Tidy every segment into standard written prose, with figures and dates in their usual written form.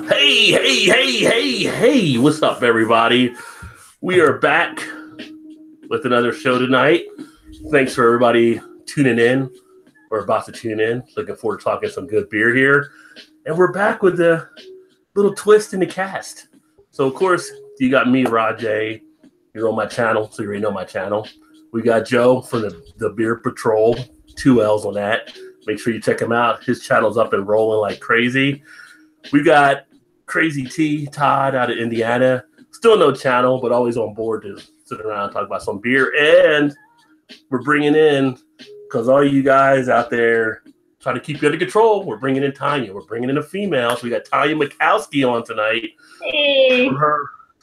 Hey, what's up, everybody? We are back with another show tonight. Thanks for everybody tuning in. We're about to tune in. Looking forward to talking some good beer here. And we're back with a little twist in the cast. So, of course, you got me, Rajay. You're on my channel, so you already know my channel. We got Joe from the Beer Patrol, 2 L's on that. Make sure you check him out. His channel's up and rolling like crazy. We got Crazy T, Todd out of Indiana. Still no channel, but always on board to sit around and talk about some beer. And we're bringing in, because all you guys out there trying to keep you under control, we're bringing in Tanya. We're bringing in a female. So we got Tanya Mikowski on tonight. Hey.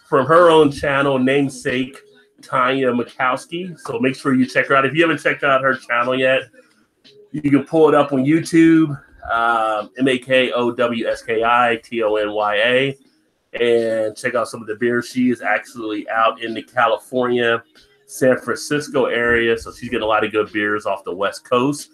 From her own channel, namesake, Tanya Mikowski. So make sure you check her out. If you haven't checked out her channel yet, you can pull it up on YouTube. MAKOWSKITONYA, and check out some of the beers. She is actually out in the California, San Francisco area, so she's getting a lot of good beers off the West Coast.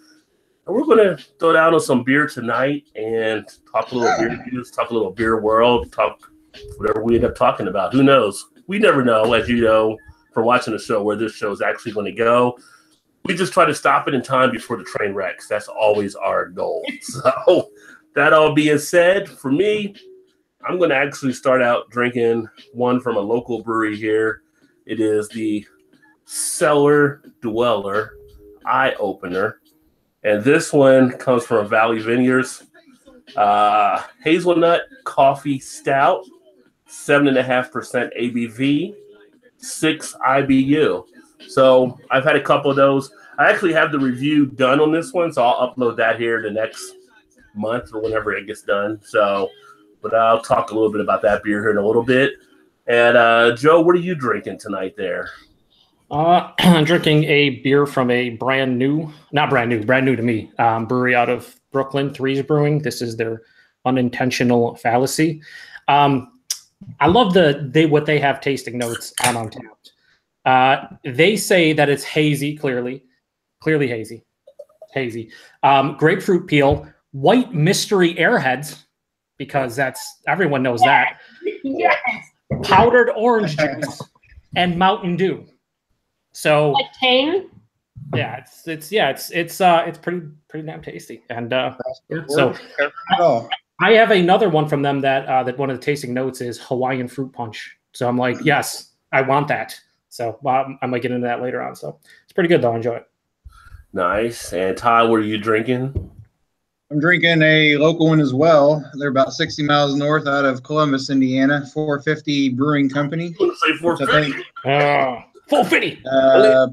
And we're going to throw down on some beer tonight and talk a little beer news, talk a little beer world, talk whatever we end up talking about. Who knows? We never know, as you know, from watching the show, where this show is actually going to go. We just try to stop it in time before the train wrecks. That's always our goal. So that all being said, for me, I'm going to actually start out drinking one from a local brewery here. It is the Cellar Dweller Eye Opener. And this one comes from Valley Vineyards. Hazelnut Coffee Stout, 7.5% ABV, 6 IBU. So I've had a couple of those. I actually have the review done on this one, so I'll upload that here the next month or whenever it gets done. So, but I'll talk a little bit about that beer here in a little bit. And Joe, what are you drinking tonight there? I'm drinking a beer from a brand new to me, brewery out of Brooklyn, Threes Brewing. This is their Unintentional Fallacy. I love what they have tasting notes on Untapped. They say that it's hazy, clearly hazy. Grapefruit peel, white mystery airheads, because everyone knows that. Yes. Powdered orange juice and Mountain Dew. So like Tang. Yeah, it's pretty damn tasty. And so I have another one from them that one of the tasting notes is Hawaiian fruit punch. So I'm like, yes, I want that. So I might get into that later on. So it's pretty good, though. I enjoy it. Nice. And Todd, what are you drinking? I'm drinking a local one as well. They're about 60 miles north out of Columbus, Indiana. 450 Brewing Company. I want to say 450. 450.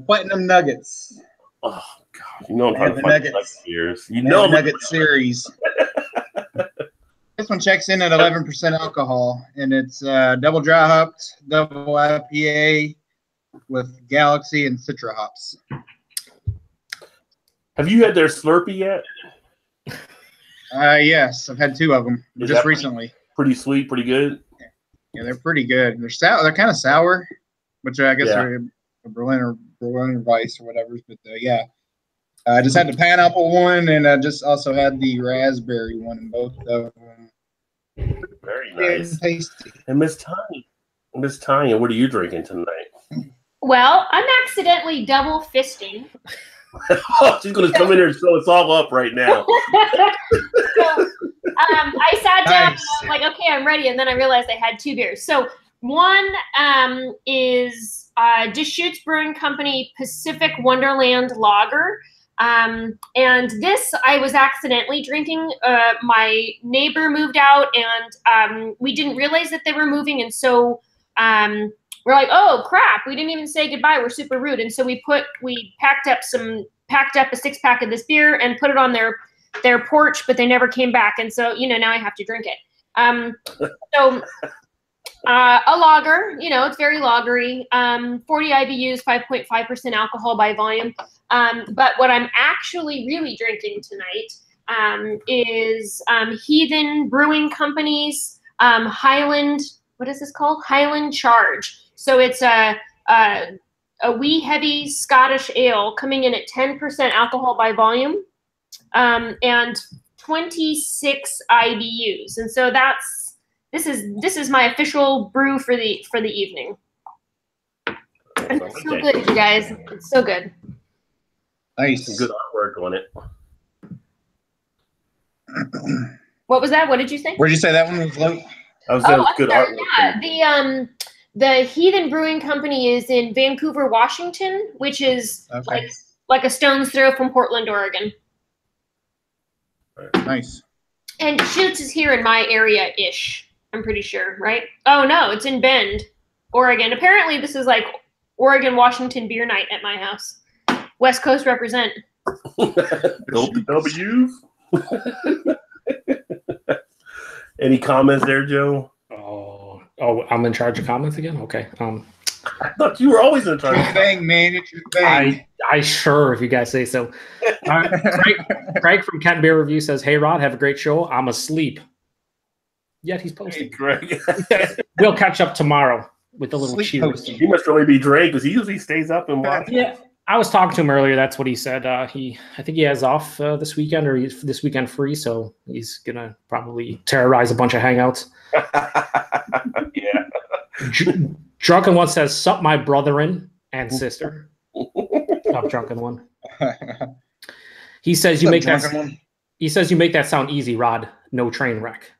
Platinum Nuggets. Oh God! You know I'm trying to find Nuggets beers. You know Nugget series. This one checks in at 11% alcohol, and it's double dry hopped, double IPA with Galaxy and Citra hops. Have you had their Slurpee yet? Yes, I've had 2 of them just recently. Pretty sweet, pretty good. Yeah, they're pretty good. They're sour. They're kind of sour, which I guess are a Berliner Weiss or whatever. But yeah, I just had the pineapple one, and I just also had the raspberry one, and both of them. Very nice. Tasty. And Miss Tanya, what are you drinking tonight? Well, I'm accidentally double fisting. She's going to come in here and show us all up right now. So, I sat down and I was like, okay, I'm ready. And then I realized I had 2 beers. So one is Deschutes Brewing Company Pacific Wonderland Lager. And this I was accidentally drinking. My neighbor moved out, and we didn't realize that they were moving. And so we're like, oh crap, we didn't even say goodbye. We're super rude. And so we packed up a 6-pack of this beer and put it on their porch, but they never came back. And so, now I have to drink it. So a lager, it's very lagery, 40 IBUs, 5.5% alcohol by volume. But what I'm actually really drinking tonight is Heathen Brewing Company's Highland, what is this called? Highland Charge. So it's a wee heavy Scottish ale coming in at 10% alcohol by volume and 26 IBUs. And so that's This is my official brew for the evening. And it's so good, you guys. It's so good. Nice. Some good artwork on it. What was that? What did you say? Where'd you say that one was low? I was saying it's good artwork. Yeah, the Heathen Brewing Company is in Vancouver, Washington, which is like a stone's throw from Portland, Oregon. Nice. And Shoots is here in my area-ish, I'm pretty sure, right? Oh, no, it's in Bend, Oregon. Apparently, this is like Oregon, Washington beer night at my house. West Coast represent. W. Any comments there, Joe? Oh, I'm in charge of comments again? Okay. I thought you were always in charge. It's your thing, man. It's your thing. I sure, if you guys say so. Craig from Kent Beer Review says, "Hey Rod, have a great show. I'm asleep." Yet he's posting. Hey, Craig. We'll catch up tomorrow with a little cheers. He must really be drained because he usually stays up and watches. Yeah, I was talking to him earlier. That's what he said. I think he has off this weekend, or he's this weekend free, so he's gonna probably terrorize a bunch of hangouts. Yeah. Drunken One says, "Sup, my brethren and sister." Stop, Drunken One. He says you make that. One? He says you make that sound easy, Rod. No train wreck.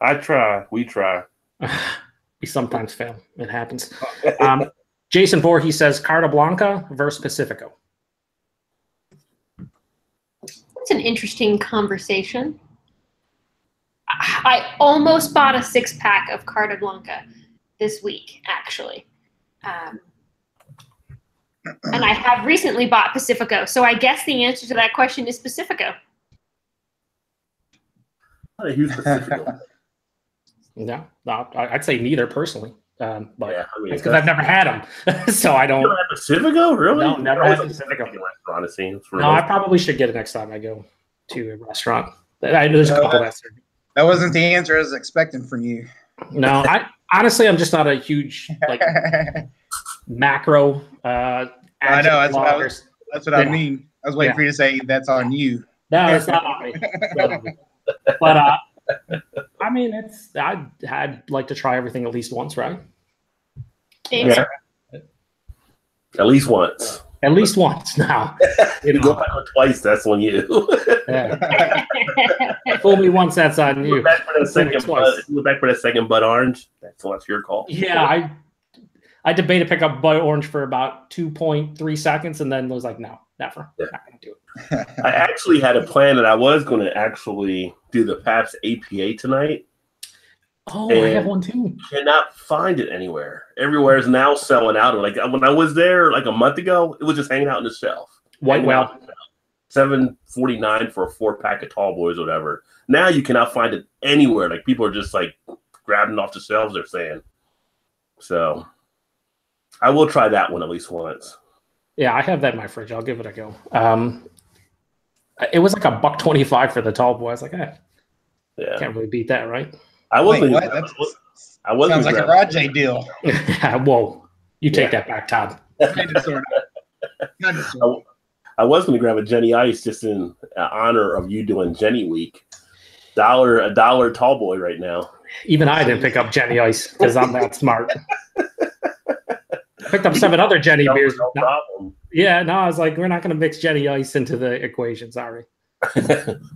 I try. We try. We sometimes fail. It happens. Jason Voorhees says Carta Blanca versus Pacifico. That's an interesting conversation. I almost bought a 6-pack of Carta Blanca this week, actually. And I have recently bought Pacifico. So I guess the answer to that question is Pacifico. Not a huge Pacifico. No, I'd say neither personally. But yeah, I mean, it's because I've never had them. So I don't. You don't have Pacifico? Really? No, never had Pacifico. Restaurant, it seems. No, I probably should get it next time I go to a restaurant. There's a couple that serve. That wasn't the answer I was expecting from you. No, honestly, I'm just not a huge macro. I know that's what I mean. I was waiting for you to say that's on you. No, it's not on me. But I mean, I'd like to try everything at least once, right? Yeah. At least once. At least once. Now, you go back twice. That's on you. Fool me once. That's on you. Look back for that second Bud Orange. That's your call. Yeah, I debated pick up Bud Orange for about 2.3 seconds, and then was like, no, never. Yeah. Not gonna do it. I actually had a plan that I was going to actually do the Pabst APA tonight. Oh, I have one too. Cannot find it anywhere. Everywhere is now selling out. Like when I was there like a month ago, it was just hanging out on the shelf. White Well. $7.49 for a 4-pack of tall boys or whatever. Now you cannot find it anywhere. Like people are just like grabbing off the shelves, they're saying. So I will try that one at least once. Yeah, I have that in my fridge. I'll give it a go. It was like $1.25 for the tall boy. I was like, yeah, can't really beat that, right? I wasn't. Sounds like a Rajay deal. Whoa, you take that back, Todd. I was going to grab a Jenny Ice just in honor of you doing Jenny Week. $1 tall boy right now. Even I didn't pick up Jenny Ice because I'm that smart. I picked up 7 other Jenny beers. No problem. Yeah, no, I was like, we're not going to mix Jenny Ice into the equation. Sorry.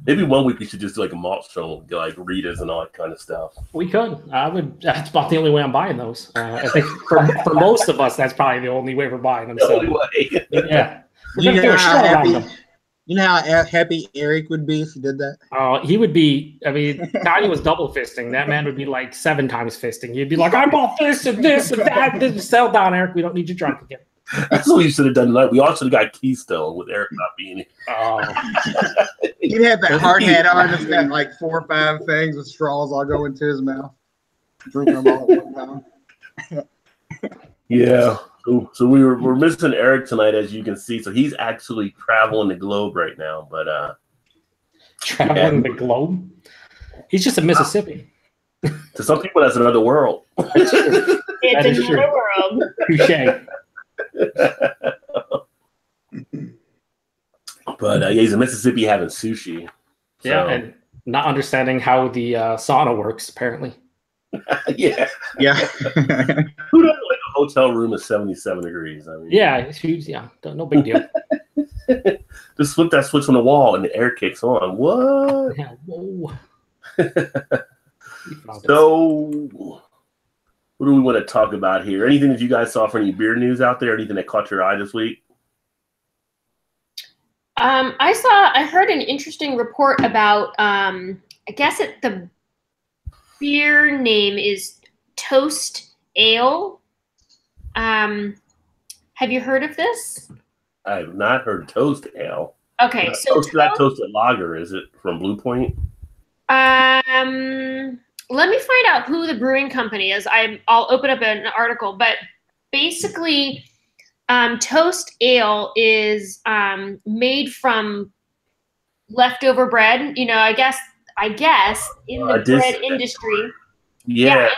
Maybe one week we should just do like a malt show, like Rita's and all that kind of stuff. We could. That's about the only way I'm buying those. I think for most of us, that's probably the only way we're buying them. The only way. Yeah. You know how happy Eric would be if he did that? Oh, he would be. I mean, Kanye was double fisting. That man would be like 7 times fisting. He'd be like, I bought this and this and that. Just settle down, Eric. We don't need you drunk again. That's what we should have done tonight. We also got Keystone with Eric not being here. Oh. He'd have that hard hat on that's got like 4 or 5 things with straws all go into his mouth. Drinking them all at one time. Yeah. So we're missing Eric tonight, as you can see. So he's actually traveling the globe right now. But traveling the globe? He's just in Mississippi. To some people, that's another world. It's another world. Touché. But he's in Mississippi having sushi. Yeah, and not understanding how the sauna works, apparently. Yeah. Yeah. Who doesn't like a hotel room is 77 degrees? I mean, Yeah, it's huge. Yeah, no big deal. just flip that switch on the wall and the air kicks on. What? Yeah, whoa. So, what do we want to talk about here? Anything that you guys saw for any beer news out there? Anything that caught your eye this week? I heard an interesting report about, I guess the beer name is Toast Ale. Have you heard of this? I have not heard Toast Ale. Okay, so that Toasted Lager, is it from Blue Point? Let me find out who the brewing company is. I'll open up an article, but basically, Toast Ale is bread from leftover bread. You know, I guess in the bread industry, yeah,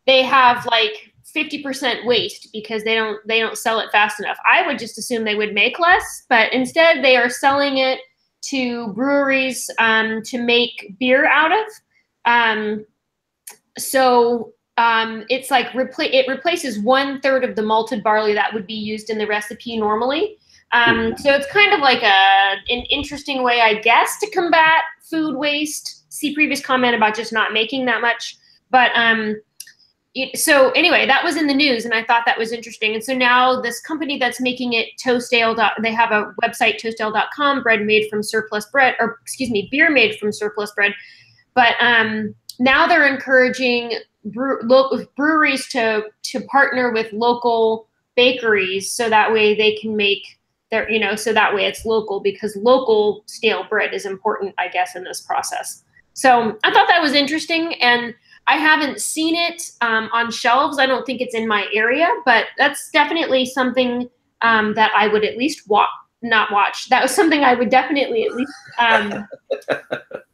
they have like 50% waste because they don't sell it fast enough. I would just assume they would make less, but instead they are selling it to breweries to make beer out of. It's like it replaces 1/3 of the malted barley that would be used in the recipe normally. So it's kind of like an interesting way, I guess, to combat food waste. See previous comment about just not making that much. But so anyway, that was in the news, and I thought that was interesting. And so now this company that's making it, Toast Ale, they have a website, toastale.com, beer made from surplus bread. But now they're encouraging breweries to partner with local bakeries, so that way they can make so that way it's local, because local stale bread is important, I guess, in this process. So I thought that was interesting, and I haven't seen it on shelves. I don't think it's in my area, but that's definitely something that I would at least not watch. That was something I would definitely at least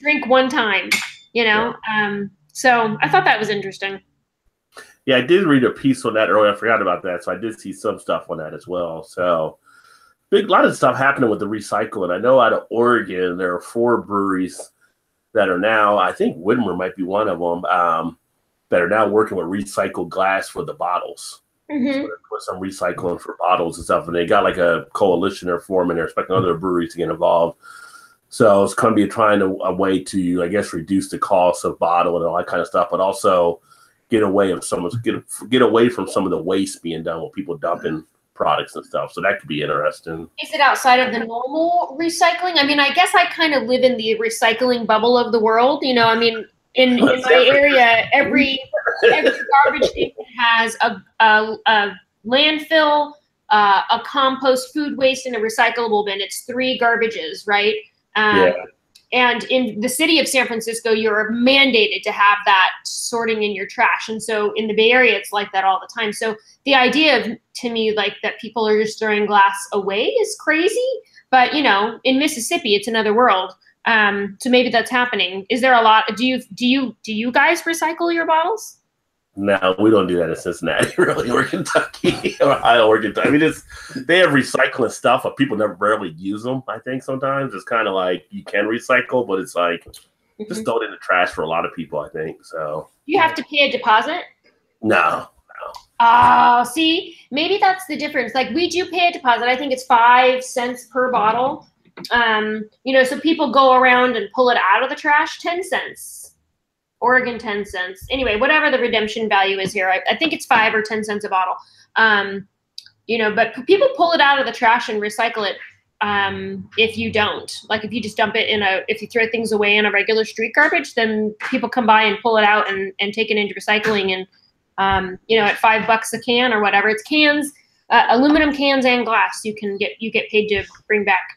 drink one time, So I thought that was interesting. Yeah, I did read a piece on that earlier. I forgot about that. So I did see some stuff on that as well. So a lot of stuff happening with the recycling. I know out of Oregon, there are 4 breweries that are now, I think Whitmer might be one of them, that are now working with recycled glass for the bottles. Mm-hmm. So they're doing some recycling for bottles and stuff. And they got like a coalition they're forming. They're expecting other breweries to get involved. So it's going to be trying a way to, I guess, reduce the cost of bottle and all that kind of stuff, but also get away from some of the waste being done with people dumping products and stuff. So that could be interesting. Is it outside of the normal recycling? I mean, I guess I kind of live in the recycling bubble of the world. In my area, every garbage station has a landfill, a compost, food waste, and a recyclable bin. It's 3 garbages, right? And in the city of San Francisco, you're mandated to have that sorting in your trash. And so in the Bay Area, it's like that all the time. So the idea to me, like, that people are just throwing glass away is crazy. But, in Mississippi, it's another world. So maybe that's happening. Is there a lot? Do you guys recycle your bottles? No, we don't do that in Cincinnati, really, or Kentucky, Ohio, or Kentucky. I mean, they have recycling stuff, but people never rarely use them. I think sometimes it's kind of like you can recycle, but it's like just throw it in the trash for a lot of people, I think. So you have to pay a deposit? No. Oh, see, maybe that's the difference. Like, we do pay a deposit. I think it's 5 cents per bottle. So people go around and pull it out of the trash, 10 cents. Oregon, 10 cents. Anyway, whatever the redemption value is here, I think it's 5 or 10 cents a bottle. But people pull it out of the trash and recycle it. If you don't, like, if you just dump it if you throw things away in a regular street garbage, then people come by and pull it out and take it into recycling. And, at $5 a can or whatever, it's cans, aluminum cans and glass, you get paid to bring back.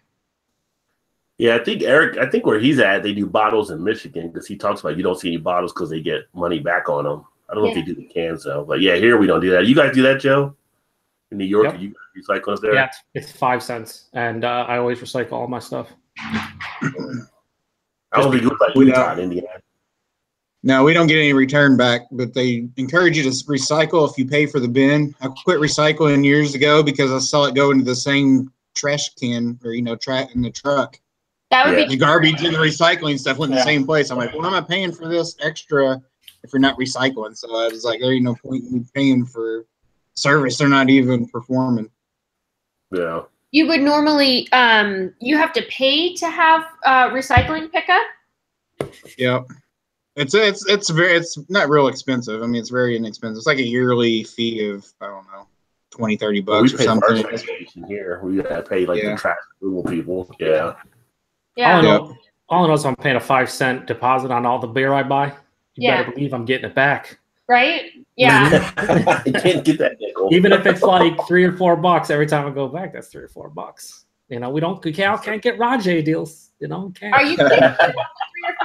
Yeah, I think Eric, where he's at, they do bottles in Michigan, because he talks about you don't see any bottles because they get money back on them. I don't know if they do the cans, though. But yeah, here we don't do that. You guys do that, Joe? In New York, you recycle us there? Yeah, it's 5 cents. And I always recycle all my stuff. I don't think it's like Utah in Indiana. No, we don't get any return back, but they encourage you to recycle if you pay for the bin. I quit recycling years ago because I saw it go into the same trash can or, in the truck. That would Yeah. be The garbage and the recycling stuff went in the same place. I'm like, well, am I paying for this extra if you're not recycling? So I was like, there ain't no point in me paying for service they're not even performing. Yeah. You would normally you have to pay to have recycling pickup. Yep. It's not real expensive. I mean, it's very inexpensive. It's like a yearly fee of, I don't know, $20-30 Well, we or pay for our something. station here. We gotta pay like Yeah. the trash removal people. Yeah. Yeah. All I know is I'm paying a 5-cent deposit on all the beer I buy. You better believe I'm getting it back. Right? Yeah. You can't get that nickel. Even if it's like $3 or $4 every time I go back, that's $3 or $4. You know, we can't get Rajay deals. You know, can't. Are you kidding? $3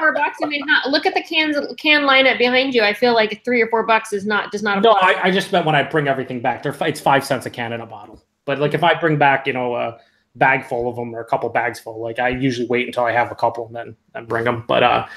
or $4? I mean, look at the can lineup behind you. I feel like $3 or $4 does not. No, I just meant when I bring everything back. It's 5 cents a can in a bottle. But like if I bring back, a bag full of them or a couple bags full, like I usually wait until I have a couple and then bring them. But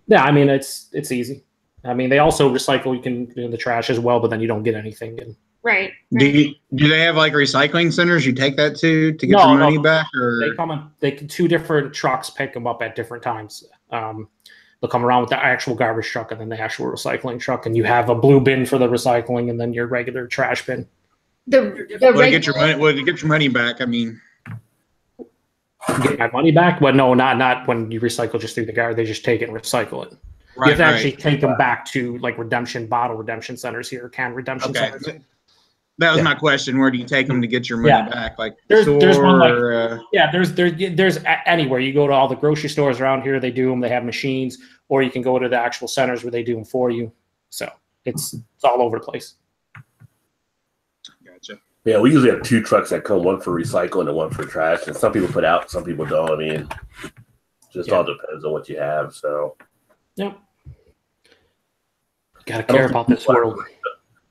yeah, I mean it's easy. I mean they also recycle. You can do the trash as well, but then you don't get anything. Right. Do they have like recycling centers you take that to get your money back? Or they come in, two different trucks pick them up at different times. They'll come around with the actual garbage truck and then the actual recycling truck, and you have a blue bin for the recycling and then your regular trash bin. Would it get your money back? I mean, get my money back? But no, not when you recycle just through the garbage. They just take it and recycle it. Right, you have to actually take them back to like bottle redemption centers here, can redemption centers. That was my question. Where do you take them to get your money back? Like there's one like there's anywhere you go to all the grocery stores around here. They do them. They have machines, or you can go to the actual centers where they do them for you. So it's all over the place. Gotcha. Yeah, we usually have 2 trucks that come, one for recycling and one for trash. And some people put out, some people don't. I mean, just all depends on what you have. So, yep. Gotta care about this world.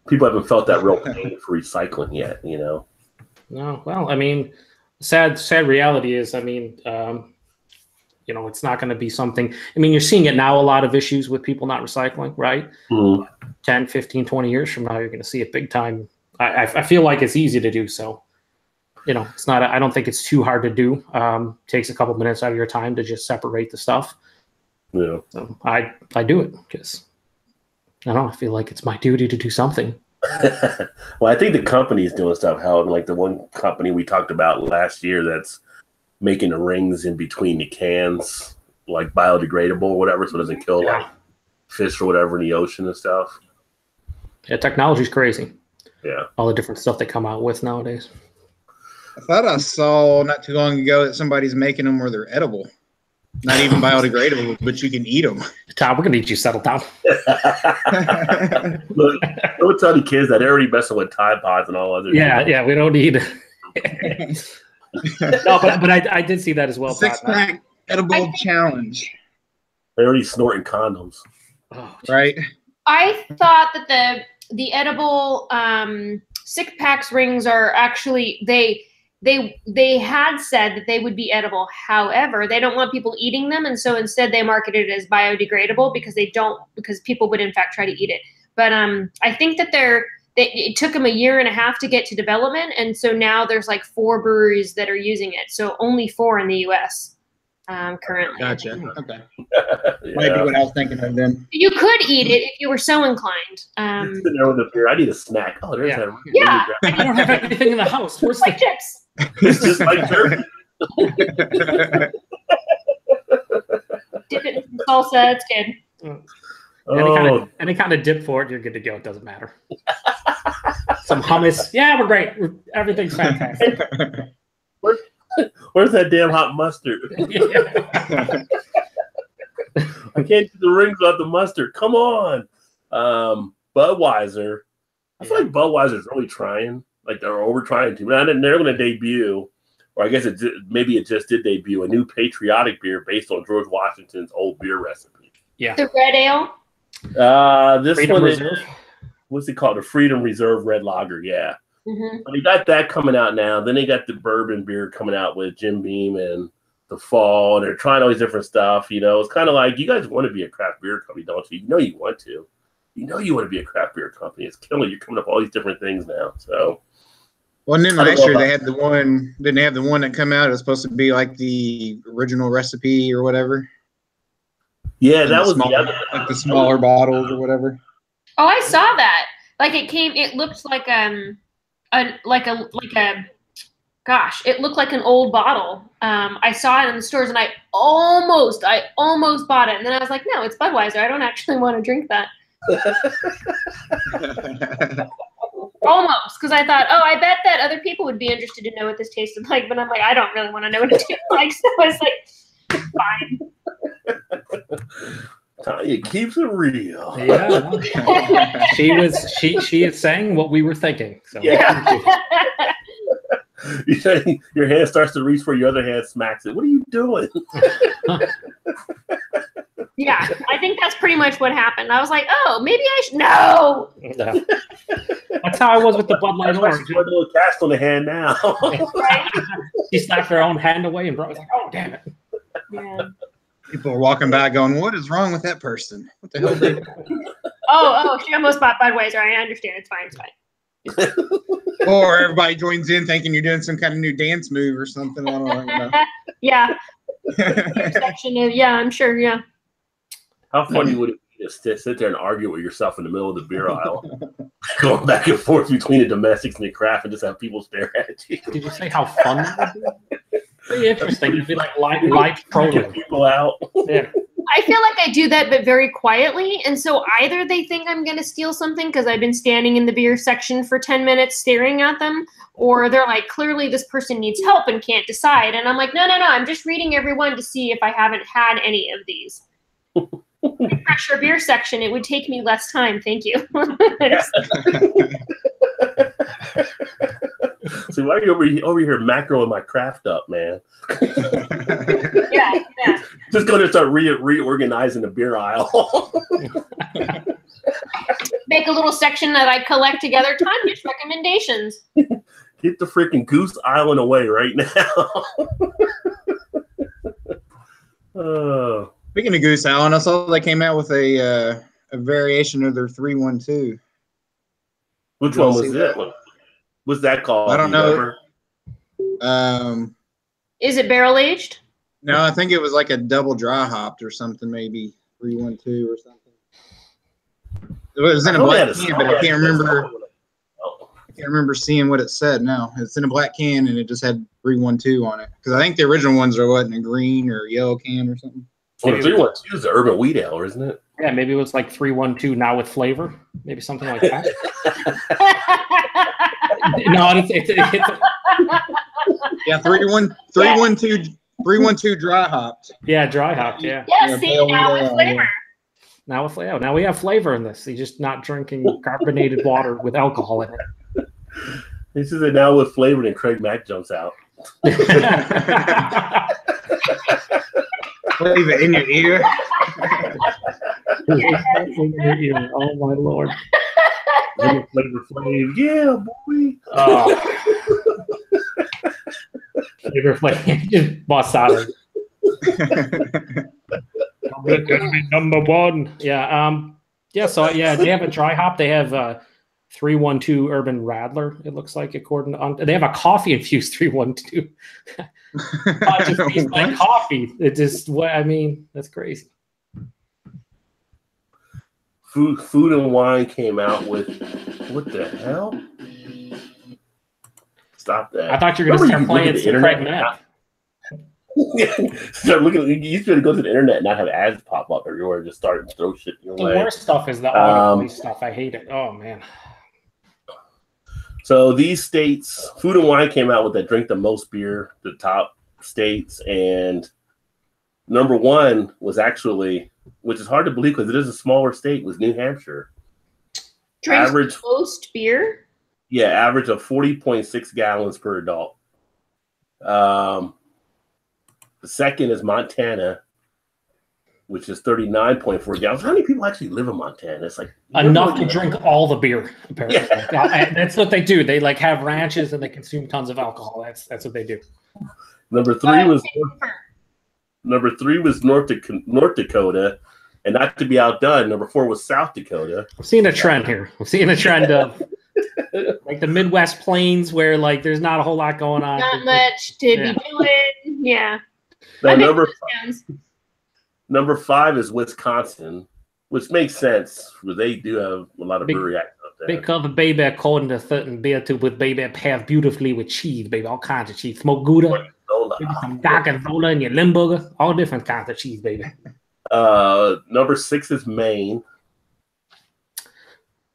People haven't felt that real pain for recycling yet, No, well, I mean, sad reality is, I mean, it's not going to be something. I mean, you're seeing it now, a lot of issues with people not recycling, right? 10, 15, 20 years from now, you're going to see it big time. I feel like it's easy to do so. It's not. I don't think it's too hard to do. Takes a couple minutes out of your time to just separate the stuff. Yeah. So I do it because I don't know. I feel like it's my duty to do something. Well, I think the company's doing stuff. Like the one company we talked about last year that's making the rings in between the cans, like biodegradable or whatever, so it doesn't kill like fish or whatever in the ocean and stuff. Yeah, technology's crazy. Yeah. All the different stuff they come out with nowadays. I thought I saw not too long ago that somebody's making them where they're edible. Not even biodegradable, but you can eat them. Tom, we're going to need you to settle down. Look, don't tell the kids that they're already messing with Tide Pods and all other Yeah, we don't need No, but I did see that as well. 6-pack edible challenge. They're already snorting condoms. Oh, right? I thought that the edible 6-packs rings are actually they had said that they would be edible. However, they don't want people eating them, and so instead they marketed it as biodegradable because people would in fact try to eat it. But I think that it took them a year and a half to get to development, and so now there's like 4 breweries that are using it. So only 4 in the U.S. Currently. Gotcha. Okay. Might be what I was thinking of then. You could eat it if you were so inclined. Sitting there with the beer. I need a snack. Oh, there's that. Yeah. I don't have anything in the house. Where's like chips. It's just like turkey. Dip it in salsa. It's good. Any kind of dip for it, you're good to go. It doesn't matter. Some hummus. Yeah, we're great. Everything's fantastic. Where's that damn hot mustard? I can't get the rings off the mustard. Come on. Budweiser. I feel like Budweiser's really trying. Like they're over trying to. They're going to debut, or I guess maybe it just did debut, a new patriotic beer based on George Washington's old beer recipe. Yeah. The red ale? This Freedom one Reserve? What's it called? The Freedom Reserve Red Lager, yeah. Mm-hmm. But they got that coming out now. Then they got the bourbon beer coming out with Jim Beam and the fall, and they're trying all these different stuff. It's kind of like, you guys want to be a craft beer company, don't you? You know you want to. You know you want to be a craft beer company. It's killing. You're coming up with all these different things now. So, Well, and then last year they had the one. Didn't they have the one that come out? It was supposed to be like the original recipe or whatever. Yeah, And that was smaller, like the smaller bottles or whatever. Oh, I saw that. Like it looked like gosh, it looked like an old bottle. I saw it in the stores and I almost bought it. And then I was like, no, it's Budweiser. I don't actually want to drink that. Almost, because I thought, oh, I bet that other people would be interested to know what this tasted like. But I'm like, I don't really want to know what it tastes like. So I was like, fine. Tanya keeps it real. Yeah, she is saying what we were thinking. So yeah. Your hand starts to reach for your other hand, smacks it. What are you doing? Yeah, I think that's pretty much what happened. I was like, oh, maybe I should. No. That's how I was with the Bud Light Orange. She's a little cast on the hand now. Right? She slapped her own hand away and brought was like, oh, damn it. Yeah. People are walking by going, what is wrong with that person? What the hell did they do? Oh, she almost bought Budweiser. I understand. It's fine. It's fine. Or everybody joins in thinking you're doing some kind of new dance move or something. I don't know. Yeah. Yeah, I'm sure. Yeah. How funny would it be to sit there and argue with yourself in the middle of the beer aisle, going back and forth between the domestics and the craft, and just have people stare at you? Did you say how fun that would be? Pretty interesting. It'd be like live trolling people out. Yeah. I feel like I do that, but very quietly. And so either they think I'm going to steal something because I've been standing in the beer section for 10 minutes staring at them, or they're like, clearly this person needs help and can't decide. And I'm like, no, I'm just reading everyone to see if I haven't had any of these. Refresh your beer section. It would take me less time. Thank you. See, why are you over here macroing my craft up, man? Yeah. Just going to start reorganizing the beer aisle. Make a little section that I collect together. Tanya's recommendations. Get the freaking Goose Island away right now. Speaking of Goose Island, I saw they came out with a variation of their 312. Which one was it? What's that called? I don't know. Is it barrel aged? No, I think it was like a double dry hopped or something, maybe 312 or something. It was in a black can, but I can't remember. I can't remember seeing what it said. No, it's in a black can and it just had 312 on it. Because I think the original ones are in a green or yellow can or something. Well, the 312 is the Urban Wheat Ale, isn't it? Yeah, maybe it was like 312 now with flavor, maybe something like that. No, it's yeah, 312 dry hopped. Yeah, dry hopped. Yeah. Yeah, see, now with flavor. Now with flavor. Now we have flavor in this. You're just not drinking carbonated water with alcohol in it. This is it now with flavor, and Craig Mack jumps out. Flavor in your ear. Oh my Lord. Flavor Flav. Yeah, boy. Oh. Flavor Flav. Just bust out of it. Number one. Yeah. Yeah. So yeah, they have a dry hop. They have 312 Urban Radler. It looks like, according to they have a coffee infused 312. Not just tastes like coffee. It just what I mean. That's crazy. Food and Wine came out with what the hell? Stop that! I thought you were going to start playing some Craig Mack. Start looking. You should go to the internet and not have ads pop up everywhere. Just start and throw shit your way. The worst stuff is the autoplay stuff. I hate it. Oh man. So these states, Food and Wine came out with that drink the most beer, the top states, and number one was actually, which is hard to believe because it is a smaller state, was New Hampshire. Drinks average most beer? Yeah, average of 40.6 gallons per adult. The second is Montana, which is 39.4 gallons. How many people actually live in Montana? It's like enough to drink all the beer, apparently. Yeah. That's what they do. They like have ranches and they consume tons of alcohol. That's what they do. Number three was North Dakota, and not to be outdone, number 4 was South Dakota. I'm seeing a trend here. I'm seeing a trend of Like the Midwest plains where like there's not a whole lot going on. Not much to be doing. Yeah. Now, number 5 is Wisconsin, which makes sense because they do have a lot of brewery acts up there. They cover baby according to certain beer too, with baby paired beautifully with cheese, baby, all kinds of cheese. Smoked Gouda, maybe some Gorgonzola in your Limburger, all different kinds of cheese, baby. Number 6 is Maine.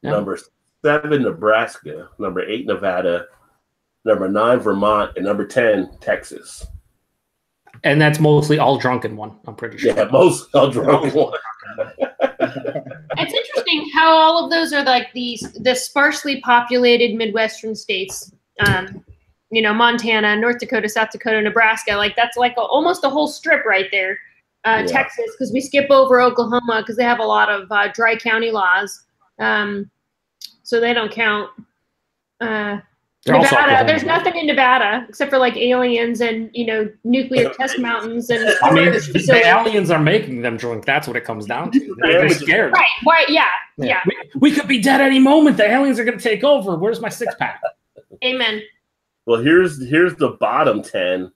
Yeah. Number 7, Nebraska. Number 8, Nevada. Number 9, Vermont. And number 10, Texas. And that's mostly all drunken one, I'm pretty sure. Yeah, mostly all drunken one. It's interesting how all of those are like the sparsely populated Midwestern states. You know, Montana, North Dakota, South Dakota, Nebraska. Like that's like almost a whole strip right there. Texas, because we skip over Oklahoma because they have a lot of dry county laws. So they don't count. Nevada, there's nothing in Nevada except for like aliens and, you know, nuclear test mountains. And I mean, the aliens are making them drunk. That's what it comes down to. They're scared. Right. Yeah. We could be dead any moment. The aliens are going to take over. Where's my 6-pack? Amen. Well, here's the bottom 10,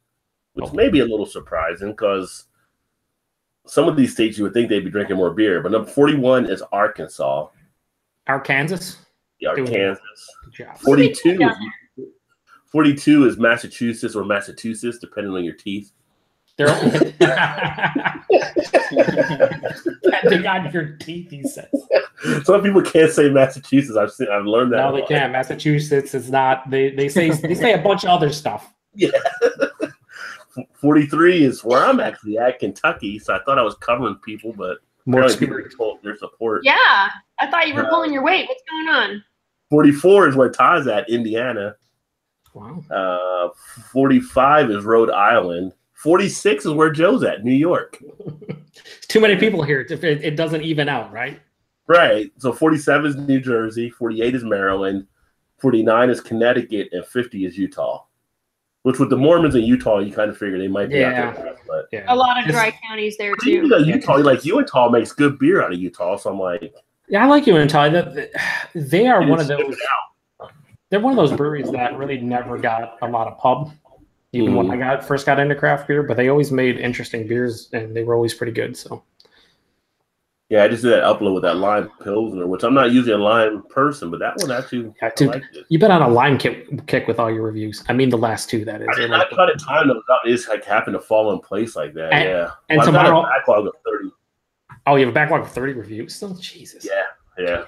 which may be a little surprising because some of these states you would think they'd be drinking more beer. But number 41 is Arkansas. Arkansas? Yeah, Arkansas. 42 is Massachusetts or Massachusetts, depending on your teeth. Depending on your teeth, he says. Some people can't say Massachusetts. I've learned that. No, they can't. Massachusetts is not. They say a bunch of other stuff. Yeah. 43 is where I'm actually at, Kentucky. So I thought I was covering people, but more people told their support. Yeah, I thought you were pulling your weight. What's going on? 44 is where Todd's at, Indiana. Wow. 45 is Rhode Island. 46 is where Joe's at, New York. Too many people here. It doesn't even out, right? Right. So 47 is New Jersey. 48 is Maryland. 49 is Connecticut. And 50 is Utah. Which with the Mormons in Utah, you kind of figure they might be out there. But a lot of dry counties there, too. Utah makes good beer out of Utah. So I'm like... Yeah, I like Utah. They are one of those... They're one of those breweries that really never got a lot of pub, even when I first got into craft beer. But they always made interesting beers, and they were always pretty good. So, yeah, I just did that upload with that lime pilsner, which I'm not usually a lime person, but that one actually, you've been on a lime kick with all your reviews. I mean, the last two, that is. I try to time those up. It's like happened to fall in place like that. And tomorrow, I've got a backlog of 30. Oh, you have a backlog of 30 reviews still? Jesus. Yeah.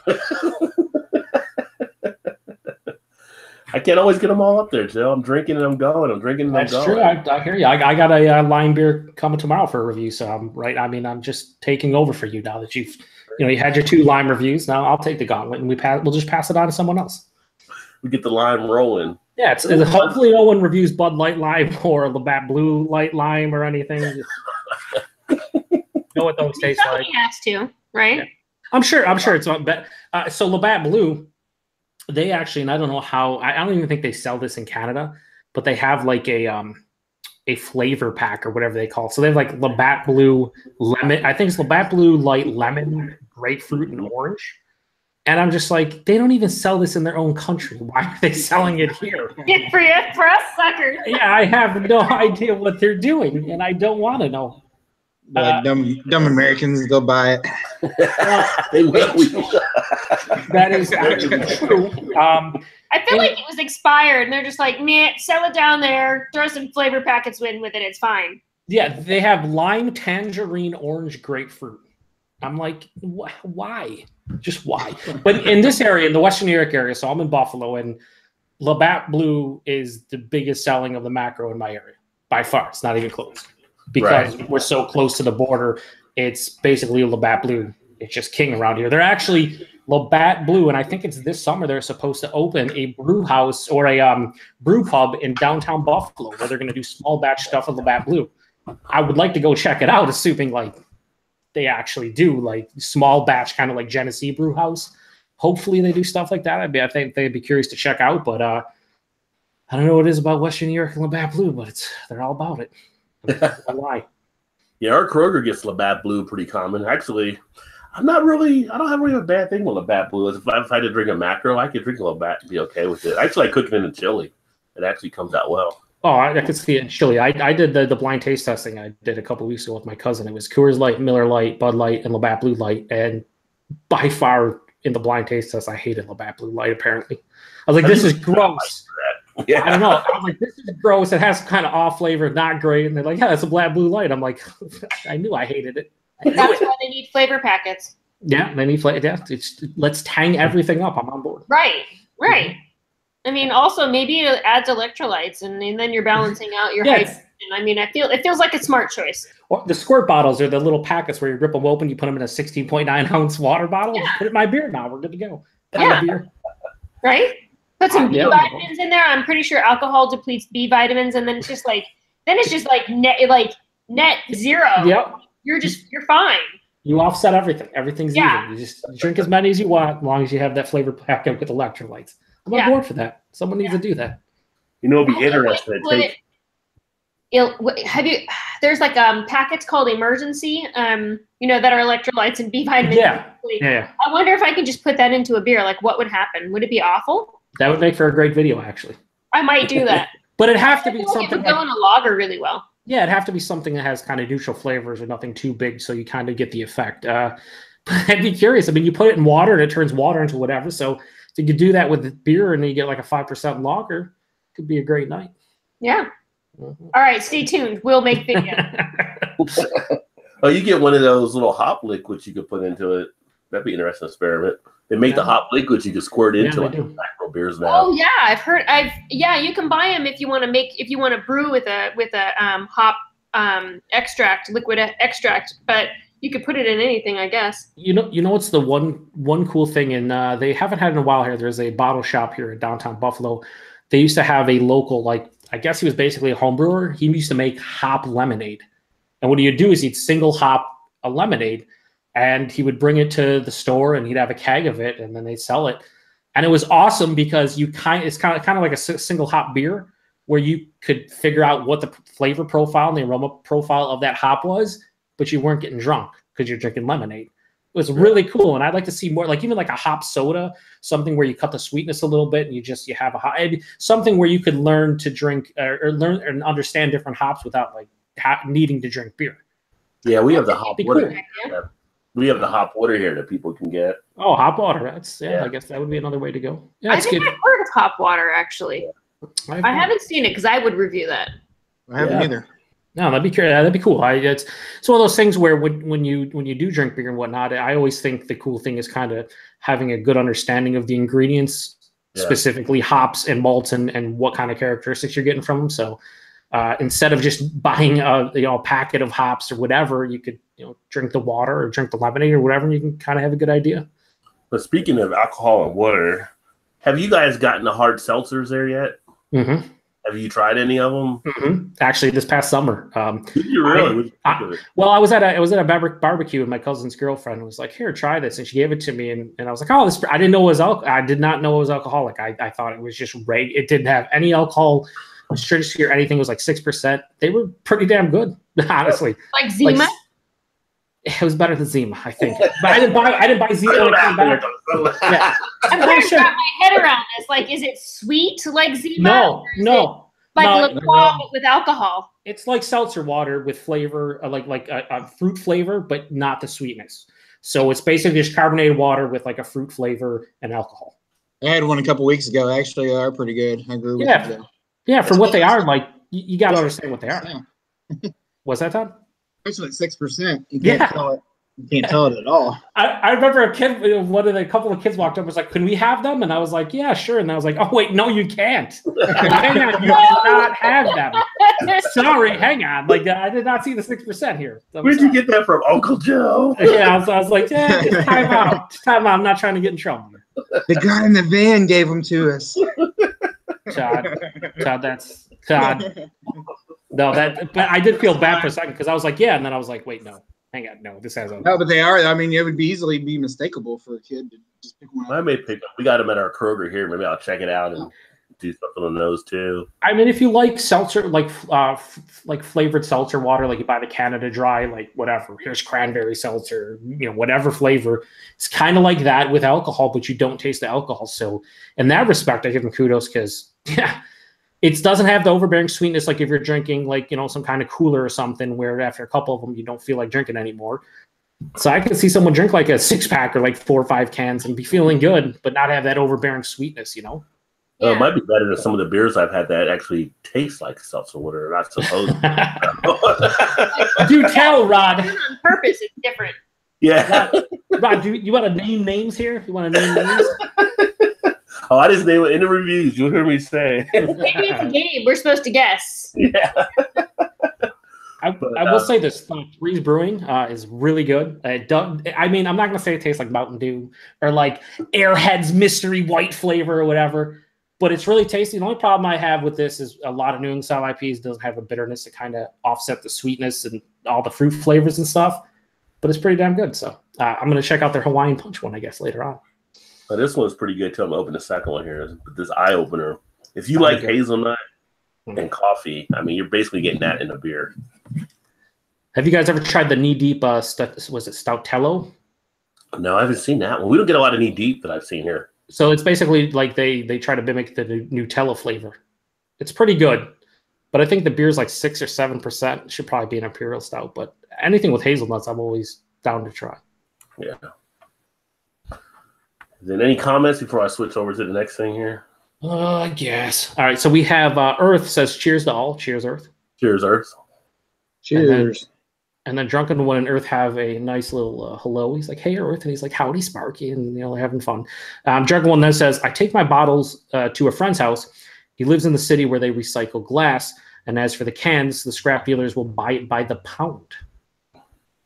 I can't always get them all up there, Joe. I'm drinking and I'm going. That's true. I hear you. I got a lime beer coming tomorrow for a review, so I'm right. I mean, I'm just taking over for you now that you had your 2 lime reviews. Now I'll take the gauntlet and we'll just pass it on to someone else. We get the lime rolling. Yeah, it's hopefully no one reviews Bud Light Lime or Labatt Blue Light Lime or anything. Know what those taste like. He has to, right? Yeah. I'm sure it's on. But so Labatt Blue. They actually, and I don't know how, I don't even think they sell this in Canada, but they have like a flavor pack or whatever they call it. So they have like Labatt Blue lemon. I think it's Labatt Blue light lemon, grapefruit, and orange. And I'm just like, they don't even sell this in their own country. Why are they selling it here? Good for you, for us suckers. Yeah, I have no idea what they're doing, and I don't want to know. Dumb Americans, they'll buy it. They will. That is actually true. I feel like it was expired, and they're just like, meh, sell it down there, throw some flavor packets in with it, it's fine. Yeah, they have lime, tangerine, orange, grapefruit. I'm like, why? Just why? But in this area, in the Western New York area, so I'm in Buffalo, and Labatt Blue is the biggest selling of the macro in my area. By far. It's not even close. Because we're so close to the border, it's basically Labatt Blue. It's just king around here. They're actually Labatt Blue, and I think it's this summer they're supposed to open a brew house or a brew pub in downtown Buffalo where they're going to do small batch stuff with Labatt Blue. I would like to go check it out, assuming like they actually do like small batch, kind of like Genesee Brew House. Hopefully they do stuff like that. I think they'd be curious to check out, but I don't know what it is about Western New York and Labatt Blue, but they're all about it. Why? Yeah, our Kroger gets Labatt Blue pretty common. Actually, I don't have really a bad thing with Labatt Blue. If I had to drink a macro, I could drink a Labatt and be okay with it. I actually like cooking it in chili. It actually comes out well. Oh, I could see it in chili. I did the blind taste testing I did a couple weeks ago with my cousin. It was Coors Light, Miller Light, Bud Light, and Labatt Blue Light. And by far in the blind taste test, I hated Labatt Blue Light, apparently. I was like, this is gross. Yeah. I don't know. I was like, this is gross. It has kind of off flavor, not great. And they're like, yeah, that's a Labatt Blue Light. I'm like, I knew I hated it. That's why they need flavor packets. Yeah, they need flavor. Yeah, let's tang everything up. I'm on board. Right. I mean, also maybe it adds electrolytes, and then you're balancing out your hydration. I mean, it feels like a smart choice. Or the squirt bottles are the little packets where you rip them open, you put them in a 16.9 ounce water bottle, and put it in my beer. Now we're good to go. Beer. Right. Put some B vitamins in there. I'm pretty sure alcohol depletes B vitamins, and then it's just like net zero. Yep. You're fine. You offset everything. Everything's even. You just drink as many as you want, as long as you have that flavor packet with electrolytes. I'm on board for that. Someone needs to do that. You know, it'll be interesting. There's like packets called emergency, that are electrolytes and B vitamins. Yeah. I wonder if I can just put that into a beer. Like, what would happen? Would it be awful? That would make for a great video, actually. I might do that. But it'd have to be something. It would go in a lager really well. Yeah, it'd have to be something that has kind of neutral flavors or nothing too big, so you kind of get the effect. But I'd be curious. I mean, you put it in water and it turns water into whatever. So if you could do that with beer and then you get like a 5% lager, it could be a great night. Yeah. Mm-hmm. All right, stay tuned. We'll make videos. Oh, you get one of those little hop liquids you could put into it. That'd be an interesting experiment. They make the hop liquids you can squirt into macro beers now. Oh yeah, you can buy them if you want to brew with a hop extract, liquid extract, but you could put it in anything, I guess. You know what's the one cool thing, and they haven't had it in a while here. There's a bottle shop here in downtown Buffalo. They used to have a local, I guess he was basically a home brewer. He used to make hop lemonade. And what he'd do is he'd single hop a lemonade, and he would bring it to the store, and he'd have a keg of it, and then they'd sell it. And it was awesome because it's kind of like a single hop beer where you could figure out what the flavor profile and the aroma profile of that hop was, but you weren't getting drunk because you're drinking lemonade. It was really cool, and I'd like to see more, like even like a hop soda, something where you cut the sweetness a little bit and you have a hop, something where you could learn to drink or learn and understand different hops without needing to drink beer. Yeah, we have the hop water. Cool. Yeah. We have the hop water here that people can get. Oh, hop water. That's I guess that would be another way to go. Yeah, I think I've heard of hop water actually. Yeah. I haven't seen it because I would review that. I haven't either. No, that'd be cool. It's one of those things where when you do drink beer and whatnot, I always think the cool thing is kind of having a good understanding of the ingredients, specifically hops and malts and what kind of characteristics you're getting from them. So instead of just buying a packet of hops or whatever, you could drink the water or drink the lemonade or whatever, and you can kind of have a good idea. But speaking of alcohol and water, have you guys gotten the hard seltzers there yet? Mm-hmm. Have you tried any of them? Mm-hmm. Actually, this past summer. Did you really? I was at a barbecue, and my cousin's girlfriend was like, "Here, try this," and she gave it to me, and I was like, "Oh, this!" I didn't know it was I did not know it was alcoholic. I thought it was just it didn't have any alcohol. Restricted or anything. It was like 6%. They were pretty damn good, honestly. Like Zima. It was better than Zima, I think. But I didn't buy Zima when it came back. Yeah. I'm trying to wrap my head around this. Like, is it sweet like Zima? No. Like liqueur with alcohol. It's like seltzer water with flavor, like a fruit flavor, but not the sweetness. So it's basically just carbonated water with like a fruit flavor and alcohol. I had one a couple weeks ago. Actually, they are pretty good. I agree with you. Yeah, for what they are, like you got to understand what they are. What's that, Todd? It's like 6%. You can't tell it. You can't tell it at all. I remember a couple of kids walked up and was like, "Can we have them?" And I was like, "Yeah, sure." And I was like, "Oh wait, no, you can't. Hang on, you cannot have them. Sorry, hang on. Like I did not see the 6% here." Where'd you get that from, Uncle Joe? Yeah, I was like, "Yeah, just time out. I'm not trying to get in trouble." The guy in the van gave them to us. Todd, that's Todd. No, but I did feel bad for a second because I was like, yeah, and then I was like, wait, no, hang on, no, this has. No, but they are. I mean, it would easily be mistakable for a kid to just pick one up. I may pick up. We got them at our Kroger here. Maybe I'll check it out and do something on those too. I mean, if you like seltzer, like flavored seltzer water, like you buy the Canada Dry, like whatever. Here's cranberry seltzer, whatever flavor. It's kind of like that with alcohol, but you don't taste the alcohol. So in that respect, I give them kudos because it doesn't have the overbearing sweetness like if you're drinking like some kind of cooler or something where after a couple of them you don't feel like drinking anymore. So I can see someone drink like a 6-pack or like 4 or 5 cans and be feeling good, but not have that overbearing sweetness, Yeah. It might be better than some of the beers I've had that actually taste like seltzer water. I suppose. Do tell, Rod. On purpose, it's different. Yeah. Rod, do you want to name names here? You want to name names? Oh, I just name it in the reviews. You'll hear me say. Maybe it's a game. We're supposed to guess. Yeah. I will say this: Threes Brewing is really good. I mean, I'm not gonna say it tastes like Mountain Dew or like Airhead's mystery white flavor or whatever, but it's really tasty. The only problem I have with this is a lot of New England style IPs doesn't have a bitterness to kind of offset the sweetness and all the fruit flavors and stuff. But it's pretty damn good. So I'm gonna check out their Hawaiian Punch one, I guess, later on. Well, this one's pretty good too. I'm gonna open the second one here. This eye opener. If you like hazelnut and coffee, I mean, you're basically getting that in a beer. Have you guys ever tried the knee deep? Was it Stoutello? No, I haven't seen that one. We don't get a lot of knee deep that I've seen here. So it's basically like they try to mimic the Nutella flavor. It's pretty good, but I think the beer's like 6 or 7%. Should probably be an imperial stout, but anything with hazelnuts, I'm always down to try. Yeah. Then any comments before I switch over to the next thing here? I guess. All right, so we have Earth says cheers to all. Cheers, Earth. Cheers, Earth. Cheers. And then Drunken One and Earth have a nice little hello. He's like, hey, Earth. And he's like, howdy, Sparky. And, they're having fun. Drunken One then says, I take my bottles to a friend's house. He lives in the city where they recycle glass. And as for the cans, the scrap dealers will buy it by the pound.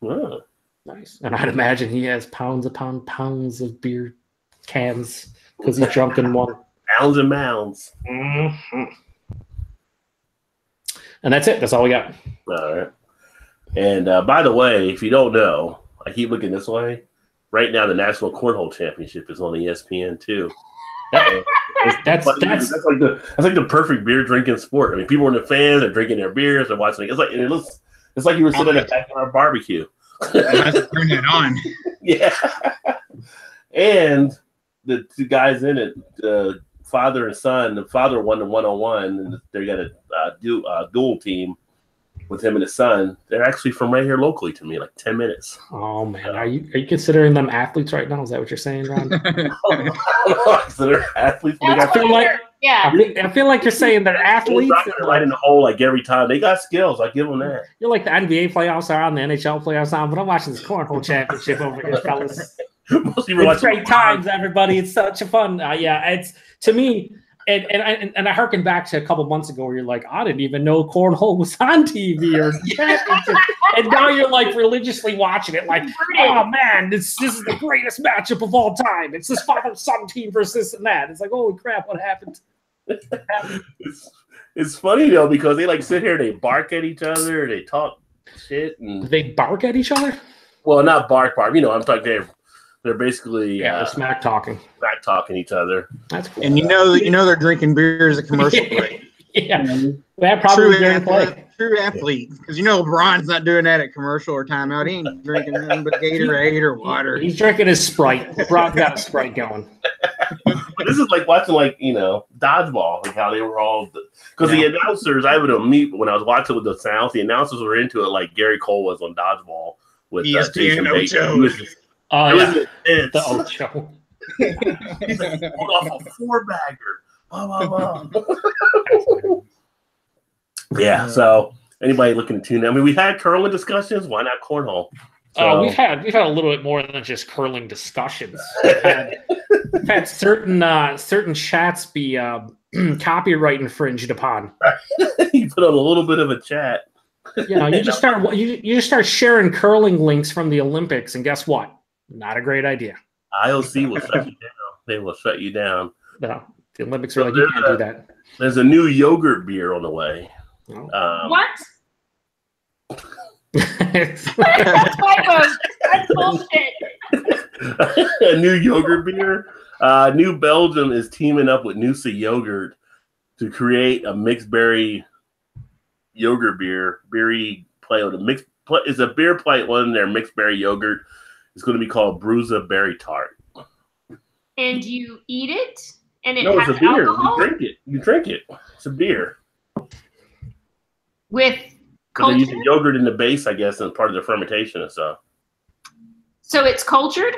Oh. Nice. And I'd imagine he has pounds upon pounds of beer cans because he's Drunken One. Mounds and mounds. Mm-hmm. And that's it. That's all we got. All right. And by the way, if you don't know, I keep looking this way. Right now, the National Cornhole Championship is on ESPN too. That's like the perfect beer drinking sport. I mean, people are in the fans, they're drinking their beers, they're watching. It's like you were sitting at our barbecue. Let's turn it on. Yeah. And the 2 guys in it, father and son. The father won the 1-on-1, and they got a dual team with him and his son. They're actually from right here locally to me, like 10 minutes. Oh man, are you considering them athletes right now? Is that what you're saying, Ron? Consider athletes. I feel like you're saying they're athletes. They're right in the hole like every time. They got skills. I give them that. You're like the NBA playoffs are on, the NHL playoffs on, but I'm watching this cornhole championship over here, fellas. It's great times, everybody. It's such a fun. It's to me. And I harken back to a couple months ago where you're like, I didn't even know cornhole was on TV or and now you're like religiously watching it like, oh man, this is the greatest matchup of all time. It's this father-son team versus this and that. It's like, holy crap, what happened? It's funny though because they like sit here and they bark at each other, they talk shit, and they bark at each other. Well, not bark. I'm talking. They're basically smack talking each other. That's cool. And you know they're drinking beers at commercial break. Yeah, that probably true athlete, because LeBron's not doing that at commercial or timeout. He ain't drinking nothing but Gatorade or water. He's drinking his Sprite. LeBron's got a Sprite going. This is like watching dodgeball, like how they were all because the announcers. I would meet when I was watching with the South. The announcers were into it like Gary Cole was on dodgeball with Jason Bateman. The Ocho. He's like, pulled off a 4-bagger. Blah, blah, blah. Yeah, so anybody looking to tune in? I mean, we had curling discussions. Why not cornhole? So, we've had a little bit more than just curling discussions. We've had certain chats be copyright infringed upon. You put on a little bit of a chat. You just start sharing curling links from the Olympics, and guess what? Not a great idea. IOC will shut you down. They will shut you down. No, the Olympics are like, you can't do that. There's a new yogurt beer on the way. What? That's bullshit. A new yogurt beer. New Belgium is teaming up with Noosa Yogurt to create a mixed berry yogurt beer. Beery play with a mixed. Is a beer plate one their mixed berry yogurt. It's going to be called Bruza Berry Tart. And you eat it, and it No, has it's a beer. alcohol? You drink it. You drink it. It's a beer. With But they use culture? the yogurt in the base, I guess, and part of the fermentation and stuff. So it's cultured?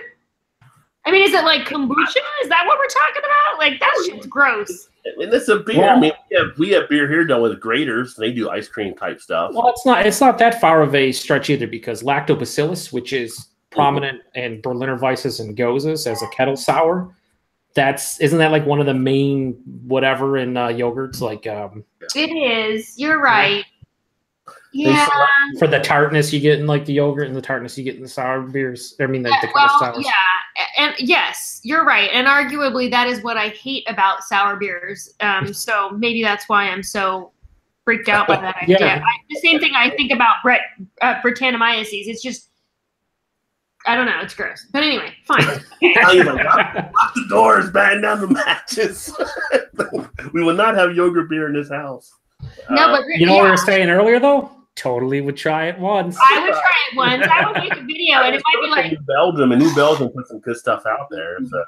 I mean, is it like kombucha? Is that what we're talking about? Like, that shit's gross. I mean, it's a beer. Well, I mean, we have beer here done with graters, and they do ice cream type stuff. Well, it's not that far of a stretch either, because lactobacillus, which is prominent in Berliner Weisses and Goses as a kettle sour, isn't that like one of the main whatever in yogurts? Like It is. You're right. Yeah. for the tartness you get in like the yogurt and the tartness you get in the sour beers. I mean, the kettle sours. Yeah, and yes, you're right. And arguably, that is what I hate about sour beers. So maybe that's why I'm so freaked out by that idea. Yeah. The same thing I think about Brettanomyces. It's just, I don't know. It's gross. But anyway, fine. Now you're like, lock the doors, bang down the matches. We will not have yogurt beer in this house. No, but You know what we were saying earlier, though? Totally would try it once. I would try it once. I would make a video, and it might be like, New Belgium put some good stuff out there. So,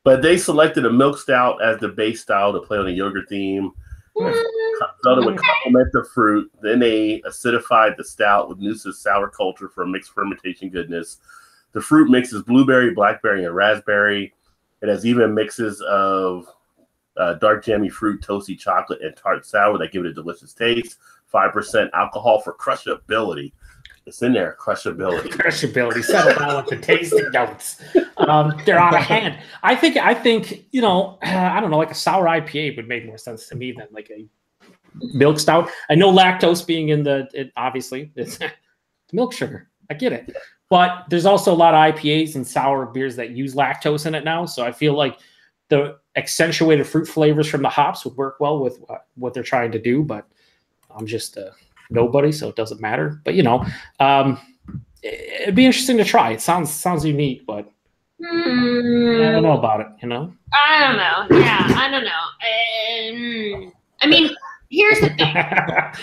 but they selected a milk stout as the base style to play on the yogurt theme. Thought it would complement the fruit. Then they acidified the stout with Noosa's sour culture for mixed fermentation goodness. The fruit mix is blueberry, blackberry, and raspberry. It has even mixes of dark jammy fruit, toasty chocolate, and tart sour that give it a delicious taste. 5% alcohol for crushability. It's in there, crushability. Crushability. Settle down with the tasting notes. They're out of hand. I think I don't know, like a sour IPA would make more sense to me than like a milk stout. I know lactose being in obviously it's milk sugar. I get it. But there's also a lot of IPAs and sour beers that use lactose in it now. So I feel like the accentuated fruit flavors from the hops would work well with what they're trying to do. But I'm just nobody, so it doesn't matter. But it'd be interesting to try. It sounds unique, but I don't know about it. I don't know. Yeah, I don't know. I mean, here's the thing.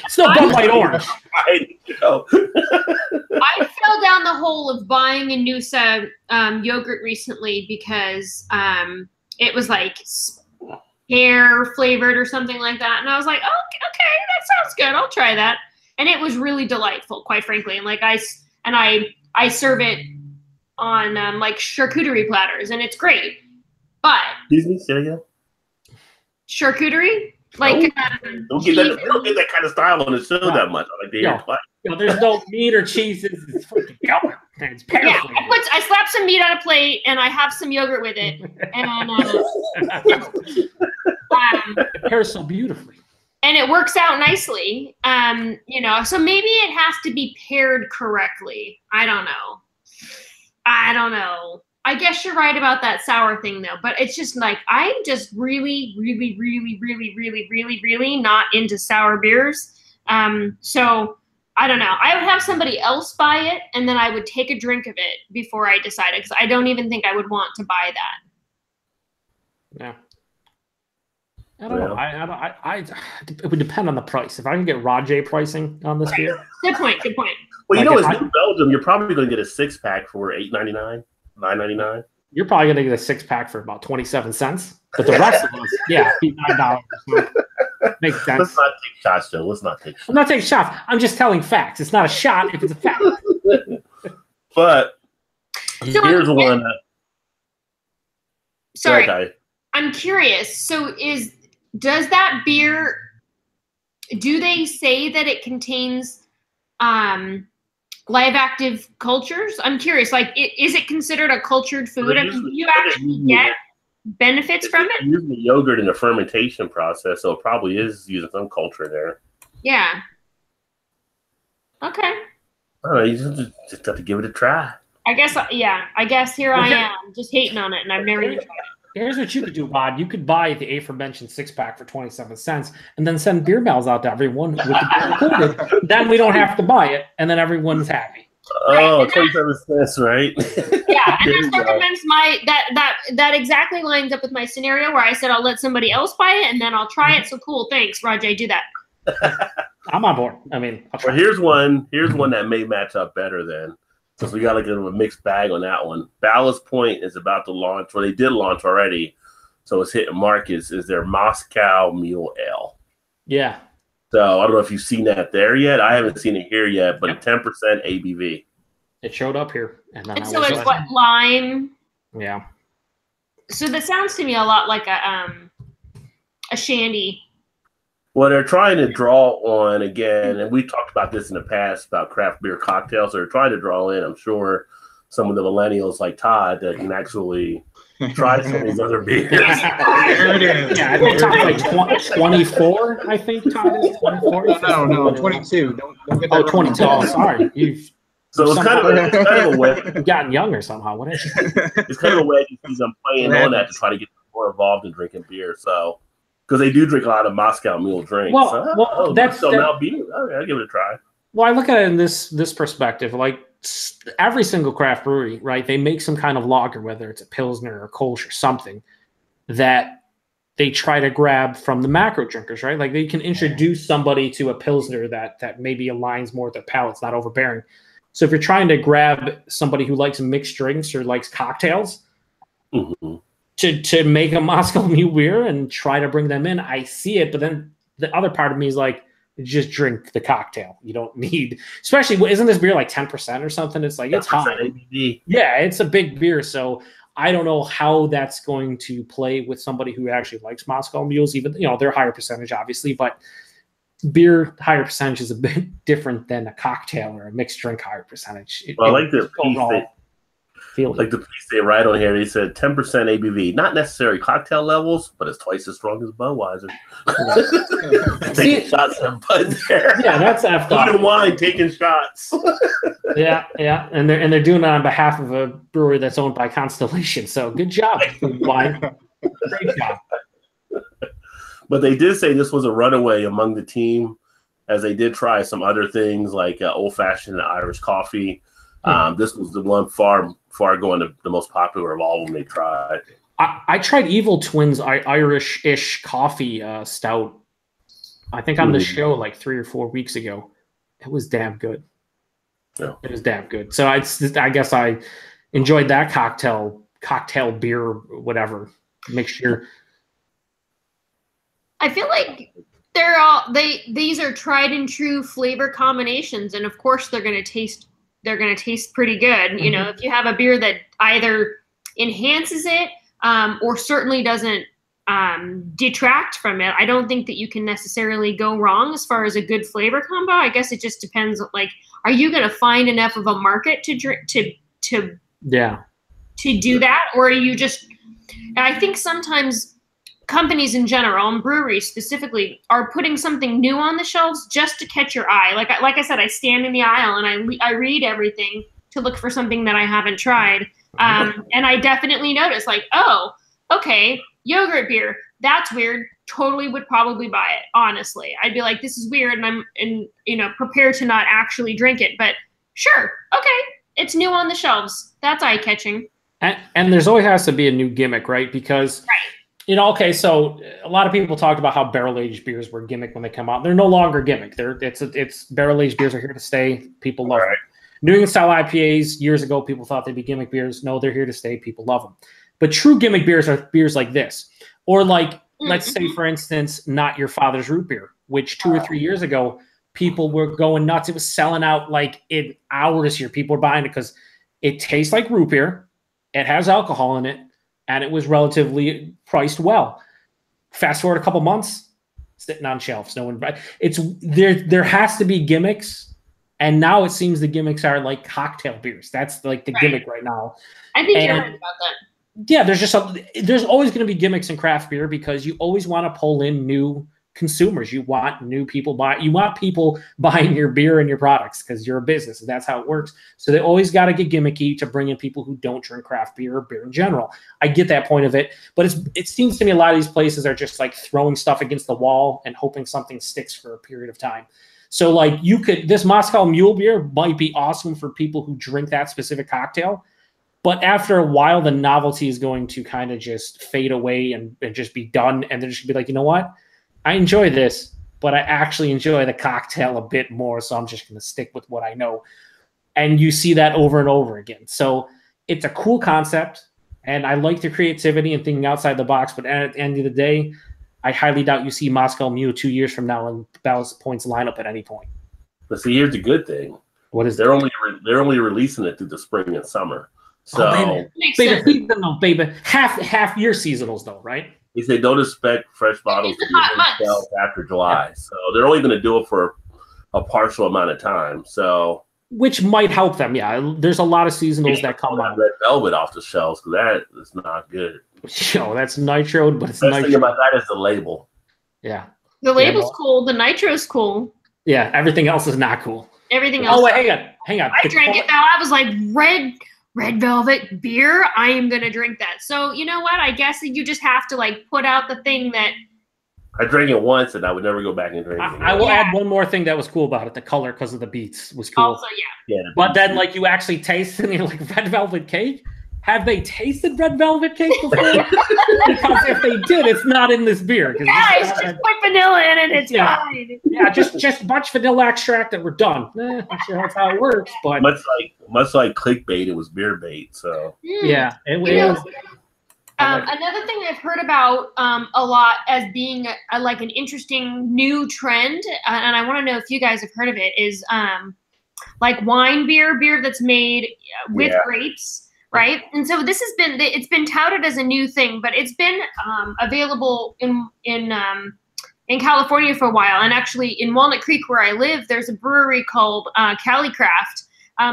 It's no Bud Light Orange. I know. I fell down the hole of buying a Noosa yogurt recently because it was like pear flavored or something like that, and I was like, oh, okay, that sounds good. I'll try that, and it was really delightful, quite frankly. And like I serve it on like charcuterie platters, and it's great. But Excuse me, say it again. Charcuterie, like Don't get that kind of style on the show that much. I like to hear it play. There's no meat or cheeses. It's freaking yogurt. It's pear yeah, flavored. I slap some meat on a plate, and I have some yogurt with it, and It pairs so beautifully. and it works out nicely. So maybe it has to be paired correctly. I don't know. I guess you're right about that sour thing though, but it's just like, I'm just really, really, really, really, really, really, really not into sour beers. So I don't know. I would have somebody else buy it, and then I would take a drink of it before I decided, because I don't even think I would want to buy that. Yeah. I don't know. It would depend on the price. If I can get Rajay pricing on this beer. Good point. Well, Like it's New Belgium. You're probably going to get a 6-pack for $8.99, $9.99. You're probably going to get a 6-pack for about 27 cents. But the rest of us, yeah, $9. Makes sense. Let's not take shots, Joe. Let's not take shots. I'm not taking shots. I'm just telling facts. It's not a shot if it's a fact. But here's one. Sorry, Okay. I'm curious. So does that beer, do they say that it contains live active cultures? I'm curious, like, is it considered a cultured food? I mean, do you actually get benefits from it? Using the yogurt in the fermentation process, so it probably is using some culture there. Yeah. Okay. I don't know, you just have to give it a try. I guess here I am, just hating on it, and I've never even tried it. Here's what you could do, Rod. You could buy the aforementioned 6-pack for 27 cents and then send beer mails out to everyone with the beer included. Then we don't have to buy it, and then everyone's happy. Oh, Right, 27 cents, right? yeah, and There that you go. circumvents that exactly lines up with my scenario where I said I'll let somebody else buy it and then I'll try it. So cool, thanks, Rajay. Do that. I'm on board. I mean, I'll try. Well, here's one that may match up better then, since we got a bit of a mixed bag on that one. Ballast Point is about to launch, well, they did launch already, so it's hitting markets, is their Moscow Mule Ale. Yeah. So I don't know if you've seen that there yet. I haven't seen it here yet, but 10% ABV. It showed up here. And then And so it's what, lime? Yeah. So that sounds to me a lot like a shandy. Well, they're trying to draw on, again, and we talked about this in the past about craft beer cocktails. So they're trying to draw in, I'm sure, some of the millennials like Todd that can actually try some of these other beers. There it is. Yeah, I think Todd's like 24, I think Todd is 24. No, 22. Don't get that Oh, wrong. 22. Oh, sorry. You've So it's kind of a way. gotten younger somehow. What is it? It's kind of a way to see them playing on that to try to get more involved in drinking beer. So, because they do drink a lot of Moscow Mule drinks. Well, that's now beer. Okay, I'll give it a try. Well, I look at it in this perspective. Like every single craft brewery, right? They make some kind of lager, whether it's a Pilsner or Kolsch or something, that they try to grab from the macro drinkers, right? Like they can introduce somebody to a Pilsner that maybe aligns more with their palate's not overbearing. So if you're trying to grab somebody who likes mixed drinks or likes cocktails to make a Moscow Mule beer and try to bring them in, I see it. But then the other part of me is like, just drink the cocktail. You don't need, especially, isn't this beer like 10% or something? It's like, it's hot. ABV. Yeah, it's a big beer. So I don't know how that's going to play with somebody who actually likes Moscow Mules, even, they're higher percentage, obviously, but beer higher percentage is a bit different than a cocktail or a mixed drink higher percentage. Well, I like the piece they write on here. They said 10% ABV, not necessarily cocktail levels, but it's twice as strong as Budweiser. Taking shots at Bud there. Yeah, that's Food and wine, taking shots. yeah, and they're doing it on behalf of a brewery that's owned by Constellation. So good job, Food and Wine. Great job. But they did say this was a runaway among the team, as they did try some other things like old-fashioned and Irish coffee. This was the one far going the most popular of all of them they tried. I tried Evil Twins Irish-ish coffee stout, I think on the show like 3 or 4 weeks ago. It was damn good. Yeah. It was damn good. So I guess I enjoyed that cocktail beer, whatever mixture. I feel like these are tried and true flavor combinations, and of course they're gonna taste pretty good. If you have a beer that either enhances it or certainly doesn't detract from it, I don't think that you can necessarily go wrong as far as a good flavor combo. I guess it just depends. Like, are you going to find enough of a market to do that, or are you just? I think sometimes companies in general and breweries specifically are putting something new on the shelves just to catch your eye. Like I said, I stand in the aisle and I read everything to look for something that I haven't tried. And I definitely noticed, like, oh, okay, yogurt beer, that's weird. Totally would probably buy it. Honestly, I'd be like, this is weird, and I'm prepared to not actually drink it. But sure, okay, it's new on the shelves. That's eye catching. And there's always has to be a new gimmick, right? Because okay, so a lot of people talked about how barrel-aged beers were gimmick when they come out. They're no longer gimmick. It's barrel-aged beers are here to stay. People love them. New England style IPAs, years ago, people thought they'd be gimmick beers. No, they're here to stay. People love them. But true gimmick beers are beers like this. Or like, let's say, for instance, Not Your Father's Root Beer, which 2 or 3 years ago, people were going nuts. It was selling out like in hours here. People were buying it because it tastes like root beer. It has alcohol in it. And it was relatively priced well. Fast forward a couple months, sitting on shelves. No one. It's there has to be gimmicks, and now it seems the gimmicks are like cocktail beers. That's like the gimmick right now. I think you're right about that. Yeah, there's always going to be gimmicks in craft beer because you always want to pull in new consumers. You want new people you want people buying your beer and your products because you're a business and that's how it works. So they always got to get gimmicky to bring in people who don't drink craft beer or beer in general. I get that point of it, but it seems to me a lot of these places are just like throwing stuff against the wall and hoping something sticks for a period of time. So like this Moscow Mule beer might be awesome for people who drink that specific cocktail. But after a while, the novelty is going to kind of just fade away and just be done. And they're just going to be like, you know what? I enjoy this, but I actually enjoy the cocktail a bit more. So I'm just going to stick with what I know. And you see that over and over again. So it's a cool concept. And I like the creativity and thinking outside the box. But at the end of the day, I highly doubt you see Moscow Mule 2 years from now in Ballast Point's lineup at any point. But see, here's the good thing. What is they're only releasing it through the spring and summer. So baby, half year seasonals though, right? He said don't expect fresh bottles to be shelved after July. Yeah. So they're only going to do it for a partial amount of time. So which might help them. Yeah, there's a lot of seasonals that come out. Red Velvet off the shelves because that is not good. Yo, that's nitro, but it's the nitro. Thing about that is the label. Yeah, the label's cool. The nitro's cool. Yeah, everything else is not cool. Everything else. Oh, wait, hang on. I drank it though. I was like red velvet beer. I am gonna drink that. So you know what? I guess that you just have to like put out the thing that. I drank it once and I would never go back and drink it. I will add one more thing that was cool about it. The color, because of the beets, was cool. Also, yeah. But then, like, you actually taste it and you're like, red velvet cake? Have they tasted red velvet cake before? Because if they did, it's not in this beer. Guys, just put vanilla in it. It's fine. Yeah, just a bunch of vanilla extract and we're done. Not sure that's how it works, but much like clickbait, it was beer bait. So yeah, it was. Another thing I've heard about a lot as being like an interesting new trend, and I want to know if you guys have heard of it, is like wine beer that's made with grapes. Right. And so it's been touted as a new thing, but it's been available in California for a while. And actually in Walnut Creek, where I live, there's a brewery called Cali Craft,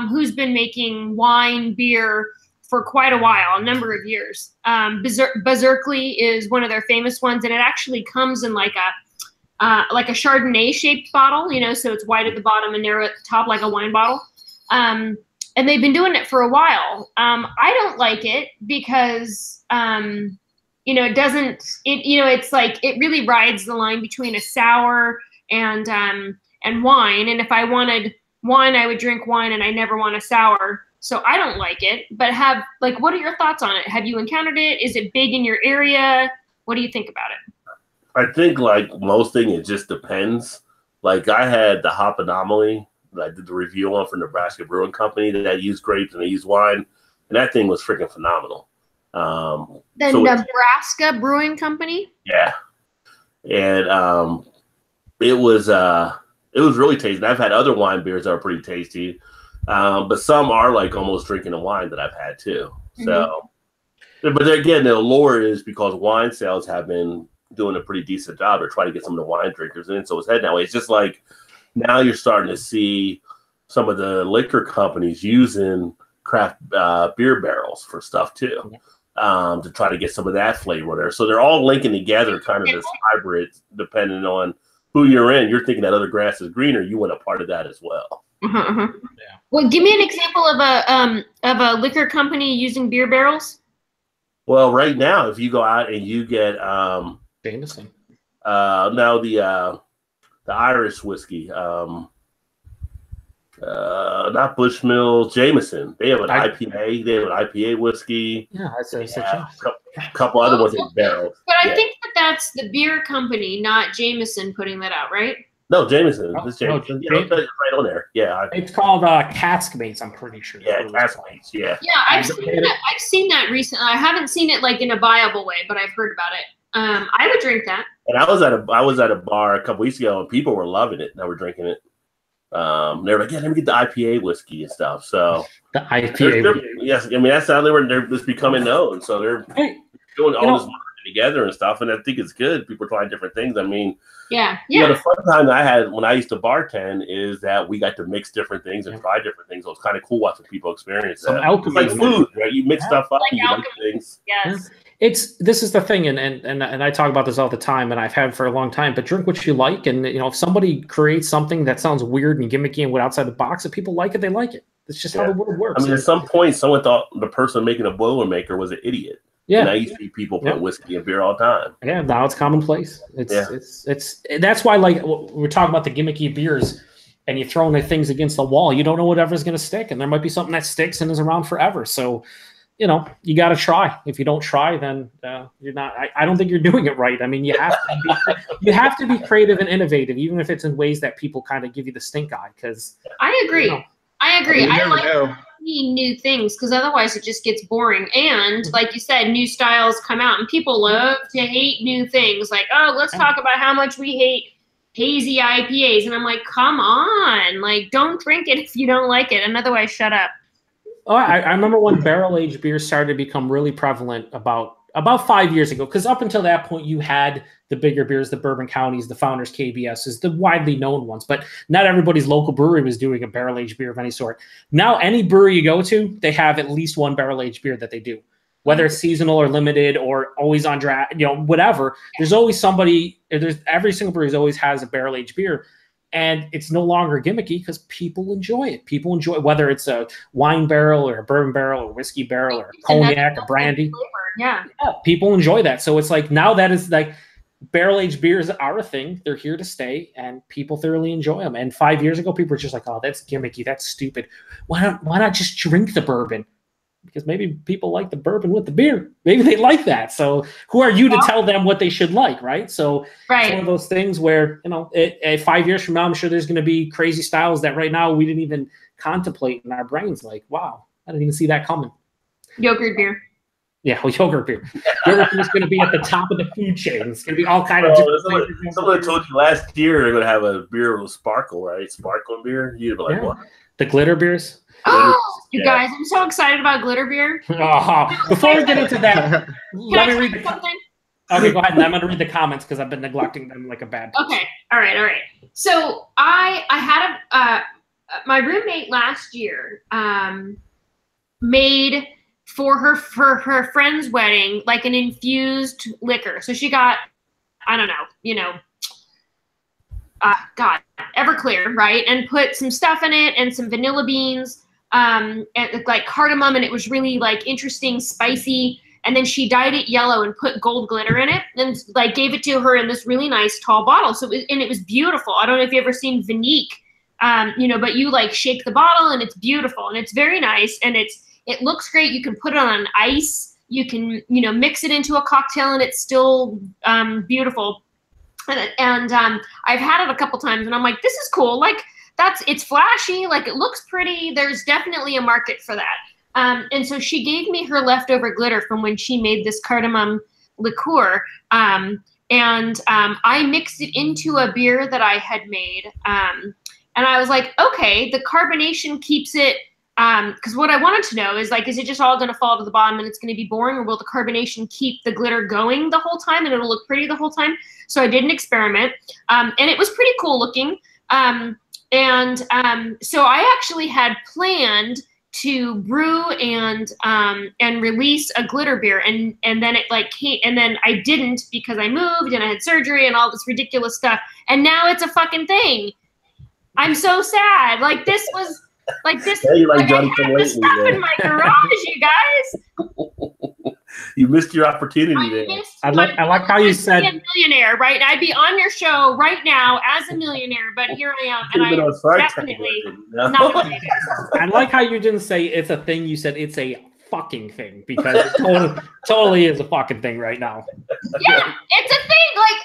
who's been making wine beer for quite a while, a number of years. Berserkly is one of their famous ones. And it actually comes in like a Chardonnay shaped bottle, so it's white at the bottom and narrow at the top, like a wine bottle. And they've been doing it for a while. I don't like it because, it doesn't, it's like, it really rides the line between a sour and wine. And if I wanted wine, I would drink wine and I never want a sour. So I don't like it, but what are your thoughts on it? Have you encountered it? Is it big in your area? What do you think about it? I think like most things, it just depends. Like I had the Hop Anomaly that I did the review on for Nebraska Brewing Company that used grapes and they used wine, and that thing was freaking phenomenal. Nebraska Brewing Company? Yeah. And it was really tasty. I've had other wine beers that are pretty tasty, but some are like almost drinking a wine that I've had too. So, but again, the allure is because wine sales have been doing a pretty decent job to try to get some of the wine drinkers in. So it's heading that way. It's just like now you're starting to see some of the liquor companies using craft beer barrels for stuff too, to try to get some of that flavor there. So they're all linking together, kind of this hybrid, depending on who you're in. You're thinking that other grass is greener. You want a part of that as well. Yeah. Well, give me an example of a liquor company using beer barrels. Well, right now, if you go out and you get Jameson, now the Irish whiskey, not Bushmill, Jameson. They have an IPA. They have an IPA whiskey. Yeah, a couple other ones in barrels. But I think that's the beer company, not Jameson, putting that out, right? No, Jameson. This Jameson. It's right on there. Yeah. It's called Caskmates, I'm pretty sure. Yeah, Caskmates. Yeah. Yeah, I've seen that recently. I haven't seen it like in a viable way, but I've heard about it. I would drink that. And I was at a bar a couple weeks ago, and people were loving it. They were drinking it. They were like, "Yeah, let me get the IPA whiskey and stuff." So the IPA. Yes, I mean that's how they're just becoming known. So they're doing all this together and stuff, and I think it's good. People are trying different things. I mean, the fun time I had when I used to bartend is that we got to mix different things and try different things. So it's kind of cool watching people experience that. It's like food, right? You mix stuff up, and you like things. Yes. This is the thing, and I talk about this all the time, and I've had for a long time. But drink what you like, and if somebody creates something that sounds weird and gimmicky and outside the box, if people like it, they like it. It's just how the world works. I mean, at some point, someone thought the person making a Boilermaker was an idiot. Yeah. And I used to see people put whiskey in beer all the time. Yeah, now it's commonplace. It's that's why, like, we're talking about the gimmicky beers, and you're throwing the things against the wall. You don't know whatever's going to stick, and there might be something that sticks and is around forever. So, you know, you got to try. If you don't try, then you're not. I don't think you're doing it right. I mean, you have to be creative and innovative, even if it's in ways that people kind of give you the stink eye. Because I agree. You know, I agree. You I never like know. new things because otherwise it just gets boring. And like you said, new styles come out, and people love to hate new things. Like, oh, let's talk about how much we hate hazy IPAs, and I'm like, come on, like, don't drink it if you don't like it, and otherwise, shut up. Oh, I remember when barrel-aged beers started to become really prevalent about 5 years ago, because up until that point, you had the bigger beers, the Bourbon Counties, the Founders KBSs, the widely known ones, but not everybody's local brewery was doing a barrel-aged beer of any sort. Now, any brewery you go to, they have at least one barrel-aged beer that they do. Whether it's seasonal or limited or always on draft, you know, whatever, there's always somebody, every single brewery always has a barrel-aged beer. And it's no longer gimmicky because people enjoy it. People enjoy whether it's a wine barrel or a bourbon barrel or whiskey barrel or cognac or brandy. Yeah, people enjoy that. So it's like now that is like barrel-aged beers are a thing. They're here to stay, and people thoroughly enjoy them. And 5 years ago, people were just like, "Oh, that's gimmicky. That's stupid. Why not just drink the bourbon?" Because maybe people like the bourbon with the beer. Maybe they like that. So who are you to tell them what they should like, right? So it's one of those things where, you know, 5 years from now, I'm sure there's going to be crazy styles that right now we didn't even contemplate in our brains. Like, wow, I didn't even see that coming. Yogurt beer. Yeah, well, yogurt beer. Yogurt beer is going to be at the top of the food chain. It's going to be all kind of different things. Someone told you last year they're going to have a beer with sparkle, right? Sparkling beer. You'd be like, what? The glitter beers? Oh, you guys, I'm so excited about glitter beer. Before we get into that, let me read something. Okay, go ahead. And I'm going to read the comments because I've been neglecting them like a bad bitch. Okay, all right. So I had my roommate last year made for her friend's wedding like an infused liquor. So she got, I don't know, you know, Everclear, right? And put some stuff in it and some vanilla beans, and like cardamom, and it was really like interesting, spicy. And then she dyed it yellow and put gold glitter in it, and like gave it to her in this really nice tall bottle. So it was beautiful. I don't know if you've ever seen Vinique, you know, but you like shake the bottle and it's beautiful and it's very nice and it looks great. You can put it on ice. You can, you know, mix it into a cocktail and it's still beautiful. And I've had it a couple times and I'm like, this is cool. Like it's flashy. Like it looks pretty. There's definitely a market for that. And so she gave me her leftover glitter from when she made this cardamom liqueur. And I mixed it into a beer that I had made. And I was like, okay, the carbonation keeps it, because what I wanted to know is like, is it just all going to fall to the bottom and it's going to be boring, or will the carbonation keep the glitter going the whole time and it'll look pretty the whole time? So I did an experiment, and it was pretty cool looking. So I actually had planned to brew and release a glitter beer, and then it like came, and then I didn't because I moved and I had surgery and all this ridiculous stuff, and now it's a fucking thing. I'm so sad. Like this was like this. Yeah, you like I had this stuff in my garage, you guys. You missed your opportunity there. I like how you said a millionaire, right? I'd be on your show right now as a millionaire, but here I am, and I definitely not going to do this. I like how you didn't say it's a thing. You said it's a fucking thing, because it totally is a fucking thing right now. Yeah, it's a thing. Like,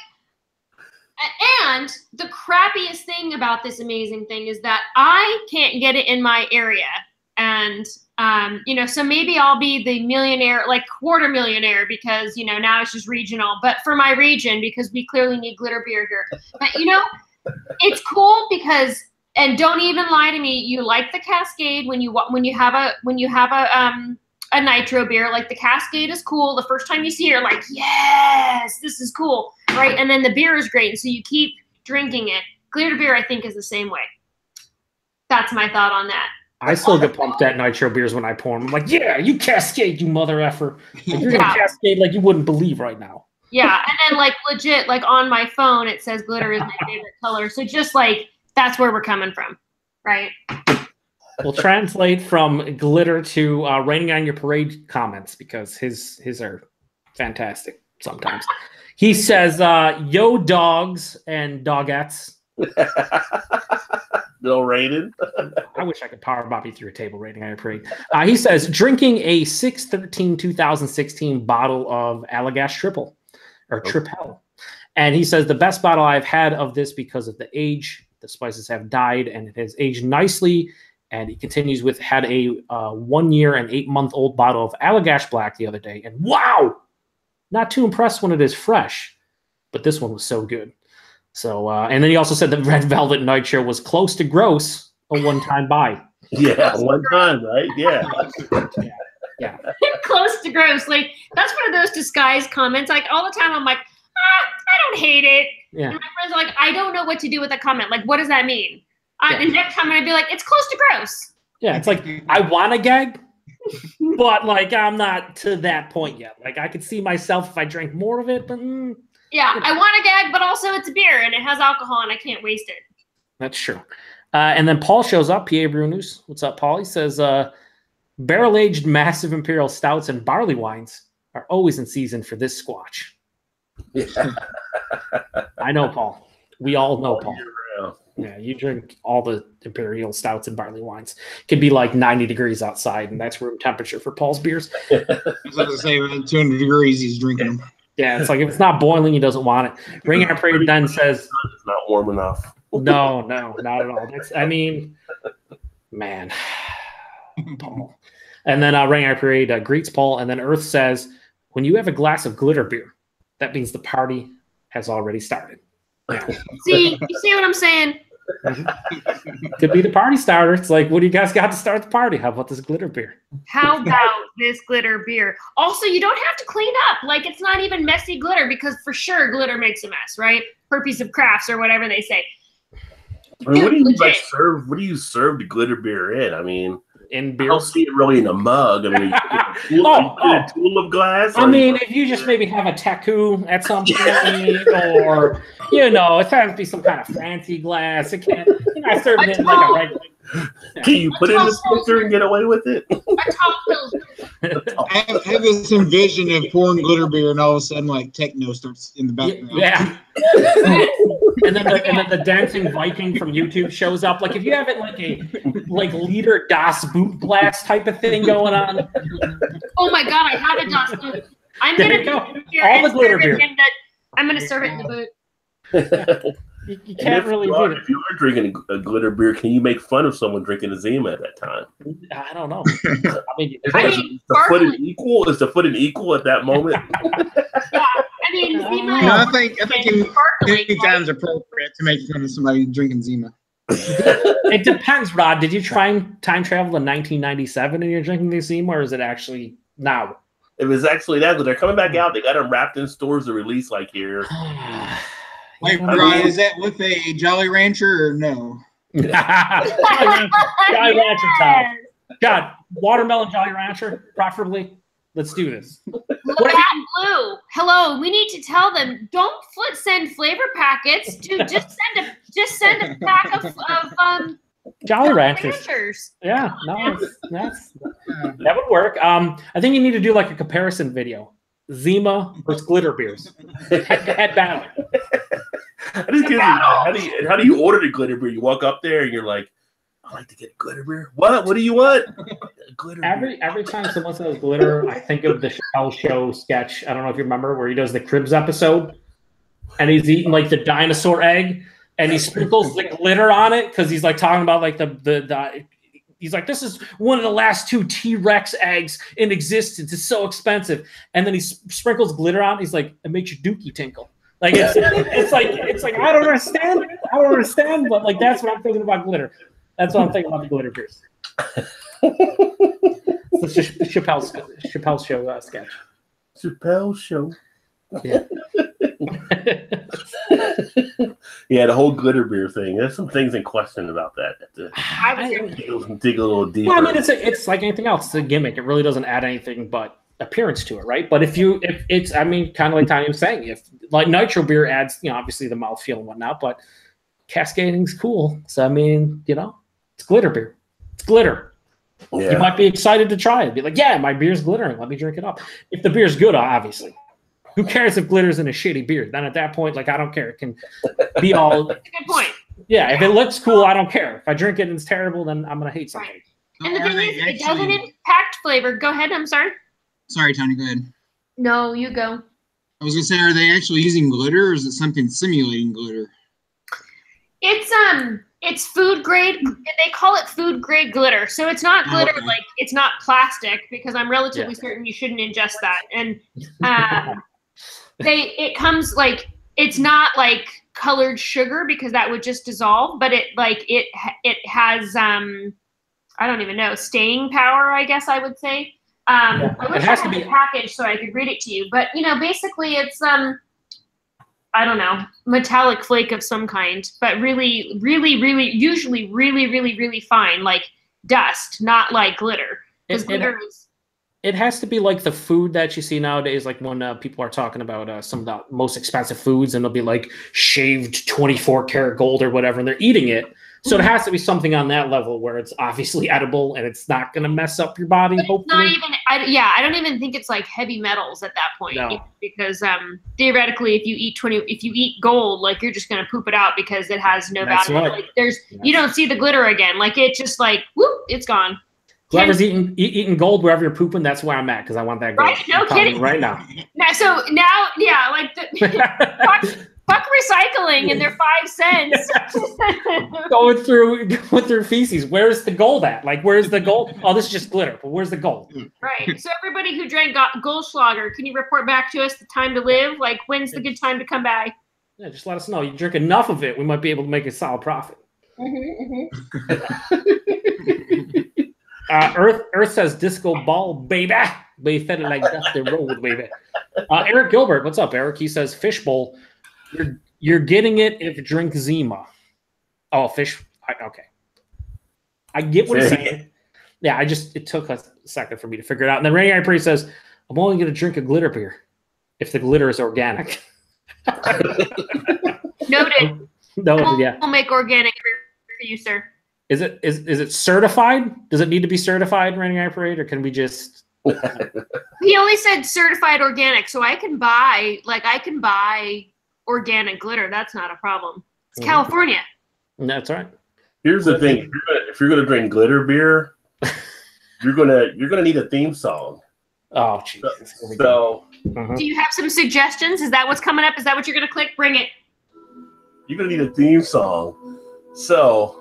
and the crappiest thing about this amazing thing is that I can't get it in my area, and you know, so maybe I'll be the millionaire, like quarter millionaire, because, you know, now it's just regional, but for my region, because we clearly need glitter beer here. But, you know, it's cool because, and don't even lie to me, you like the Cascade when you have a nitro beer, like the Cascade is cool. The first time you see it, you're like, yes, this is cool, right? And then the beer is great, and so you keep drinking it. Glitter beer, I think, is the same way. That's my thought on that. I still get pumped at nitro beers when I pour them. I'm like, yeah, you Cascade, you mother effer. Like, you're gonna Cascade like you wouldn't believe right now. Yeah, and then like legit, like on my phone, it says glitter is my favorite color. So just like, that's where we're coming from, right? We'll translate from glitter to raining on your parade comments, because his are fantastic sometimes. He says, yo, dogs and dogettes. No rated. I wish I could power Bobby through a table rating. I appreciate. He says, drinking a 6/13/2016 bottle of Allagash Triple or Triple. And he says, the best bottle I've had of this because of the age. The spices have died and it has aged nicely. And he continues with, had a 1 year and 8-month-old bottle of Allagash Black the other day. And wow, not too impressed when it is fresh. But this one was so good. So, and then he also said that Red Velvet Nitro was close to gross, a one-time buy. Yeah, one time, right? Yeah. Yeah. Close to gross. Like, that's one of those disguised comments. Like, all the time I'm like, I don't hate it. Yeah. And my friends are like, I don't know what to do with a comment. Like, what does that mean? And next time I'm going to be like, it's close to gross. Yeah, it's like, I want to gag, but, like, I'm not to that point yet. Like, I could see myself if I drank more of it, but... Yeah, I want to gag, but also it's a beer, and it has alcohol, and I can't waste it. That's true. And then Paul shows up, PA Brew News. What's up, Paul? He says, barrel-aged massive imperial stouts and barley wines are always in season for this squatch. Yeah. I know, Paul. We all know, Paul. Yeah, you drink all the imperial stouts and barley wines. It could be like 90 degrees outside, and that's room temperature for Paul's beers. I was going to say, 200 degrees, he's drinking them. Yeah, it's like if it's not boiling, he doesn't want it. Ring Our Parade then says, it's not warm enough. No, not at all. I mean, man, Paul. And then Ring Our Parade greets Paul, and then Earth says, when you have a glass of glitter beer, that means the party has already started. Yeah. See, you see what I'm saying? Could be the party starter. It's like, what do you guys got to start the party? How about this glitter beer? How about this glitter beer? Also, you don't have to clean up. Like, it's not even messy glitter because for sure glitter makes a mess, right? Per piece of crafts or whatever they say. I mean, what do you like serve? What do you serve the glitter beer in? I mean, in beer, I don't see it really in a mug. I mean, a tulip glass. I mean, if you just maybe have a taku at some point, or it has to be some kind of fancy glass. It can't. You're not serving it in like a regular. Can you put it in the filter and get away with it? I have this envision of pouring glitter beer, and all of a sudden, like techno starts in the background. Yeah. And then the dancing Viking from YouTube shows up. Like if you have it like Leader Das Boot Blast type of thing going on. Oh my god, I have a Das Boot. I'm gonna go. All the glitter beer. I'm gonna serve it in the boot. You can't really do it. If you are drinking a glitter beer, can you make fun of someone drinking a Zima at that time? I don't know. Is the foot an equal? Is the foot an equal at that moment? Yeah, I mean, Zima. I think any time's appropriate to make fun of somebody drinking Zima. It depends, Rod. Did you try and time travel to 1997 and you're drinking the Zima, or is it actually now? If it's actually that, but they're coming back out. They got them wrapped in stores to release like here. Wait, Brian, is that with a Jolly Rancher or no? Jolly Rancher time. God, watermelon Jolly Rancher, preferably. Let's do this. Look at Blue. Hello, we need to tell them don't send flavor packets to just send a pack of Jolly Ranchers. Yeah, no, that would work. I think you need to do like a comparison video. Zima versus glitter beers. Head battle. How do you order the glitter beer? You walk up there and you're like, I'd like to get a glitter beer. What do you want? Glitter beer. Every time someone says glitter, I think of the Chappelle Show sketch. I don't know if you remember where he does the Cribs episode and he's eating like the dinosaur egg and he sprinkles the glitter on it because he's like talking about like the he's like, this is one of the last 2 T-Rex eggs in existence. It's so expensive. And then he sprinkles glitter on it. He's like, it makes your dookie tinkle. Like it's like I don't understand, but like that's what I'm thinking about glitter. That's what I'm thinking about the glitter beers. It's the Chappelle Show sketch. Chappelle Show. Yeah. Yeah, the whole glitter beer thing. There's some things in question about that. Dig a little deeper. Well, I mean, it's like anything else. It's a gimmick. It really doesn't add anything but appearance to it, right? But if it's, I mean, kind of like Tanya was saying, if like nitro beer adds, obviously the mouthfeel and whatnot, but cascading's cool. So I mean, it's glitter beer. It's glitter. Yeah. You might be excited to try it. Be like, yeah, my beer's glittering. Let me drink it up. If the beer's good, obviously. Who cares if glitter's in a shitty beer? Then at that point, like, I don't care. It can be all. That's a good point. Yeah, if it looks cool, I don't care. If I drink it and it's terrible, then I'm gonna hate something. Right. And the thing is, it doesn't impact flavor. Go ahead. I'm sorry. Sorry, Tony. Go ahead. No, you go. I was gonna say, are they actually using glitter, or is it something simulating glitter? It's food grade. They call it food grade glitter. So it's not glitter, okay. like it's not plastic, because I'm relatively certain you shouldn't ingest that. And it comes like, it's not like colored sugar, because that would just dissolve, but it has I don't even know, staying power, I guess I would say. I wish I had the package so I could read it to you, but basically it's I don't know, metallic flake of some kind, but really, really, really, usually really, really, really fine, like dust, not like glitter. Because glitter is. It has to be like the food that you see nowadays, like when people are talking about some of the most expensive foods, and they'll be like shaved 24 karat gold or whatever, and they're eating it. So it has to be something on that level where it's obviously edible and it's not going to mess up your body. But hopefully, it's not even. I don't even think it's like heavy metals at that point. No. Because theoretically, if you eat gold, like you're just going to poop it out because it has no value. Right. Like you don't see the glitter again. Like it just like whoop, it's gone. Whoever's eating gold wherever you're pooping, that's where I'm at, because I want that gold. Right? No kidding. Right now. So now, yeah, like fuck recycling and their 5 cents. going through feces. Where's the gold at? Like, where's the gold? Oh, this is just glitter, but where's the gold? Right. So everybody who drank Goldschlager, can you report back to us the time to live? Like, when's the good time to come by? Yeah, just let us know. You drink enough of it, we might be able to make a solid profit. Earth says disco ball, baby. They fed it like Dusty Road, baby. Eric Gilbert, what's up, Eric? He says fishbowl. You're getting it if drink Zima. Oh, fish. Okay. I get what he's saying. Yeah, it took a second for me to figure it out. And then Rainy Eye Priest says, I'm only going to drink a glitter beer if the glitter is organic. Noted. No, yeah. We'll make organic for you, sir. Is it certified? Does it need to be certified, Rainy Eye Parade, or can we just? He only said certified organic, so I can buy organic glitter. That's not a problem. It's California. That's right. Here's the thing: if you're gonna drink glitter beer, you're gonna need a theme song. Oh, Jesus. So, do you have some suggestions? Is that what's coming up? Is that what you're gonna click? Bring it. You're gonna need a theme song. So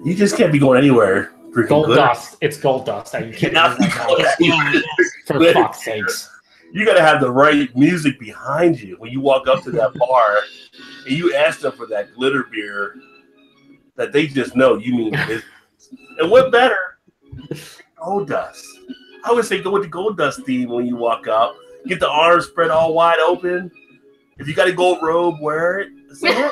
you just can't be going anywhere. Gold dust. It's gold dust. You can't. For fuck's sakes. You got to have the right music behind you when you walk up to that bar and you ask them for that glitter beer that they just know you mean business. And what better? Gold dust. I would say go with the gold dust theme when you walk up. Get the arms spread all wide open. If you got a gold robe, wear it. Say, hey,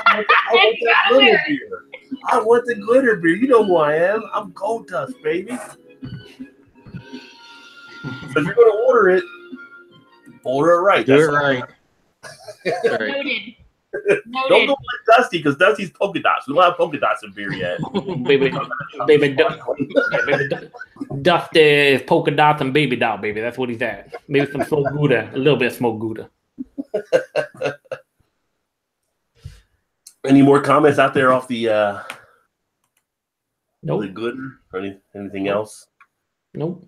I want that glitter beer. I want the glitter beer. You know who I am. I'm Gold Dust, baby. So if you're going to order it right. Do it right. Noted. Don't go with Dusty, because Dusty's polka dots. We don't have polka dots in beer yet. baby, Dusty, polka dots and baby doll, baby. That's what he's at. Maybe some smoked Gouda, a little bit of smoked Gouda. Any more comments out there off the nope. The glitter or anything else? Nope.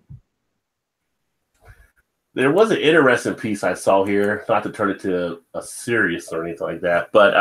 There was an interesting piece I saw here, not to turn it to a serious or anything like that, but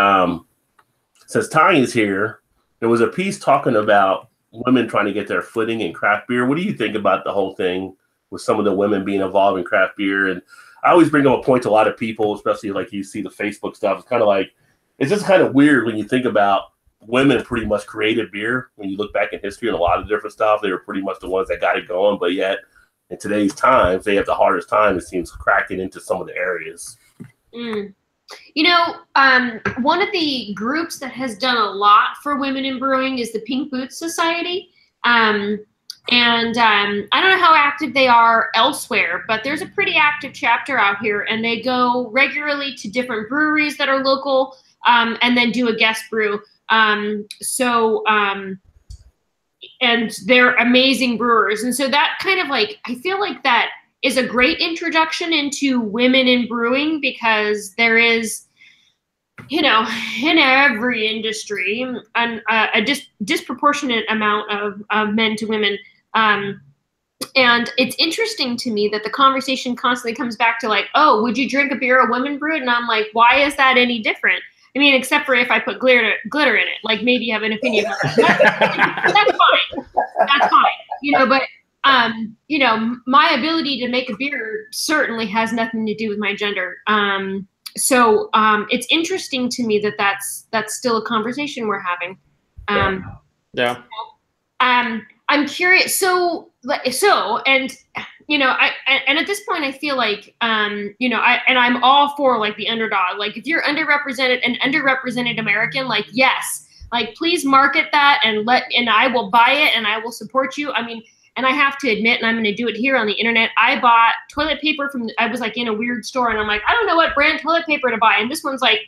since Tanya's here, there was a piece talking about women trying to get their footing in craft beer. What do you think about the whole thing with some of the women being involved in craft beer? And I always bring up a point to a lot of people, especially like you see the Facebook stuff. It's kind of like, it's just kind of weird when you think about women pretty much created beer. When you look back in history and a lot of different stuff, they were pretty much the ones that got it going. But yet, in today's times, they have the hardest time, it seems, cracking into some of the areas. You know, one of the groups that has done a lot for women in brewing is the Pink Boots Society. I don't know how active they are elsewhere, but there's a pretty active chapter out here, and they go regularly to different breweries that are local, and then do a guest brew. And they're amazing brewers. And so that kind of like, I feel like that is a great introduction into women in brewing, because there is, you know, in every industry, a disproportionate amount of men to women. And it's interesting to me that the conversation constantly comes back to like, oh, would you drink a beer a woman brewed? And I'm like, why is that any different? I mean, except for if I put glitter in it, like maybe you have an opinion about that. That's fine. That's fine. You know, but you know, my ability to make a beer certainly has nothing to do with my gender. So it's interesting to me that that's still a conversation we're having. Yeah. I'm curious. So, and you know, and at this point, I feel like, you know, I'm all for like the underdog. Like, if you're an underrepresented American, like, yes, like, please market that and I will buy it and I will support you. I mean, and I have to admit, and I'm going to do it here on the internet, I bought toilet paper I was like in a weird store, and I'm like, I don't know what brand toilet paper to buy. And this one's like,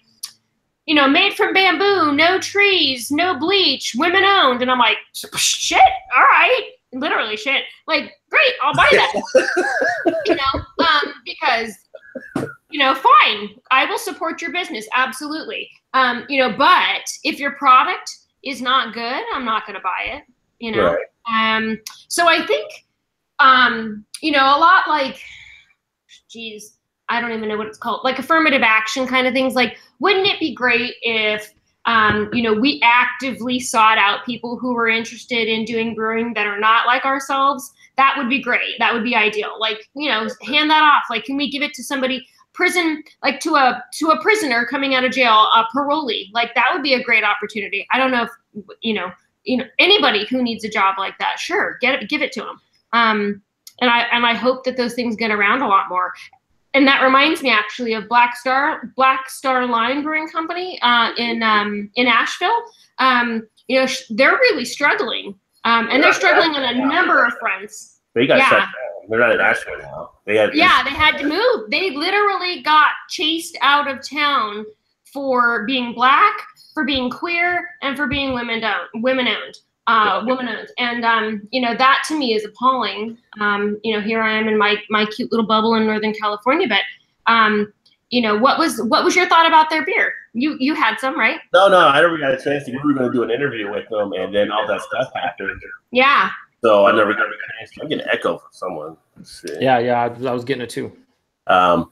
you know, made from bamboo, no trees, no bleach, women owned. And I'm like, shit, all right. Literally shit. Like, great, I'll buy that. You know, because, you know, fine, I will support your business. Absolutely. You know, but if your product is not good, I'm not going to buy it, you know? Right. So I think, you know, a lot like, geez, I don't even know what it's called, like affirmative action kind of things. Like, wouldn't it be great if, you know, we actively sought out people who were interested in doing brewing that are not like ourselves? That would be great. That would be ideal. Like, you know, hand that off. Like, can we give it to somebody, prison, like to a prisoner coming out of jail, a parolee? Like, that would be a great opportunity. I don't know if, you know, anybody who needs a job like that, sure, give it to them. And I hope that those things get around a lot more. And that reminds me actually of Black Star Line Brewing Company in Asheville. You know, they're really struggling, and they're struggling on a number of fronts. They got shut down. They're not in Asheville now. They had to move. They literally got chased out of town for being Black, for being queer, and for being women owned. And you know, that to me is appalling. You know, here I am in my cute little bubble in Northern California, but you know, what was your thought about their beer? You had some, right? No, I never got a chance to. We were going to do an interview with them, and then all that stuff happened. Yeah. So I never got a chance. I'm getting an echo from someone. Let's see. Yeah, I was getting it too. So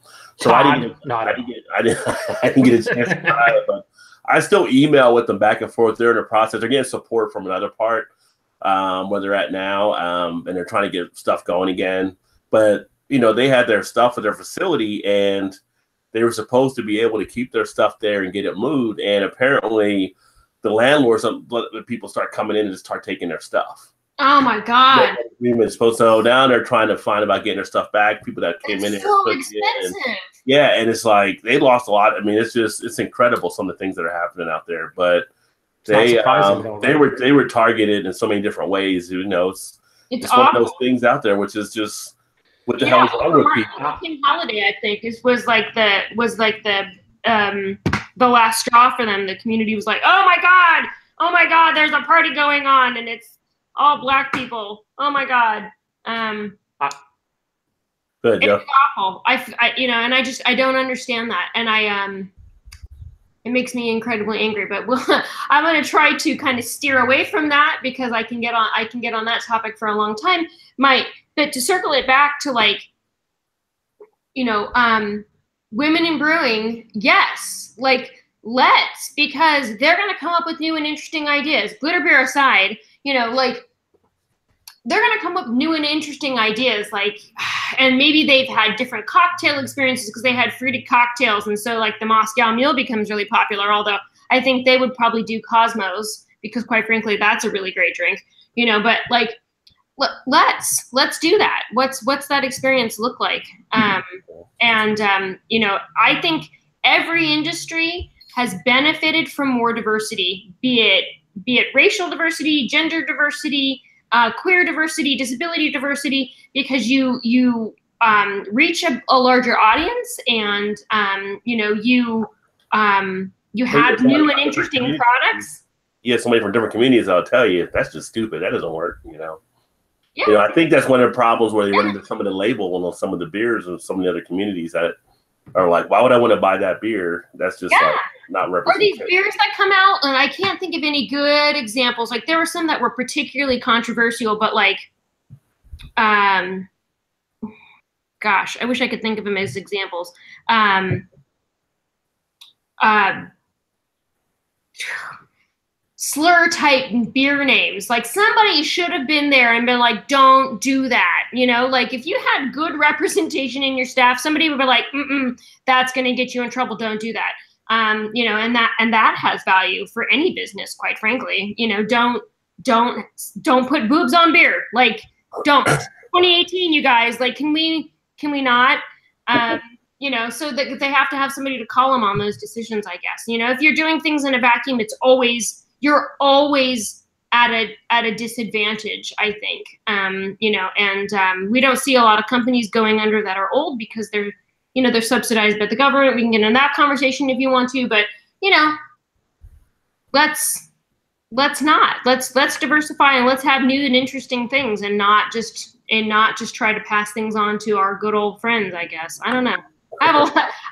I didn't get a chance to try it, but I still email with them back and forth. They're in the process. They're getting support from another part where they're at now, and they're trying to get stuff going again. But, you know, they had their stuff at their facility, and they were supposed to be able to keep their stuff there and get it moved. And apparently the landlords, people start coming in and just start taking their stuff. Oh, my God. Agreement is supposed to go down. They're trying to find about getting their stuff back. People that came in. So expensive. Yeah, and it's like they lost a lot. I mean, it's incredible some of the things that are happening out there. But they were targeted in so many different ways. You know, it's one of those things out there, which is just what the hell is wrong with people. King Holiday, I think, was like the last straw for them. The community was like, oh my God, there's a party going on, and it's all Black people. Oh my God. Good, it's awful. I you know, and I don't understand that, and it makes me incredibly angry. But I'm going to try to kind of steer away from that, because I can get on that topic for a long time. But to circle it back to, like, you know, women in brewing, yes, like, let's, because they're going to come up with new and interesting ideas. Glitter beer aside, you know, like, they're going to come up with new and interesting ideas, like, and maybe they've had different cocktail experiences because they had fruited cocktails. And so, like, the Moscow Mule becomes really popular, although I think they would probably do Cosmos, because quite frankly, that's a really great drink, you know, but like, let's do that. What's that experience look like? You know, I think every industry has benefited from more diversity, be it racial diversity, gender diversity, queer diversity, disability diversity, because you reach a larger audience, and you know, you have new and interesting products. Yeah, somebody from different communities, I'll tell you, that's just stupid. That doesn't work, you know. You know, I think that's one of the problems where they run into some of the label on some of the beers and some of the other communities that are like, why would I want to buy that beer? That's just like not representative. Or these beers that come out, and I can't think of any good examples. Like there were some that were particularly controversial, but like, gosh, I wish I could think of them as examples. Slur type beer names. Like somebody should have been there and been like, don't do that. You know, like if you had good representation in your staff, somebody would be like, that's going to get you in trouble. Don't do that. You know, and that has value for any business, quite frankly. You know, don't put boobs on beer. Like don't. 2018, you guys, like, can we not? You know, so that they have to have somebody to call them on those decisions, I guess. You know, if you're doing things in a vacuum, you're always at a disadvantage, I think. You know, and we don't see a lot of companies going under that are old because they're subsidized by the government. We can get in that conversation if you want to, but you know, let's diversify and let's have new and interesting things and not just try to pass things on to our good old friends, I guess. I don't know. I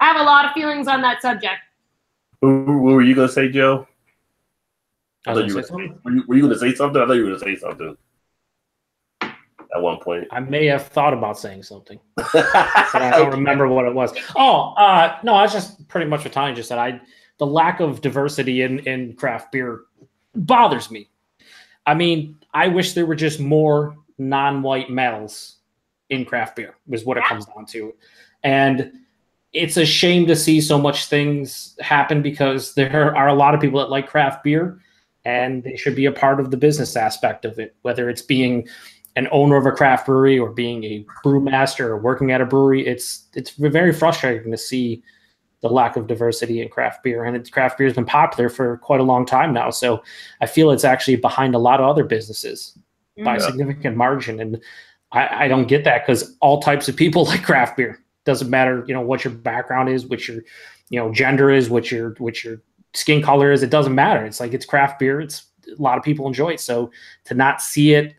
have a lot of feelings on that subject. What were you gonna say, Joe? Were you gonna say something? I thought you were gonna say something at one point. I may have thought about saying something, but I don't remember what it was. No, I was just pretty much what Tanya just said. The lack of diversity in craft beer bothers me. I mean, I wish there were just more non-white males in craft beer, is what it comes down to. And it's a shame to see so much things happen because there are a lot of people that like craft beer and they should be a part of the business aspect of it, whether it's being an owner of a craft brewery or being a brewmaster or working at a brewery. It's very frustrating to see the lack of diversity in craft beer, and craft beer has been popular for quite a long time now. So I feel it's actually behind a lot of other businesses by a significant margin. And I don't get that because all types of people like craft beer. Doesn't matter, you know, what your background is, what your, you know, gender is, what your skin color is. It doesn't matter. It's like, it's craft beer. It's a lot of people enjoy it. So to not see it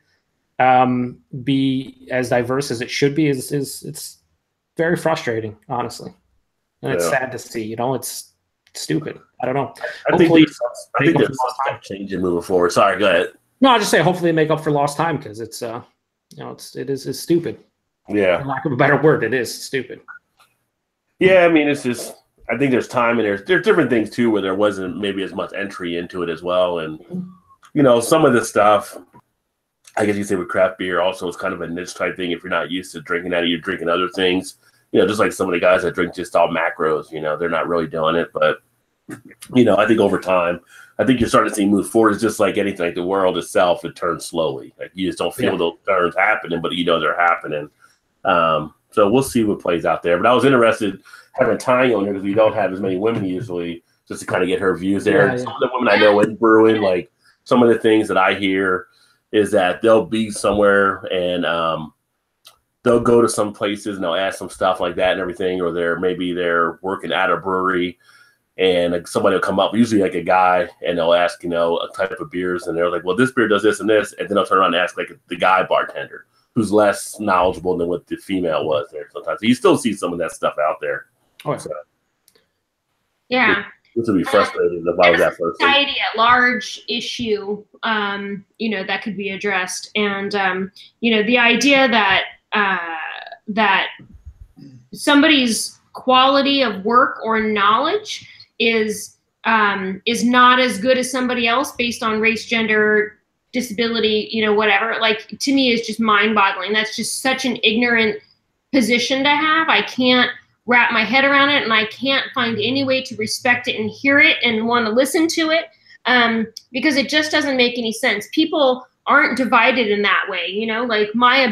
be as diverse as it should be is it's very frustrating, honestly. And it's sad to see, you know, it's stupid. I don't know. I think there's some changing moving forward. Sorry, go ahead. No, I'll just say hopefully they make up for lost time because it's you know, it's stupid. Yeah. For lack of a better word, it is stupid. Yeah, I mean, it's just, I think there's time and there's different things too where there wasn't maybe as much entry into it as well. And, you know, some of the stuff, I guess you say with craft beer also is kind of a niche type thing. If you're not used to drinking that, you're drinking other things, you know, just like some of the guys that drink just all macros, you know, they're not really doing it. But, you know, I think over time, I think you're starting to see move forward. It's just like anything, like the world itself, it turns slowly. Like you just don't feel those turns happening, but you know they're happening. So we'll see what plays out there. But I was interested having Tanya on here because we don't have as many women usually, just to kind of get her views there. Yeah. Some of the women I know in brewing, like some of the things that I hear is that they'll be somewhere and they'll go to some places and they'll ask some stuff like that and everything, or they're working at a brewery and like somebody will come up, usually like a guy, and they'll ask, you know, a type of beers, and they're like, well, this beer does this and this, and then they'll turn around and ask like the guy bartender who's less knowledgeable than what the female was there sometimes. So you still see some of that stuff out there. Oh, so, yeah. This would be frustrating if I was that person. Society at large issue, you know, that could be addressed. And, you know, the idea that that somebody's quality of work or knowledge is not as good as somebody else based on race, gender, disability, you know, whatever, like, to me is just mind-boggling. That's just such an ignorant position to have. I can't wrap my head around it, and I can't find any way to respect it and hear it and want to listen to it, because it just doesn't make any sense. People aren't divided in that way, you know, like my a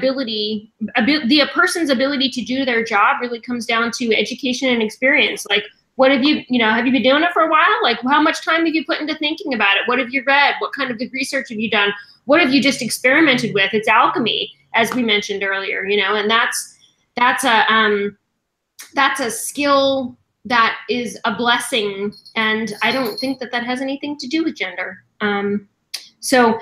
person's ability to do their job really comes down to education and experience. Like, what have you been doing it for a while? Like, how much time have you put into thinking about it? What have you read? What kind of good research have you done? What have you just experimented with? It's alchemy, as we mentioned earlier, you know, and that's a skill that is a blessing. And I don't think that has anything to do with gender. So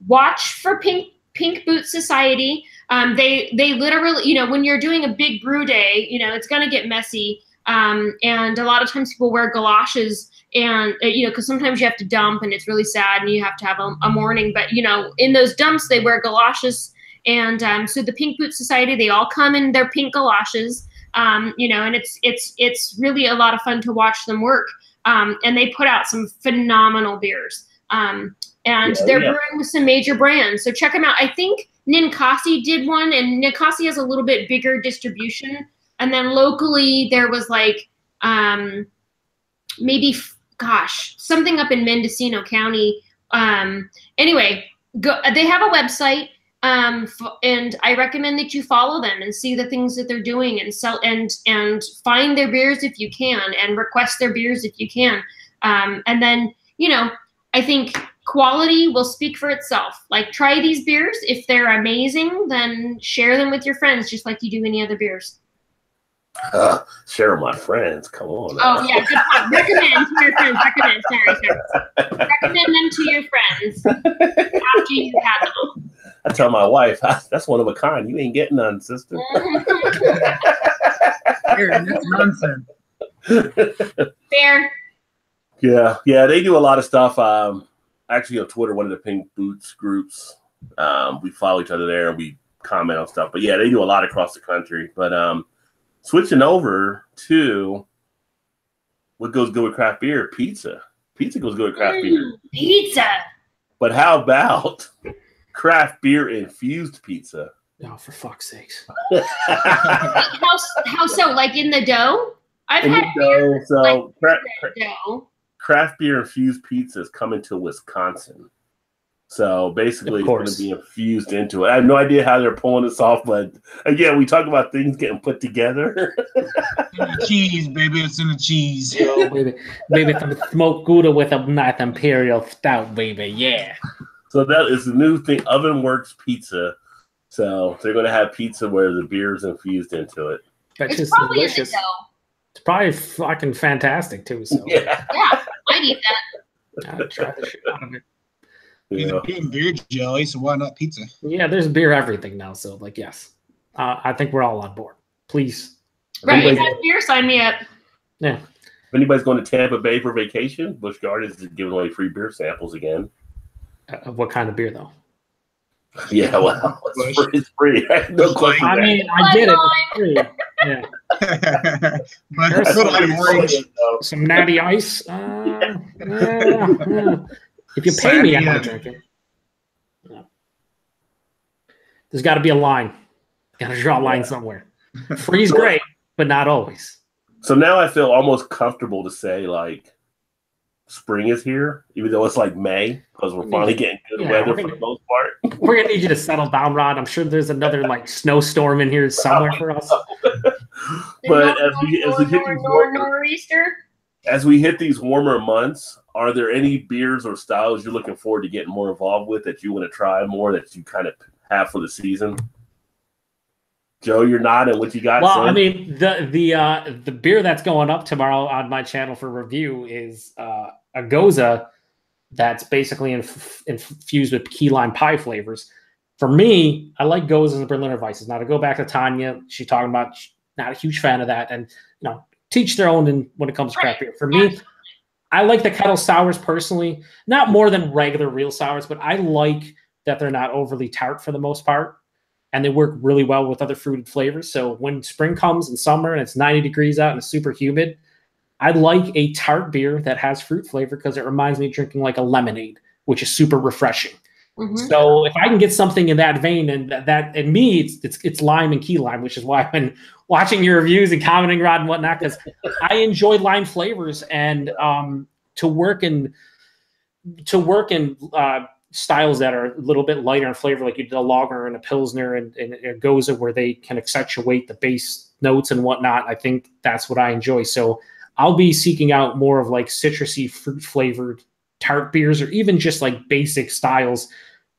watch for pink Pink Boot Society. They literally, you know, when you're doing a big brew day, you know, it's going to get messy. And a lot of times people wear galoshes and, you know, because sometimes you have to dump and it's really sad and you have to have a morning. But, you know, in those dumps, they wear galoshes. And so the Pink Boot Society, they all come in their pink galoshes, you know, and it's really a lot of fun to watch them work. And they put out some phenomenal beers. And they're brewing with some major brands. So check them out. I think Ninkasi did one, and Ninkasi has a little bit bigger distribution. And then locally there was like maybe, something up in Mendocino County. Anyway, they have a website. And I recommend that you follow them and see the things that they're doing and sell and find their beers if you can and request their beers if you can. And then, you know, I think quality will speak for itself. Like, try these beers. If they're amazing, then share them with your friends, just like you do any other beers. Share with my friends. Come on. Oh, yeah. Good point. Recommend to your friends. Recommend. Sorry. Recommend them to your friends after you had them. I tell my wife, that's one of a kind. You ain't getting none, sister. That's nonsense. Fair. Yeah, they do a lot of stuff. Actually, on Twitter, one of the Pink Boots groups, we follow each other there and we comment on stuff. But yeah, they do a lot across the country. But switching over to what goes good with craft beer, pizza. Pizza goes good with craft beer. Pizza. But how about craft beer infused pizza? Oh, for fuck's sakes. How so? Like in the dough? I've In had the dough, beer, so like, dough. craft beer infused pizza is coming to Wisconsin. So basically, it's going to be infused into it. I have no idea how they're pulling this off, but again, we talk about things getting put together. Cheese, baby, it's in the cheese. Yo, baby, some smoked Gouda with a nice imperial stout, baby, yeah. So that is the new thing, Oven Works Pizza. So they're going to have pizza where the beer is infused into it. That's It's just probably delicious. in the dough. It's probably fucking fantastic too. So Yeah. Yeah, I'd eat that. I'd try the shit out of it. Yeah. Eating beer jelly, so why not pizza? Yeah, there's beer everything now. So like, yes, I think we're all on board. Please. Right, Anybody's- if that's beer, sign me up. Yeah. If anybody's going to Tampa Bay for vacation, Busch Gardens is giving away free beer samples again. What kind of beer though? Yeah, well, it's free. No question. I mean, I get it. It's free. Yeah. But There's it's a little somebody orange. Some natty ice. Yeah. If you pay me, I'm gonna drink it. Yeah. There's got to be a line. Got to draw a line somewhere. Free's great, but not always. So now I feel almost comfortable to say, like, spring is here, even though it's like May, because we're finally getting good weather for the most part. We're gonna need you to settle down, Rod. I'm sure there's another like snowstorm in here somewhere for us. But as we hit these nor'easter. as we hit these warmer months, are there any beers or styles you're looking forward to getting more involved with that you want to try more that you kind of have for the season? Joe, you're nodding. What you got? Well, son? I mean, the beer that's going up tomorrow on my channel for review is a Goza that's basically infused with key lime pie flavors. For me, I like Gozas and Berliner Weisses. Now to go back to Tanya, she's talking about not a huge fan of that, and you know, teach their own when it comes to craft beer. For me, I like the kettle sours personally, not more than regular real sours, but I like that they're not overly tart for the most part. And they work really well with other fruited flavors. So when spring comes in summer and it's 90 degrees out and it's super humid, I like a tart beer that has fruit flavor because it reminds me of drinking like a lemonade, which is super refreshing. Mm-hmm. So if I can get something in that vein, and and me, it's lime and key lime, which is why I've been watching your reviews and commenting, Rod, and whatnot, because I enjoy lime flavors, and to work in styles that are a little bit lighter in flavor, like you did a lager and a pilsner and a Goza, where they can accentuate the base notes and whatnot. I think that's what I enjoy. So I'll be seeking out more of like citrusy, fruit flavored tart beers, or even just like basic styles,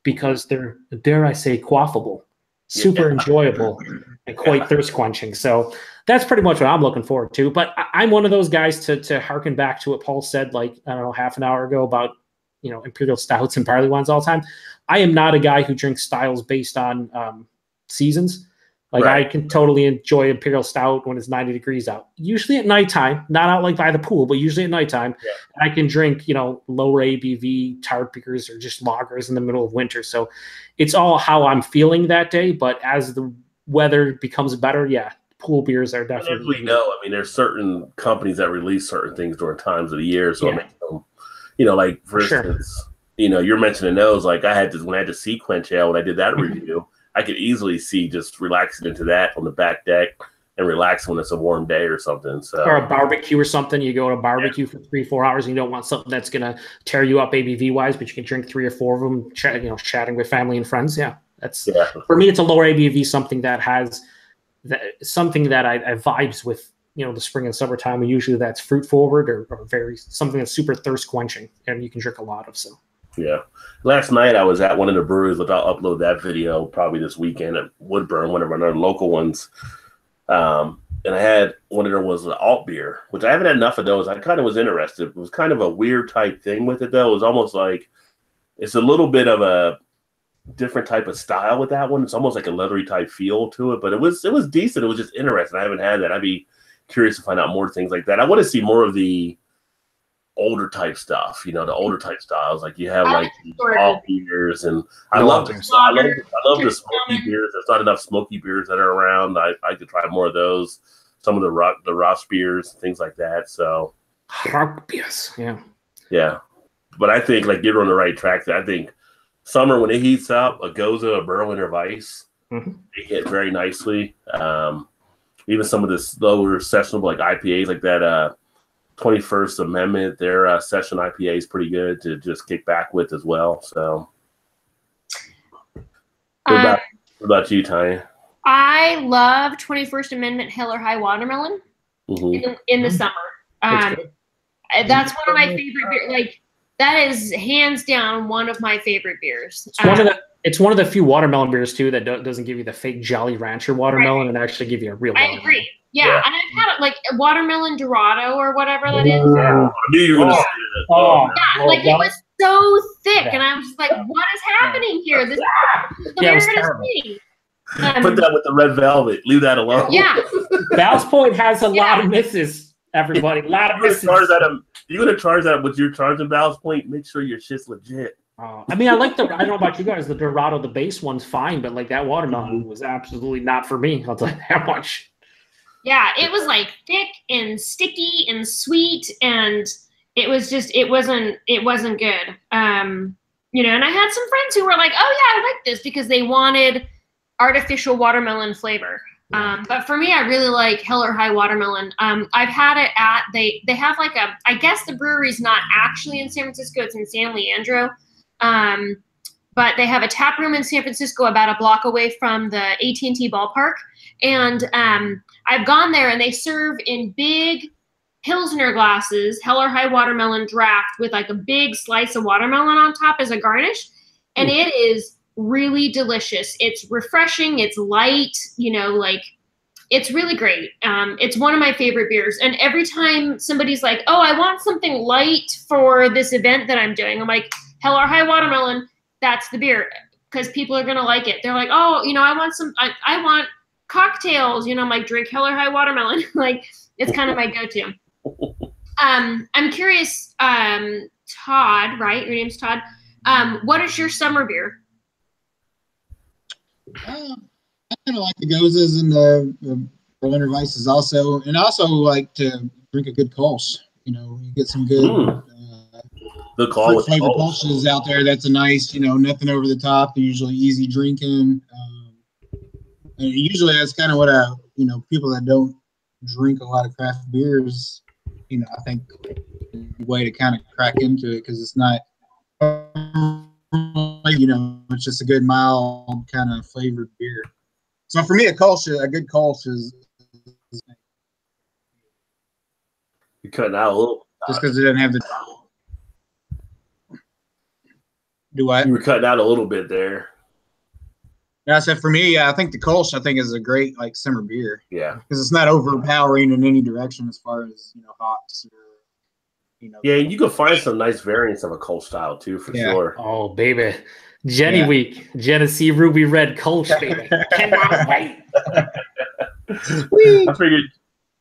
because they're, dare I say, quaffable, super enjoyable, and quite thirst quenching. So that's pretty much what I'm looking forward to. But I'm one of those guys to harken back to what Paul said, like, I don't know, half an hour ago about imperial stouts and barley wines all the time. I am not a guy who drinks styles based on seasons. Like I can totally enjoy imperial stout when it's 90 degrees out. Usually at nighttime, not out like by the pool, but usually at nighttime. Yeah. I can drink, lower ABV tart beers or just lagers in the middle of winter. So it's all how I'm feeling that day. But as the weather becomes better, pool beers are definitely. As we know, I mean, there's certain companies that release certain things during times of the year. So it makes them, like for instance, you're mentioning those. Like I had this when I had the Sea Quench Ale when I did that review. I could easily see just relaxing into that on the back deck and relax when it's a warm day or something. So or a barbecue or something. You go to a barbecue for 3-4 hours and you don't want something that's going to tear you up ABV wise, but you can drink 3 or 4 of them, chatting with family and friends. Yeah. For me, it's a lower ABV, something that has something that I vibes with, the spring and summertime. And usually that's fruit forward or very something that's super thirst quenching and you can drink a lot of. So. Yeah. Last night I was at one of the breweries, which I'll upload that video probably this weekend at Woodburn, one of our local ones. And I had one of them was an alt beer, which I haven't had enough of those. I kind of was interested. It was kind of a weird type thing with it, though. It was almost like it's a little bit of a different type of style with that one. It's almost like a leathery type feel to it, but it was decent. It was just interesting. I haven't had that. I'd be curious to find out more things like that. I want to see more of the older type stuff, the older type styles. Like you have like all beers, and I love the smoky beers. There's not enough smoky beers that are around. I could try more of those. Some of the Ross beers, things like that. So beers, yeah. But I think like you're on the right track. I think summer when it heats up, a Goza, a Berliner Weiss, they hit very nicely. Even some of the slower sessionable like IPAs like that. 21st Amendment, their session IPA is pretty good to just kick back with as well. So, what about you, Tanya? I love 21st Amendment Hell or High Watermelon in the summer. That's one of my favorite beers. Like that is hands down one of my favorite beers. It's one of the few watermelon beers too that doesn't give you the fake Jolly Rancher watermelon and actually give you a real. I agree. Yeah, and I've had it like watermelon Dorado or whatever that is. I knew you were going to say that. It was so thick, and I was just like, "What is happening here? This is the weirdest thing." Put that with the red velvet. Leave that alone. Yeah. Ballast Point has a lot of misses. Everybody, a lot of misses. You're going to charge that with your charging Ballast Point. Make sure your shit's legit. I mean, I like I don't know about you guys. The Dorado, the base one's fine, but like that watermelon was absolutely not for me. I'll tell you that much. Yeah, it was like thick and sticky and sweet, and it wasn't good. And I had some friends who were like, "Oh yeah, I like this," because they wanted artificial watermelon flavor. But for me, I really like Hell or High Watermelon. I've had it at they have like I guess the brewery's not actually in San Francisco; it's in San Leandro. But they have a tap room in San Francisco about a block away from the AT&T ballpark. And I've gone there and they serve in big Pilsner glasses, Hell or High Watermelon draft with like a big slice of watermelon on top as a garnish. And it is really delicious. It's refreshing. It's light, it's really great. It's one of my favorite beers. And every time somebody's like, "Oh, I want something light for this event that I'm doing," I'm like, Hell or High Watermelon, that's the beer because people are going to like it. They're like, "Oh, I want I want cocktails." I'm like, drink Hell or High Watermelon. Like it's kind of my go-to. I'm curious, Todd, right? Your name's Todd. What is your summer beer? I kind of like the Gozas and the Berliner Weisses also, and I also like to drink a good Kolsch. You get some good the call with flavor Kolsch's out there. That's a nice, nothing over the top. Usually easy drinking. And usually that's kind of what people that don't drink a lot of craft beers, I think a way to kind of crack into it because it's not, it's just a good mild kind of flavored beer. So for me, a good Kolsch is. You're cutting out a little. Just because it doesn't have the. Do I? You were cutting out a little bit there. Yeah, I said for me, I think the Kolsch is a great summer beer. Yeah, because it's not overpowering in any direction as far as hops Yeah, you can find some nice variants of a Kolsch style too, for sure. Oh, baby. Jenny Week, Genesee Ruby Red Kolsch, baby. Cannot wait. I figured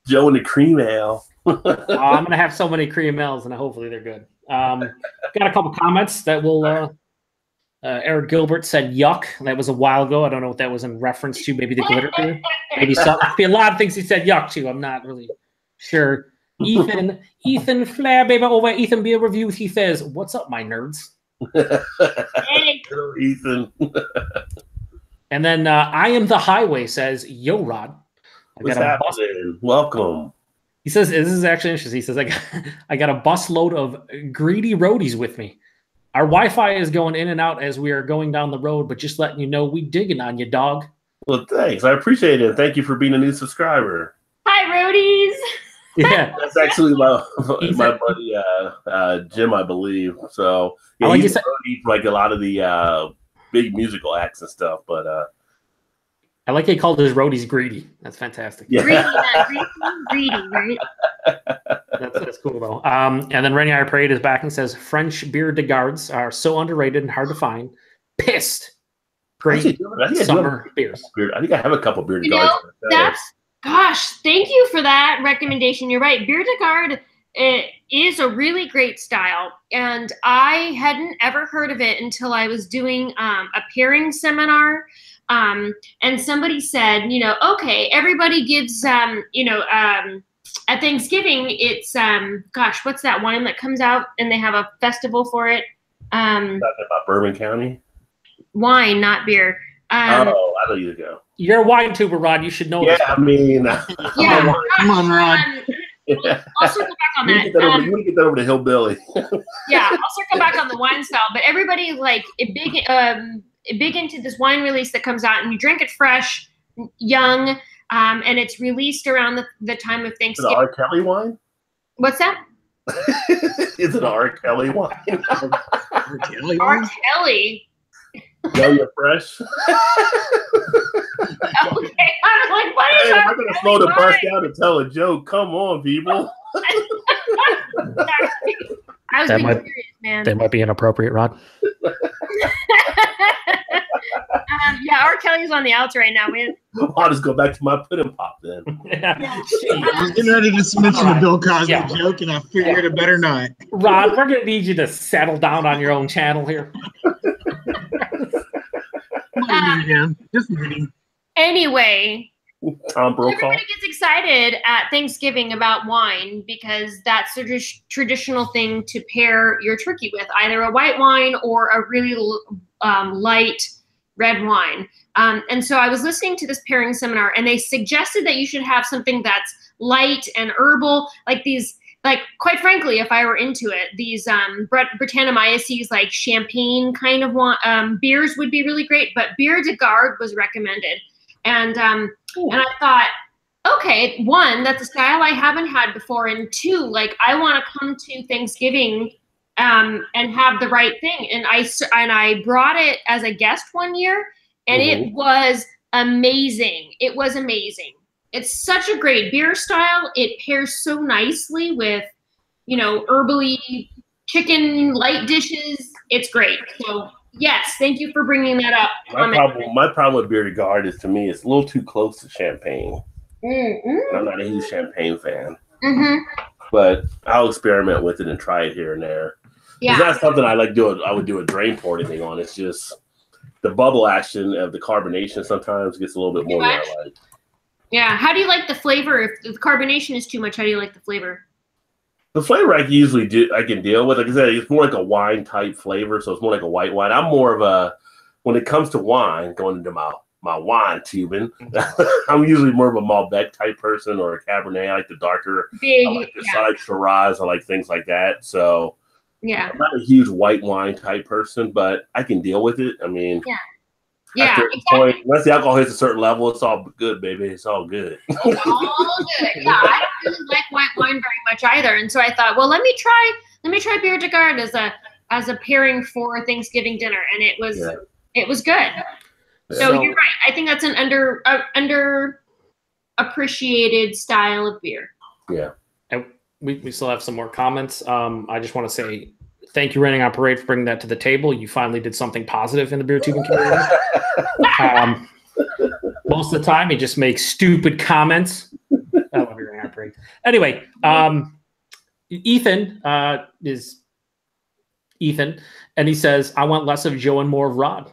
Joe and the cream ale. I'm going to have so many cream ales, and hopefully they're good. Got a couple comments that will. Eric Gilbert said yuck. That was a while ago. I don't know what that was in reference to. Maybe the glitter beer. Maybe something. Be a lot of things he said yuck to. I'm not really sure. Ethan Flair, baby, over Ethan Beer Reviews. He says, "What's up, my nerds?" Hey. Hello, Ethan. And then I Am the Highway says, "Yo, Rod, What's happening? Welcome." He says, "This is actually interesting." He says, "I got a bus load of greedy roadies with me. Our Wi-Fi is going in and out as we are going down the road, but just letting you know we digging on you, dog." Well, thanks. I appreciate it. Thank you for being a new subscriber. Hi, roadies. Yeah, that's actually my buddy Jim, I believe. So yeah, he's like a lot of the big musical acts and stuff. But I like he called his roadies greedy. That's fantastic. Yeah. Greedy, right? That's cool though. And then Rainy Eye Parade is back and says French beer de gardes are so underrated and hard to find. Pissed. Great summer beers. I think I have a couple beer de gardes. Gosh, thank you for that recommendation. You're right. Beer de garde is a really great style, and I hadn't ever heard of it until I was doing a pairing seminar. And somebody said, okay, everybody gives, at Thanksgiving, it's, gosh, what's that wine that comes out and they have a festival for it? Talking about Bourbon County? Wine, not beer. I know you go. You're a wine tuber, Rod. You should know this. I mean, come on, Rod. I'll circle back on that. You want to get that over to Hillbilly. Yeah, I'll circle back on the wine style. But everybody like big into this wine release that comes out, and you drink it fresh, young, and it's released around the time of Thanksgiving. Is it R. Kelly wine? What's that? Is it R. Kelly wine? R. Kelly R. wine? Kelly. Young and fresh. Okay, I'm like, what is I'm going to slow the bus down and tell a joke. Come on, people. I was being serious, man. That might be inappropriate, Rod. Yeah, R. Kelly's on the outs right now, man. I'll just go back to my pudding pop then. I was getting ready to mention a Bill Cosby joke, and I figured it better not. Rod, we're going to need you to settle down on your own channel here. Just kidding. Anyway, Tom Brokaw. Everybody gets excited at Thanksgiving about wine because that's the traditional thing to pair your turkey with, either a white wine or a really light red wine. And so I was listening to this pairing seminar, and they suggested that you should have something that's light and herbal, like these. Like, quite frankly, if I were into it, these Brettanomyces, like champagne kind of beers would be really great. But Bière de Garde was recommended. And I thought, okay, one, that's a style I haven't had before. And two, like, I want to come to Thanksgiving and have the right thing. And I brought it as a guest one year, and it was amazing. It was amazing. It's such a great beer style. It pairs so nicely with, herbally chicken light dishes. It's great. So yes, thank you for bringing that up. My problem with Bière de Garde is, to me, it's a little too close to champagne. Mm-hmm. I'm not a huge champagne fan, but I'll experiment with it and try it here and there. Yeah, it's not something I would do a drain pour or anything on. It's just the bubble action of the carbonation sometimes gets a little bit more than I like. Yeah. How do you like the flavor? If the carbonation is too much, how do you like the flavor? The flavor I can deal with. Like I said, it's more like a wine type flavor, so it's more like a white wine. I'm more of when it comes to wine, going into my wine tubing, I'm usually more of a Malbec type person or a Cabernet. I like the darker. I like Shiraz. I like things like that. So yeah, I'm not a huge white wine type person, but I can deal with it. I mean, yeah, point, once the alcohol hits a certain level, it's all good, baby. It's all good. It's all good. Yeah, I don't really like white wine very much either, and so I thought, well, let me try Bière de Garde as a pairing for Thanksgiving dinner, and it was good. Yeah. So you're right. I think that's an under appreciated style of beer. Yeah. we still have some more comments. I just want to say thank you, Raining on Parade, for bringing that to the table. You finally did something positive in the beer tubing community. Most of the time, he just makes stupid comments. I love your Raining on Parade. Anyway, Ethan is Ethan, and he says, "I want less of Joe and more of Rod."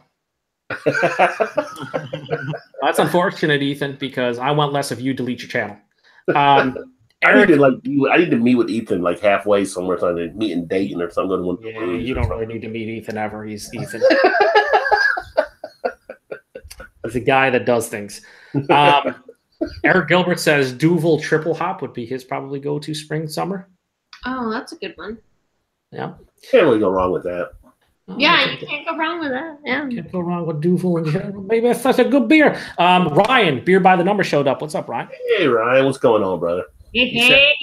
That's unfortunate, Ethan, because I want less of you. Delete your channel. Eric, I need to meet with Ethan like halfway somewhere, so I need to meet in Dayton or something. Yeah, you don't really need to meet Ethan ever. He's Ethan. He's a guy that does things. Eric Gilbert says Duvel triple hop would be his probably go-to spring summer. Oh, that's a good one. Yeah, can't really go wrong with that. Yeah, you can't go wrong with that. Yeah, can't go wrong with Duvel in general. Maybe that's such a good beer. Ryan, Beer by the Number showed up. What's up, Ryan? Hey, Ryan, what's going on, brother? Hey.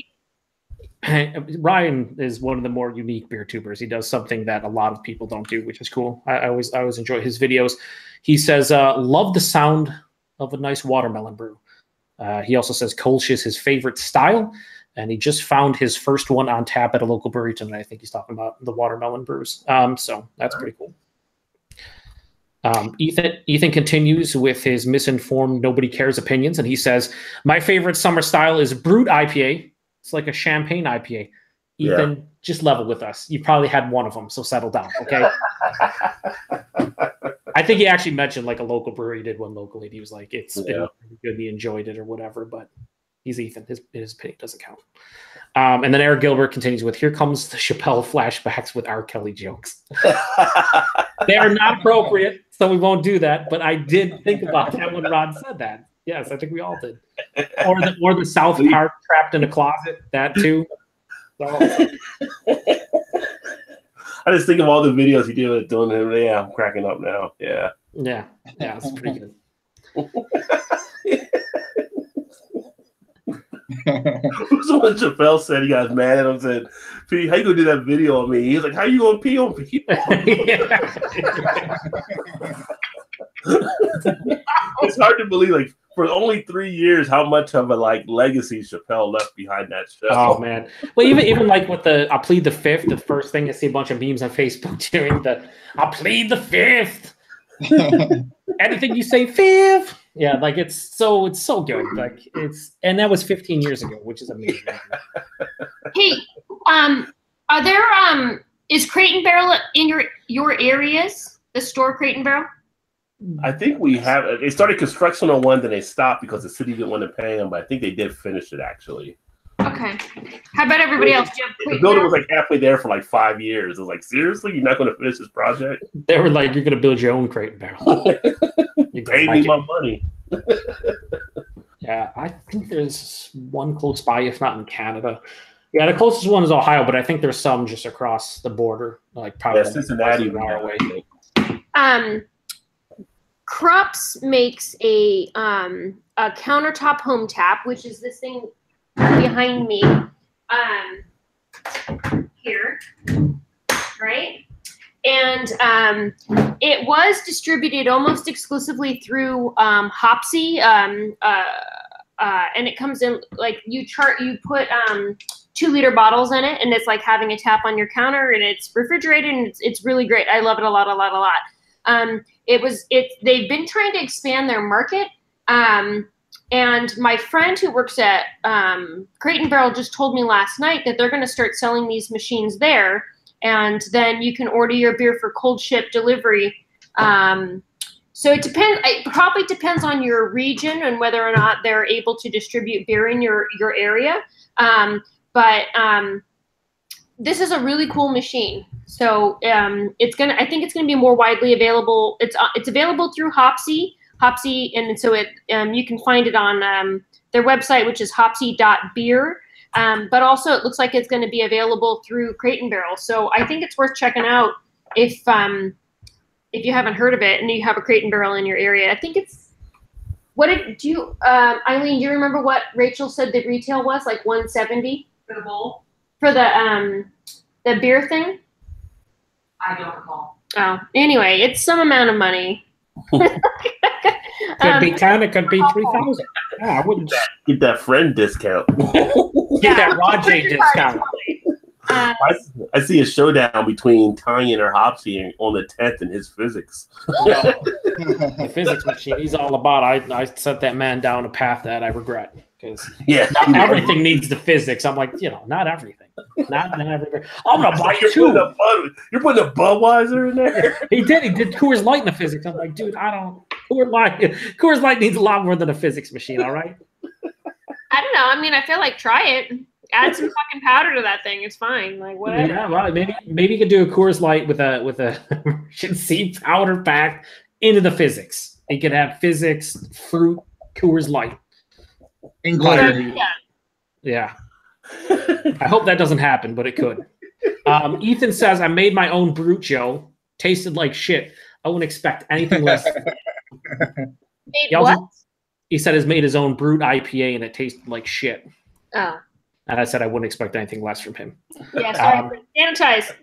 Ryan is one of the more unique beer tubers. He does something that a lot of people don't do, which is cool. I always enjoy his videos. He says, love the sound of a nice watermelon brew. He also says Kolsch is his favorite style, and he just found his first one on tap at a local brewery tonight. I think he's talking about the watermelon brews. So that's pretty cool. Ethan continues with his misinformed, nobody cares opinions, and he says, my favorite summer style is brewed IPA. It's like a champagne IPA. Ethan, just level with us. You probably had one of them, so settle down, okay? I think he actually mentioned like a local brewery did one locally. He was like, it's been good, he enjoyed it or whatever, but he's Ethan. His opinion doesn't count. And then Eric Gilbert continues with, here comes the Chappelle flashbacks with R. Kelly jokes. They are not appropriate, so we won't do that. But I did think about that when Rod said that. Yes, I think we all did. Or the South Park trapped in a closet, that too. So. I just think of all the videos he did with doing him. Yeah, I'm cracking up now. Yeah, it's pretty good. Someone Chappelle said he got mad at him. Said, "P, how you gonna do that video on me?" He's like, "How you gonna pee on me?" It's hard to believe, like, for only 3 years, how much of a legacy Chappelle left behind that show. Oh man! Well, even like with the "I plead the fifth," the first thing I see a bunch of memes on Facebook doing the "I plead the fifth." Anything you say, fifth. Yeah, like it's so good. Like and that was 15 years ago, which is amazing. Hey, are there is Crate and Barrel in your areas? The store Crate and Barrel? I think we have. They started construction on one, then they stopped because the city didn't want to pay them. But I think they did finish it actually. Okay. How about everybody else? The building was like halfway there for like 5 years. I was like, seriously, you're not going to finish this project? They were like, you're going to build your own Crate and Barrel. You paid me my money. Yeah, I think there's one close by, if not in Canada. Yeah, the closest one is Ohio, but I think there's some just across the border, like probably Cincinnati an hour away. Krups makes a countertop home tap, which is this thing behind me, here, right? And it was distributed almost exclusively through Hopsy, and it comes in like you put 2-liter bottles in it, and it's like having a tap on your counter, and it's refrigerated, and it's really great. I love it a lot. They've been trying to expand their market. And my friend who works at Crate and Barrel just told me last night that they're going to start selling these machines there, and then you can order your beer for cold ship delivery. So it depends. It probably depends on your region and whether or not they're able to distribute beer in your area. But this is a really cool machine. So I think it's gonna be more widely available. It's available through Hopsy, and so you can find it on their website, which is hopsy.beer. But also it looks like it's going to be available through Crate and Barrel. So I think it's worth checking out if you haven't heard of it and you have a Crate and Barrel in your area. I think it's Eileen, do you remember what Rachel said the retail was? Like $170 for the bowl? For the beer thing? I don't recall. Oh, anyway, it's some amount of money. Could be 10, it could be 3,000. Yeah, I wouldn't get that friend discount. Get that Rajay discount. I see a showdown between Tanya and her Hopsy on the 10th in his physics. The physics machine. He's all about. I set that man down a path that I regret because not everything needs the physics. I'm like, not everything. Not everything. I'm gonna buy two. You're putting a Budweiser in there. He did Coors Light in the physics. I'm like, dude, I don't. Coors Light needs a lot more than a physics machine. All right. I don't know. I mean, I feel like try it. Add some fucking powder to that thing. It's fine. Like whatever. Yeah, well, maybe you could do a Coors Light with a C powder pack into the physics. You could have physics, fruit, Coors Light. Included. Yeah. I hope that doesn't happen, but it could. Ethan says, I made my own brute, Joe. Tasted like shit. I wouldn't expect anything less. What? He said he's made his own brute IPA and it tasted like shit. Oh. And I said I wouldn't expect anything less from him. Yeah, sorry. Sanitize.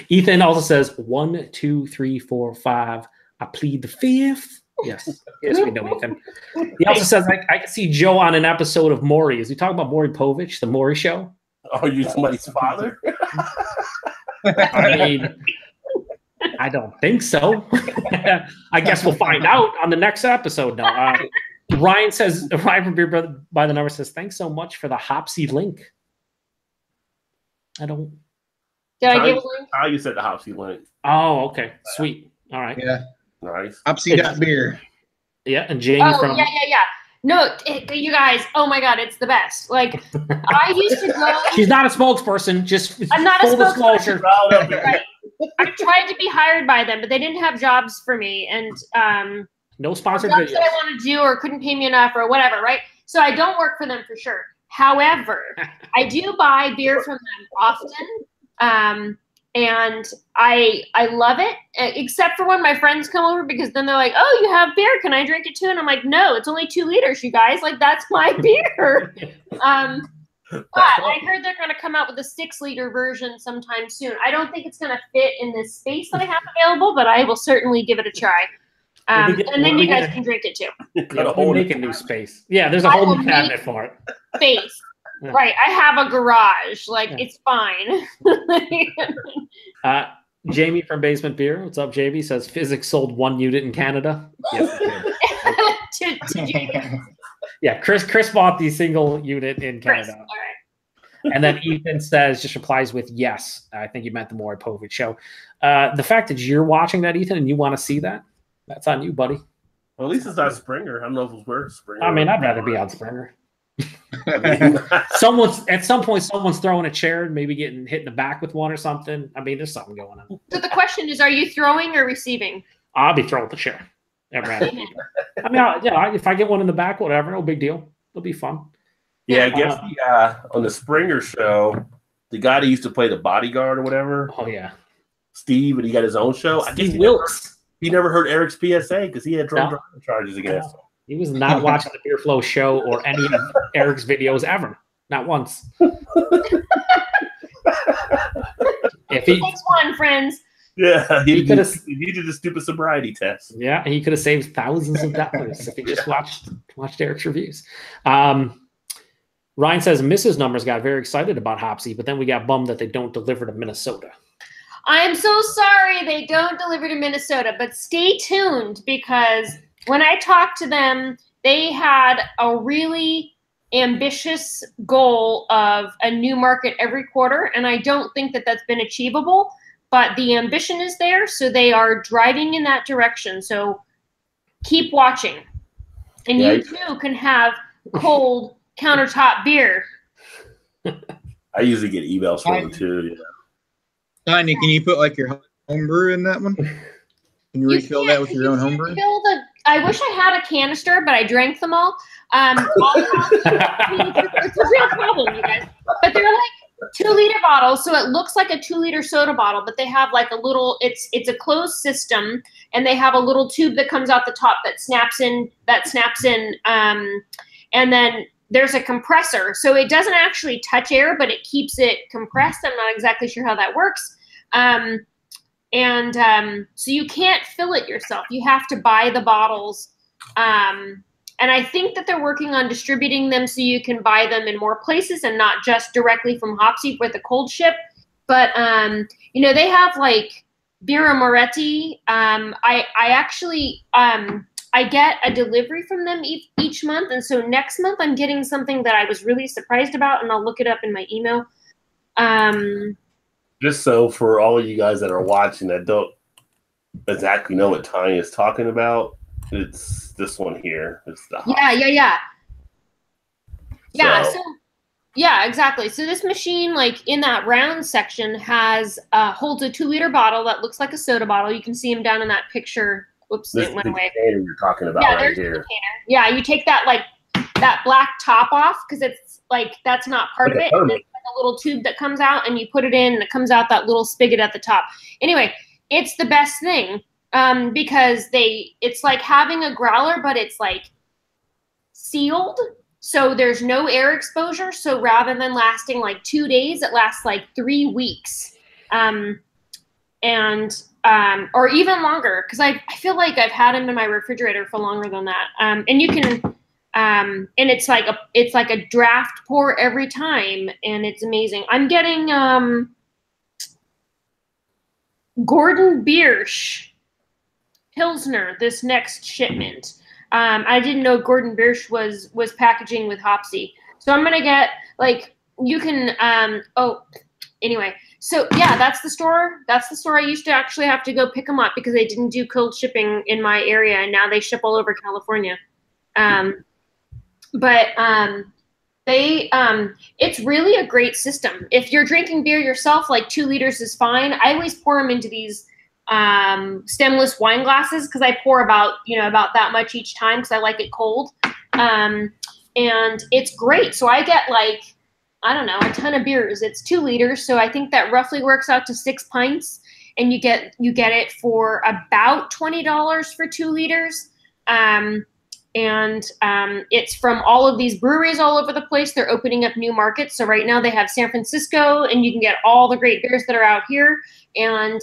Ethan also says 1, 2, 3, 4, 5. I plead the fifth. Yes, we know Ethan. He also says I can see Joe on an episode of Maury. Is he talking about Maury Povich, the Maury Show? Are you somebody's father? I mean, I don't think so. I guess we'll find out on the next episode. Now, Ryan from Beer by the Number says, thanks so much for the Hopsy link. I don't. Did I give a link? How you said the Hopsy link? Oh, okay, sweet. All right. Yeah. Nice. Hopsy.beer. Yeah, and Jamie yeah. No, you guys. Oh my God, it's the best. Like I used to go. She's not a spokesperson. I'm not a spokesperson. Right. I tried to be hired by them, but they didn't have jobs for me, and no sponsored jobs videos that I wanted to do or couldn't pay me enough or whatever. Right. So I don't work for them for sure. However, I do buy beer from them often. And I love it, except for when my friends come over because then they're like, oh, you have beer. Can I drink it too? And I'm like, no, it's only 2 liters, you guys. Like, that's my beer. But I heard they're going to come out with a 6-liter version sometime soon. I don't think it's going to fit in this space that I have available, but I will certainly give it a try. And then you guys can drink it too. We'll make a new space. Yeah, there's a whole new cabinet for it. Space. Yeah. Right, I have a garage. It's fine. Jamie from Basement Beer, what's up, JB? Says physics sold 1 unit in Canada. Yes, to Jamie. Yeah, Chris bought the single unit in Canada. All right. And then Ethan just replies with yes. I think you meant the Maury Povich show. The fact that you're watching that, Ethan, and you want to see that, that's on you, buddy. Well, at least it's not Springer. I don't know if it's worth Springer. I mean, I'd rather be on Springer. At some point someone's throwing a chair and maybe getting hit in the back with one or something. I mean, there's something going on. So the question is, are you throwing or receiving? I'll be throwing the chair. I mean, if I get one in the back, whatever, no big deal. It'll be fun. Yeah, I guess on the Springer show, the guy that used to play the bodyguard or whatever. Oh yeah, Steve, and he got his own show. Steve Wilkes. He never heard Eric's PSA because he had drunk driving charges against him. He was not watching the Beer Flow show or any of Eric's videos ever. Not once. If he takes one, friends. Yeah, he did a stupid sobriety test. Yeah, he could have saved thousands of dollars if he just watched Eric's reviews. Ryan says Mrs. Numbers got very excited about Hopsy, but then we got bummed that they don't deliver to Minnesota. I'm so sorry they don't deliver to Minnesota, but stay tuned because when I talked to them, they had a really ambitious goal of a new market every quarter, and I don't think that that's been achievable, but the ambition is there, so they are driving in that direction. So keep watching. And you too can have cold countertop beer. I usually get emails from them too. Yeah. Tanya, can you put your homebrew in that one? Can you refill that with your own homebrew? I wish I had a canister, but I drank them all. It's a real problem, you guys. But they're 2-liter bottles, so it looks like a 2-liter soda bottle, but they have a little. It's a closed system, and they have a little tube that comes out the top that snaps in. And then there's a compressor, so it doesn't actually touch air, but it keeps it compressed. I'm not exactly sure how that works. So you can't fill it yourself. You have to buy the bottles. And And I think that they're working on distributing them so you can buy them in more places and not just directly from Hopsy with a cold ship. But, you know, they have like Birra Moretti. I actually, I get a delivery from them each month. And so next month I'm getting something that I was really surprised about, and I'll look it up in my email. Just so for all of you guys that are watching that don't exactly know what Tanya is talking about, it's this one here. It's the yeah, exactly. So this machine, like in that round section, holds a 2-liter bottle that looks like a soda bottle. You can see them down in that picture. Oops, this it went the away. container you're talking about right here. Yeah, you take that that black top off because it's like that's not part of it. And it's like a little tube that comes out, and you put it in, and it comes out that little spigot at the top. Anyway, it's the best thing because it's like having a growler, but it's like sealed. So there's no air exposure. So rather than lasting like 2 days, it lasts like 3 weeks. Or even longer, because I feel like I've had them in my refrigerator for longer than that. And you can, and it's like a draft pour every time, and it's amazing. I'm getting Gordon Biersch Pilsner this next shipment. I didn't know Gordon Biersch was packaging with Hopsy. So I'm gonna get like you can anyway. So yeah, that's the store. That's the store I used to actually have to go pick them up because they didn't do cold shipping in my area, and now they ship all over California. It's really a great system. If you're drinking beer yourself, like 2 liters is fine. I always pour them into these stemless wine glasses because I pour about that much each time because I like it cold. And it's great. So I get like, I don't know, a ton of beers. It's 2 liters. So I think that roughly works out to 6 pints, and you get it for about $20 for 2 liters. It's from all of these breweries all over the place. They're opening up new markets. So right now they have San Francisco, and you can get all the great beers that are out here. And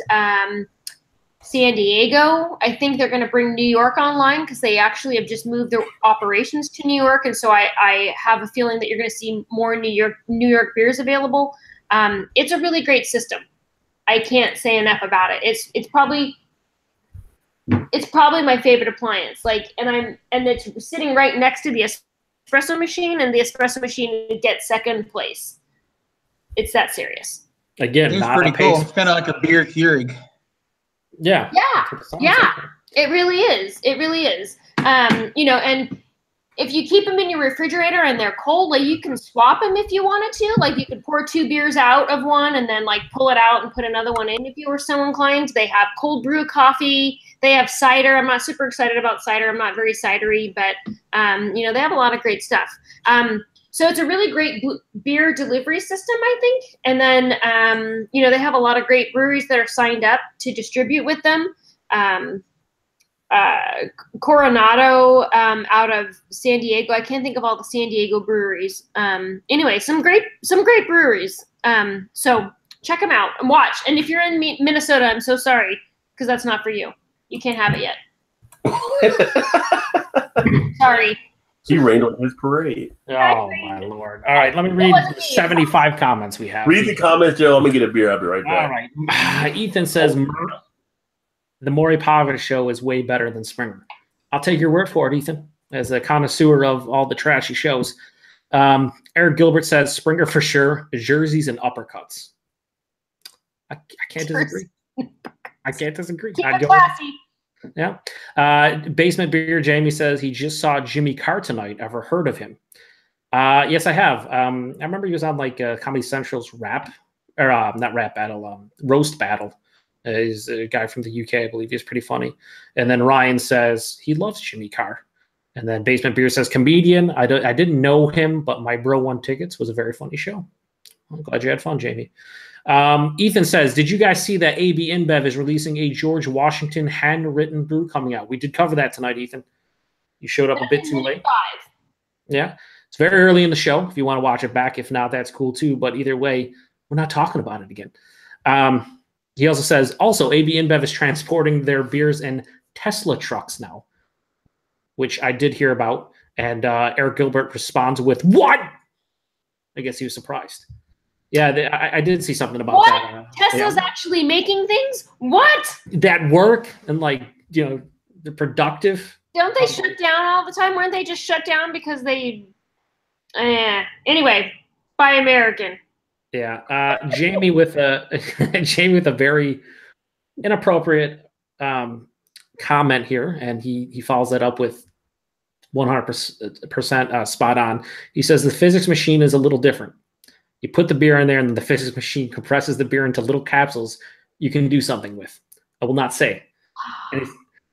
San Diego, I think they're going to bring New York online because they actually have just moved their operations to New York. And so I have a feeling that you're going to see more New York beers available. It's a really great system. I can't say enough about it. It's probably my favorite appliance. And it's sitting right next to the espresso machine, and the espresso machine gets second place. It's that serious. Again, it's not pretty a cool. pace. It's kind of like a beer Keurig. Yeah. Yeah. It really is. It really is. And if you keep them in your refrigerator and they're cold, like you can swap them if you wanted to. Like you could pour 2 beers out of one and then like pull it out and put another one in if you were so inclined. They have cold brew coffee. They have cider. I'm not super excited about cider. I'm not very cidery, but they have a lot of great stuff. So it's a really great beer delivery system, I think. And then, they have a lot of great breweries that are signed up to distribute with them. Coronado out of San Diego. I can't think of all the San Diego breweries. Anyway, some great breweries. So check them out and watch. And if you're in Minnesota, I'm so sorry because that's not for you. You can't have it yet. Sorry. He rained on his parade. Oh, my Lord. All right, let me read the 75 comments we have. Read the comments, Joe. I'm going to get a beer. I'll be right back. All right. Ethan says, the Maury Povich show is way better than Springer. I'll take your word for it, Ethan, as a connoisseur of all the trashy shows. Eric Gilbert says, Springer for sure, jerseys and uppercuts. I can't disagree. I can't disagree. Keep it classy. Yeah. Basement Beer Jamie says he just saw Jimmy Carr tonight. Ever heard of him? Yes, I have. I remember he was on like Comedy Central's rap, or not rap battle, roast battle. He's a guy from the UK, I believe. He's pretty funny. And then Ryan says he loves Jimmy Carr. And then Basement Beer says comedian. I didn't know him, but My Bro Won Tickets was a very funny show. I'm glad you had fun, Jamie. Ethan says, did you guys see that AB InBev is releasing a George Washington handwritten brew coming out? We did cover that tonight, Ethan. You showed up a bit too late. Yeah. It's very early in the show if you want to watch it back. If not, that's cool too. But either way, we're not talking about it again. He also says, AB InBev is transporting their beers in Tesla trucks now, which I did hear about. And Eric Gilbert responds with, "What?" I guess he was surprised. Yeah, I did see something about that. Tesla's actually making things? What? That work and like, they're productive. Don't they shut down all the time? Weren't they just shut down because they... Anyway, Buy American. Yeah. Jamie with a very inappropriate comment here, and he follows that up with 100% spot on. He says the physics machine is a little different. You put the beer in there, and then the physics machine compresses the beer into little capsules you can do something with. I will not say.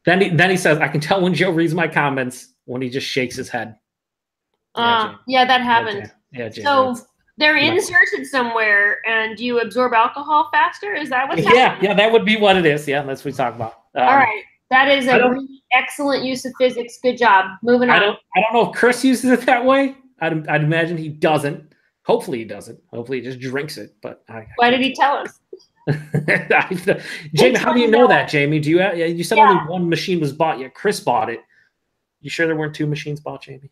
And then he says, I can tell when Joe reads my comments when he just shakes his head. Yeah, that happened. Yeah, Jay, so they're inserted somewhere, and you absorb alcohol faster? Is that what's happening? Yeah, that would be what it is. Yeah, that's what we talk about. All right. That is a really excellent use of physics. Good job. Moving on. I don't know if Chris uses it that way. I'd imagine he doesn't. Hopefully he doesn't. Hopefully he just drinks it. But why did he tell us? Jamie, how do you know that, Jamie? Do you said only one machine was bought yet? Chris bought it. You sure there weren't 2 machines bought, Jamie?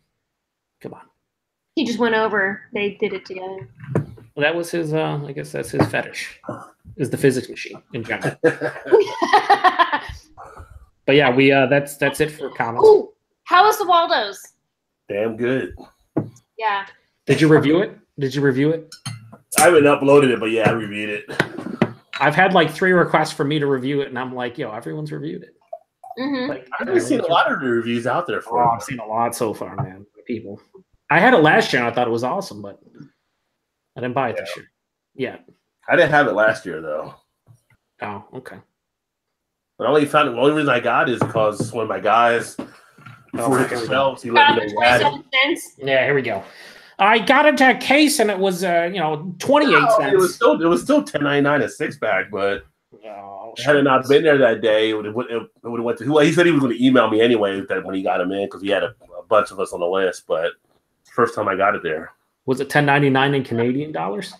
Come on. He just went over. They did it together. Well, that was his. I guess that's his fetish. Is the physics machine in general. But yeah, we that's it for comments. Ooh, how was the Waldo's? Damn good. Yeah. Did you review it? I haven't uploaded it, but yeah, I reviewed it. I've had like 3 requests for me to review it, and I'm like, everyone's reviewed it. Mm-hmm. Like, I've seen a lot of the reviews out there for it. I've seen a lot so far, man. People. I had it last year, and I thought it was awesome, but I didn't buy it this year. Yeah. I didn't have it last year, though. Oh, okay. The only reason I got it is because one of my guys, before themselves, he let me know he had it. Yeah, here we go. I got into a case and it was 28 cents. It was still $10.99 a 6-pack, but had it not been there that day, it would have went to. He said he was going to email me anyway when he got him in because he had a bunch of us on the list. But first time I got it there. Was it $10.99 in Canadian dollars?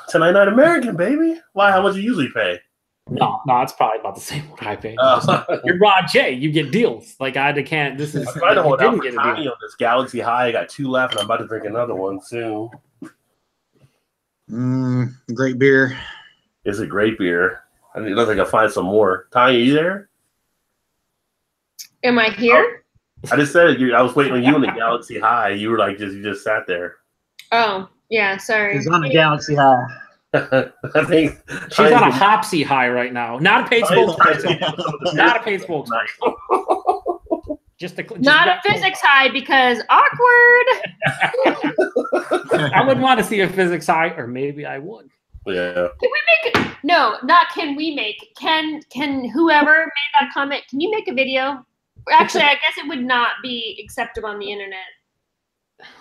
$10.99 American, baby. Why? How much you usually pay? No, it's probably about the same what I pay. You're Rod J. You get deals. Like I can't. This is. I don't want to get a deal on this Galaxy High. I got 2 left, and I'm about to drink another one soon. Great beer. It's a great beer. I don't think I find some more. Tanya, you there? Am I here? I just said I was waiting on you in the Galaxy High. You were like you just sat there. Oh yeah, sorry. He's on the Galaxy High. I think she's on a Hopsy high right now. Not a paid spokesperson. Not a paid spokesperson. Not a physics high because awkward. I wouldn't want to see a physics high, or maybe I would. Yeah. Can we make? No, not can we make. Can whoever made that comment? Can you make a video? Actually, I guess it would not be acceptable on the internet.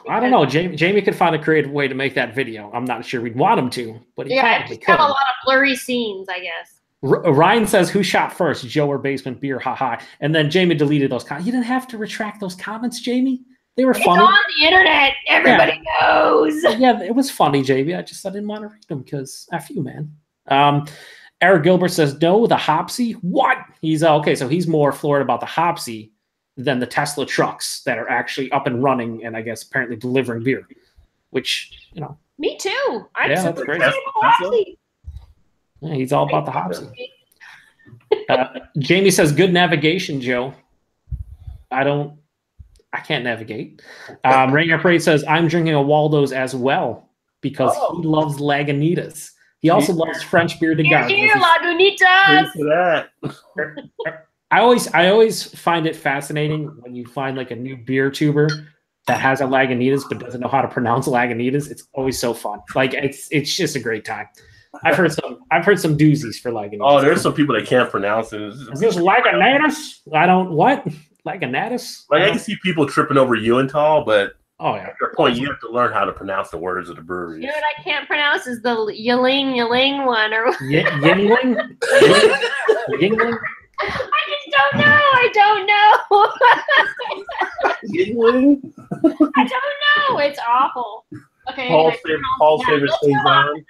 I don't know. Jamie could find a creative way to make that video. I'm not sure we'd want him to, but he probably could. Got a lot of blurry scenes, I guess. Ryan says, "Who shot first, Joe or Basement Beer?" Ha ha. And then Jamie deleted those comments. You didn't have to retract those comments, Jamie. They were funny. It's on the internet. Everybody knows. Yeah, it was funny, Jamie. I didn't want to read them because F you, man. Eric Gilbert says, "No, the Hopsy. What? He's okay. So he's more floored about the Hopsy than the Tesla trucks that are actually up and running and I guess apparently delivering beer, which, Me too. I'm that's great. Yeah, he's all about the Hopsy. Jamie says, "Good navigation, Joe." I can't navigate. Rainier Parade says, "I'm drinking a Waldo's as well because he loves Lagunitas. He also loves French beer de garde." Here, Lagunitas. I always find it fascinating when you find like a new beer tuber that has a Lagunitas but doesn't know how to pronounce Lagunitas. It's always so fun. Like it's just a great time. I've heard some doozies for Lagunitas. Oh, there's some people that can't pronounce it. Is this Lagunitas? Lagunitas? Like I can see people tripping over Uintall, but at your point, you have to learn how to pronounce the words of the breweries. You know what I can't pronounce is the Yingling one or Yingling? Yingling? I don't know. Yingling? I don't know. It's awful. Okay. Paul's favorite saison.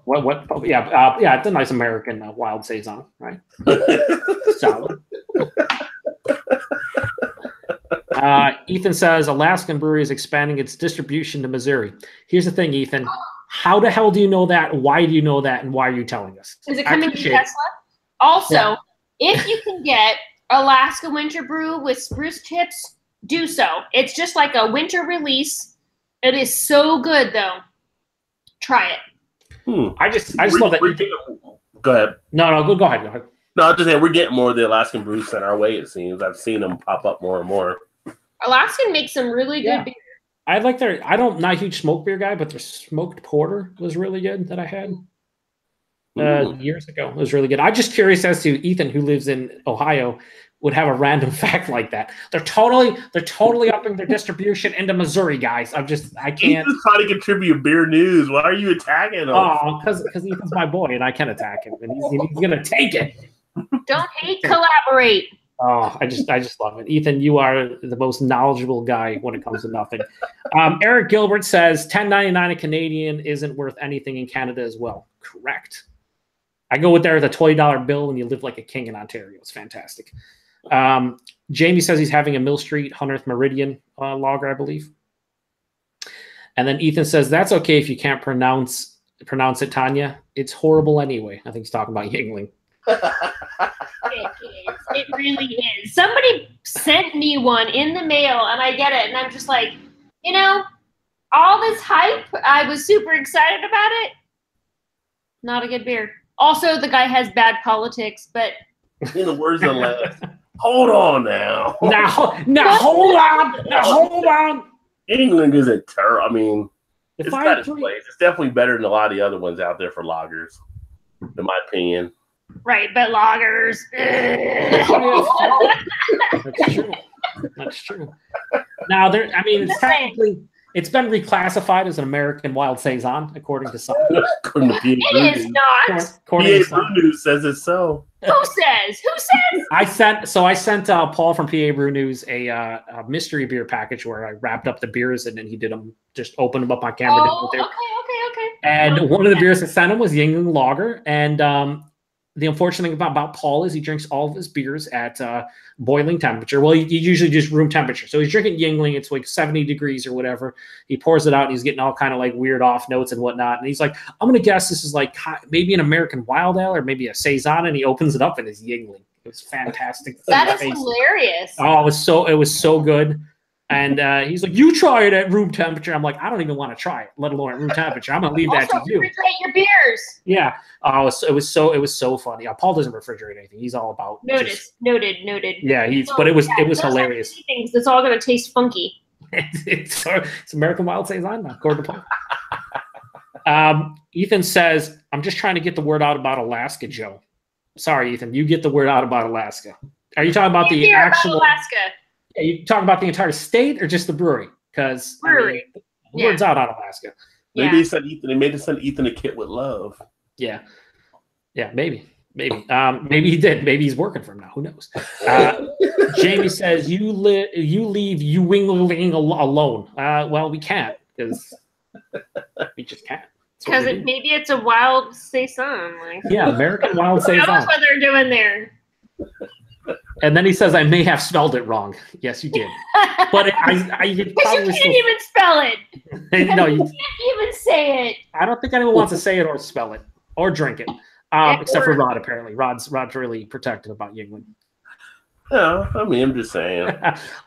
What? Oh, yeah. It's a nice American wild saison, right? Solid. Ethan says Alaskan Brewery is expanding its distribution to Missouri. Here's the thing, Ethan. How the hell do you know that? Why do you know that? And why are you telling us? Is it coming to Tesla? Also, if you can get Alaska Winter Brew with spruce tips, do so. It's just like a winter release. It is so good, though. Try it. I just love that. Go ahead. No, go ahead. No, I'm just saying we're getting more of the Alaskan brews sent our way, it seems. I've seen them pop up more and more. Alaskan makes some really good beer. I like their, not a huge smoked beer guy, but their smoked porter was really good that I had years ago. It was really good. I'm just curious as to Ethan, who lives in Ohio, would have a random fact like that. They're totally upping their distribution into Missouri, guys. I can't. Ethan's trying to contribute beer news. Why are you attacking him? Oh, because Ethan's my boy, and I can attack him, and he's gonna take it. Don't hate, collaborate. Oh, I just love it. Ethan, you are the most knowledgeable guy when it comes to nothing. Eric Gilbert says $10.99 a Canadian isn't worth anything in Canada as well. Correct. I go with there with a $20 bill and you live like a king in Ontario. It's fantastic. Jamie says he's having a Mill Street 100th Meridian lager, I believe. And then Ethan says that's okay if you can't pronounce it, Tanya. It's horrible anyway. I think he's talking about Yingling. It really is. Somebody sent me one in the mail and I get it and I'm just like, all this hype, I was super excited about it. Not a good beer. Also, the guy has bad politics, but in the words of Les, hold on now. Now hold on. Now hold on. England isn't terrible. I mean, If it's I got its agree- place. It's definitely better than a lot of the other ones out there for lagers, in my opinion. right, but lagers. That's true. That's true. Now it's been reclassified as an American wild saison, according to some. According to PA It is not. According to PA some. Brew News says it's so. Who says? I sent Paul from PA Brew News a mystery beer package where I wrapped up the beers and then he did them, just opened them up on camera. Oh, okay. And one of the beers I sent him was Yingling Lager. And the unfortunate thing about Paul is he drinks all of his beers at boiling temperature. Well, he usually just room temperature. So he's drinking Yingling. It's like 70 degrees or whatever. He pours it out and he's getting all kind of like weird off notes and whatnot. And he's like, I'm going to guess this is like maybe an American wild ale or maybe a saison. And he opens it up and it's Yingling. It was fantastic. That is hilarious. Oh, it was so good. And he's like, you try it at room temperature. I'm like, I don't even want to try it, let alone at room temperature. I'm going to leave that to you. Refrigerate your beers. Yeah. Oh, it was so funny. Paul doesn't refrigerate anything. He's all about noted. Yeah, but it was hilarious. Things that's all going to taste funky. it's American wild saison now, according to Paul. Ethan says, I'm just trying to get the word out about Alaska, Joe. Sorry, Ethan, you get the word out about Alaska. Are you talking about the actual Alaska? Are you talking about the entire state or just the brewery? Because brewery. The word's out on Alaska. Maybe they said Ethan. They made it send Ethan a kit with love. Yeah, maybe. Maybe he did. Maybe he's working for him now. Who knows? Jamie says you leave Yingling alone. Well, we can't because we just can't. Because maybe it's a wild saison. Yeah, American wild saison. Who knows what they're doing there? And then he says, I may have spelled it wrong. Yes, you did. But you can't even spell it. No, you can't even say it. I don't think anyone wants to say it or spell it or drink it. Except for Rod, apparently. Rod's really protective about Yingling. Yeah, I mean, I'm just saying.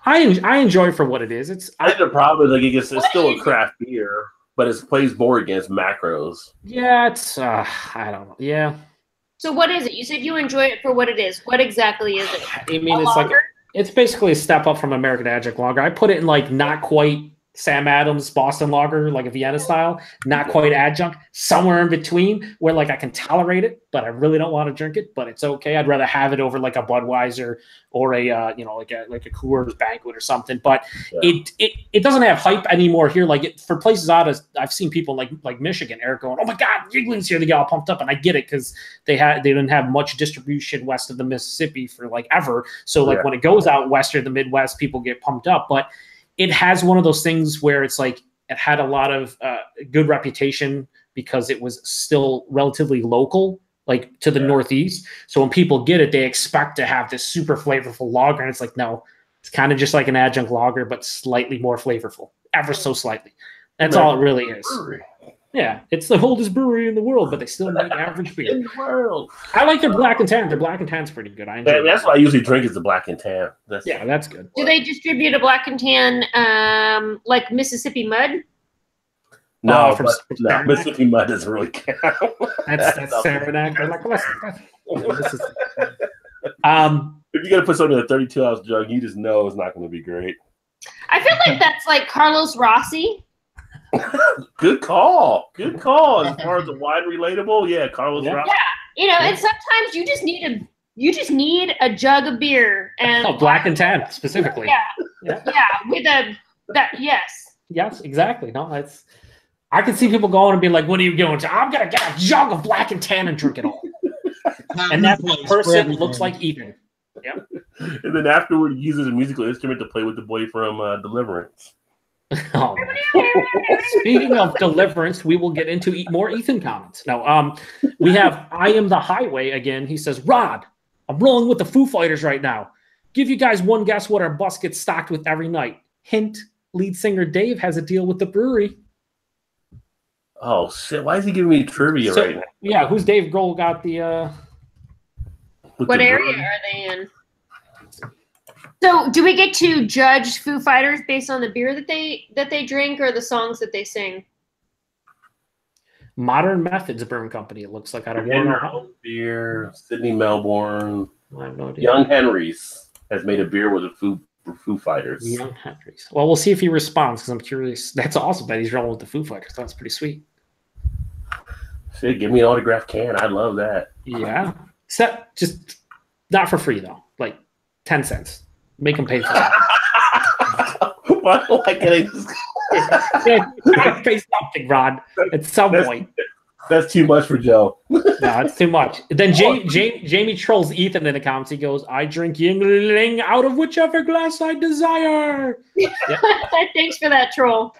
I enjoy it for what it is. I think the problem is it's still a craft beer, but it plays more against macros. Yeah, it's I don't know. Yeah. So what is it? You said you enjoy it for what it is. What exactly is it? I mean, it's basically a step up from American Adjunct Lager. I put it in like not quite Sam Adams Boston Lager, like a Vienna style, not quite adjunct, somewhere in between where like I can tolerate it, but I really don't want to drink it, but it's okay. I'd rather have it over like a Budweiser or a like a Coors Banquet or something. But it doesn't have hype anymore here. Like for places I've seen people like Michigan, Eric going, oh my God, Yingling's here. They get all pumped up, and I get it because they didn't have much distribution west of the Mississippi for like ever. So like when it goes out west or the Midwest, people get pumped up, but it has one of those things where it's like it had a lot of good reputation because it was still relatively local, like to the Northeast. So when people get it, they expect to have this super flavorful lager, and it's like, no, It's kind of just like an adjunct lager, but slightly more flavorful, ever so slightly. That's all it really is. Yeah, it's the oldest brewery in the world, but they still make average beer. In the world. I like their black and tan. Their black and tan's pretty good. I enjoy That's what I usually drink is the black and tan. That's good. Do they distribute a black and tan like Mississippi Mud? No, from no, Mississippi Mud doesn't really count. That's Saranac. They're like, this is. If you're gonna put something in a 32-ounce jug, you just know it's not going to be great. I feel like that's like Carlos Rossi. Good call. Good call. As far as the wine relatable, yeah, Carlos Rossi. Yeah, and sometimes you just need a jug of beer and black and tan specifically. Yeah, with Yes, exactly. No, it's. I can see people going and being like, "What are you doing?" I'm gonna get a jug of black and tan and drink it all. And that person looks like Ethan. Yep. And then afterward, he uses a musical instrument to play with the boy from Deliverance. Oh. Speaking of Deliverance, we will get into more Ethan comments. Now, we have I Am the Highway again. He says, Rod, I'm rolling with the Foo Fighters right now. Give you guys one guess what our bus gets stocked with every night. Hint, lead singer Dave has a deal with the brewery. Oh, shit. Why is he giving me trivia right now? Yeah, who's Dave Grohl got the... What area are they in? So, do we get to judge Foo Fighters based on the beer that they drink or the songs that they sing? Modern Methods Brewing Company. It looks like out of Warner. Beer, Sydney, Melbourne. I have no idea. Young Henry's has made a beer with the Foo Fighters. Young Henry's. Well, we'll see if he responds because I'm curious. That's awesome that he's rolling with the Foo Fighters. That's pretty sweet. Shit, give me an autographed can. I'd love that. Yeah. Except just not for free though. Like 10 cents. Make them pay for that. Why do I get I pay something, Rod, at some point. That's too much for Joe. No, it's too much. Then Jamie trolls Ethan in the comments. He goes, I drink Yingling out of whichever glass I desire. Yep. Thanks for that troll.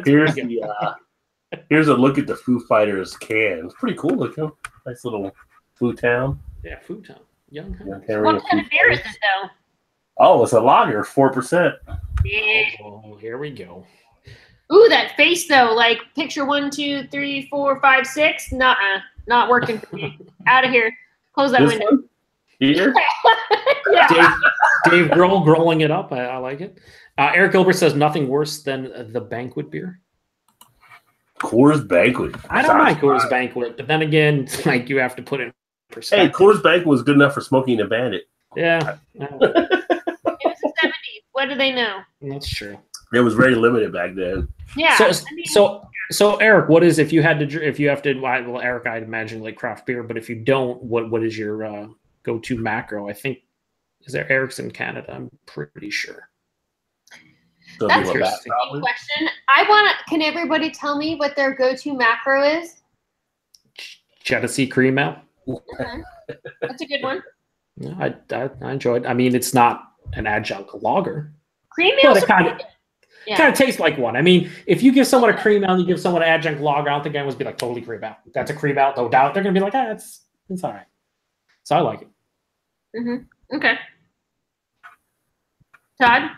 Here's a look at the Foo Fighters can. It's pretty cool looking. Nice little Foo Town. Yeah, Foo Town. Young what kind of beer is it, though? Oh, it's a lager, 4%. Yeah. Oh, here we go. Ooh, that face, though. Like, picture 1, 2, 3, 4, 5, 6. Nuh-uh. Not working for me. Out of here. Close that window. One? Here? Yeah. Dave growing it up. I like it. Eric Gilbert says nothing worse than the banquet beer. Coors Banquet. I don't mind Coors Banquet, but then again, like you have to put it in perspective. Hey, Coors Banquet was good enough for Smoking a Bandit. Yeah. It was the 70s. What do they know? That's true. It was very limited back then. Yeah. So Eric, what is if you have to? Well, Eric, I'd imagine like craft beer, but if you don't, what is your go-to macro? I think is there Eric's in Canada? I'm pretty sure. So that's an interesting question. Can everybody tell me what their go-to macro is? Genesee Cream Ale. Okay. That's a good one. Yeah, I enjoyed. I mean, it's not an adjunct lager. Cream ale, but it kind of tastes like one. I mean, if you give someone a cream ale and you give someone an adjunct lager, I don't think anyone's be like totally cream ale. That's a cream ale, no doubt. They're gonna be like, it's all right. So I like it. Mm-hmm. Okay. Todd.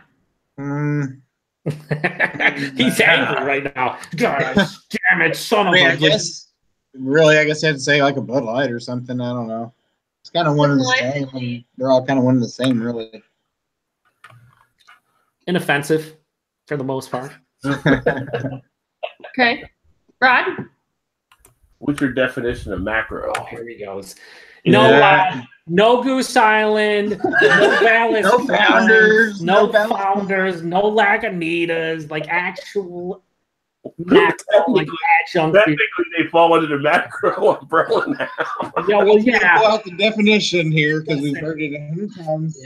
He's angry right now. Gosh, damn it, son of a! I guess I'd say like a Bud Light or something. I don't know. It's kind of one and the same. They're all kind of one and the same, really. Inoffensive, for the most part. Okay, Rod. What's your definition of macro? Oh, here he goes. No Goose Island, no Ballast, no Founders, no Founders, no Lagunitas, like actual macro, like adjunct. Technically, they fall under the macro umbrella now. Yeah, well, yeah. Pull out the definition here because we've heard it 100 times.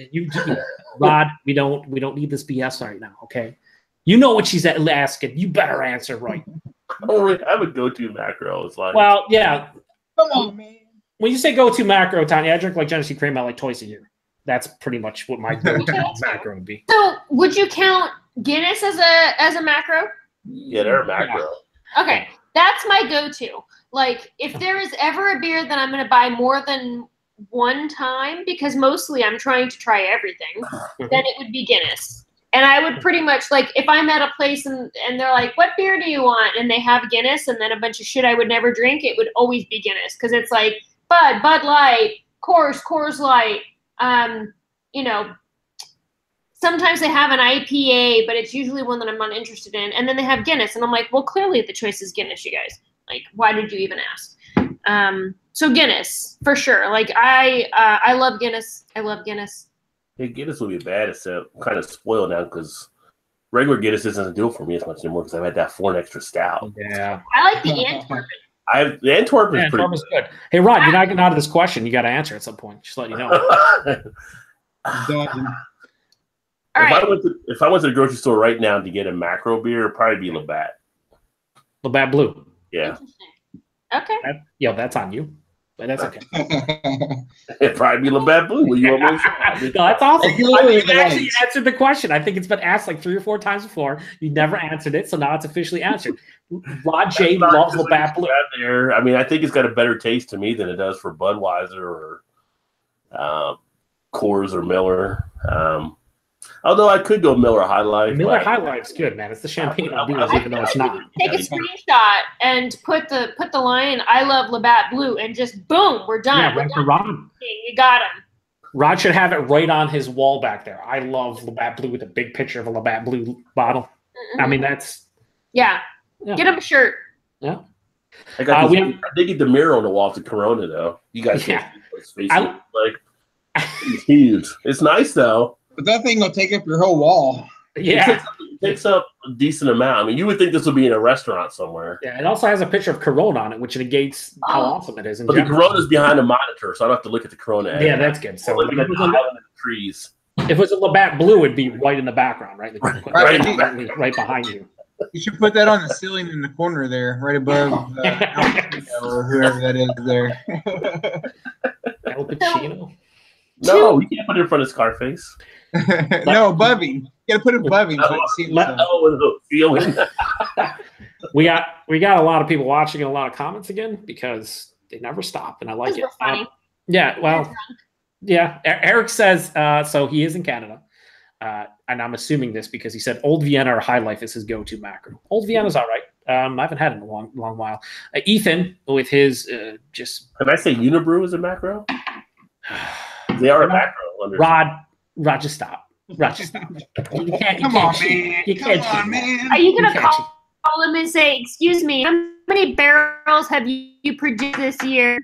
Rod, we don't need this BS right now, okay? You know what she's asking. You better answer right. I don't really have a go-to macro. It's like, well, yeah. Come on, man. When you say go-to macro, Tanya, I drink like Genesee Cream Ale like twice a year. That's pretty much what my go-to macro would be. So, would you count Guinness as a macro? Yeah, they're a macro. Okay, that's my go-to. Like, if there is ever a beer that I'm going to buy more than one time, because mostly I'm trying to try everything, then it would be Guinness. And I would pretty much, like, if I'm at a place and they're like, what beer do you want? And they have Guinness and then a bunch of shit I would never drink, it would always be Guinness. Because it's like Bud Light, Coors Light, you know, sometimes they have an IPA, but it's usually one that I'm not interested in. And then they have Guinness. And I'm like, well, clearly the choice is Guinness, you guys. Like, why did you even ask? So Guinness, for sure. Like, I love Guinness. I love Guinness. Yeah, Guinness would be bad. It's kind of spoiled now because regular Guinness doesn't do it for me as much anymore because I've had that foreign extra stout. Yeah. I like the Antwerp. The Antwerp is pretty good. Hey, Rod, you're not getting out of this question. You got to answer at some point. Just let you know. If I went to the grocery store right now to get a macro beer, it'd probably be Labatt. Labatt Blue. Yeah. Okay. That's on you. But that's okay. It'd probably be Labatt Blue. You almost no, that's awesome. I mean, you actually answered the question. I think it's been asked like 3 or 4 times before. You never answered it, so now it's officially answered. Rod J loves Labatt Blue. There. I mean, I think it's got a better taste to me than it does for Budweiser or Coors or Miller. Although I could go Miller High Life. Miller High Life's good, man. It's the champagne of beers, even though it's not. Take a screenshot and put the line, I love Labatt Blue, and just boom, we're done. Yeah, right for Rod. You got him. Rod should have it right on his wall back there. I love Labatt Blue with a big picture of a Labatt Blue bottle. I mean, that's... Yeah. Get him a shirt. Yeah. I did get the mirror on the wall to Corona, though. You guys can't see it's huge. It's nice, though. But that thing will take up your whole wall. Yeah. It takes up a decent amount. I mean, you would think this would be in a restaurant somewhere. Yeah, it also has a picture of Corona on it, which negates how awesome it is. But the Corona's behind the monitor, so I don't have to look at the Corona. Yeah, that's good. So looking at the island of the trees. If it was a Labatt Blue, it'd be right in the background, right? Right behind you. You should put that on the ceiling in the corner there, right above or whoever that is there. El Pacino. No, you can't put it in front of Scarface. No, above him. You gotta put it above him. We got a lot of people watching and a lot of comments again because they never stop, and I like it. Funny. Yeah, well, yeah. Eric says so. He is in Canada, and I'm assuming this because he said Old Vienna or High Life is his go-to macro. Old Vienna's all right. I haven't had it in a long while. Ethan with his just. Can I say Unibrew is a macro? They are a macro. Rod, just stop. Rod, just stop. You can't. Come on, man. Are you gonna call him and say, "Excuse me, how many barrels have you produced this year?"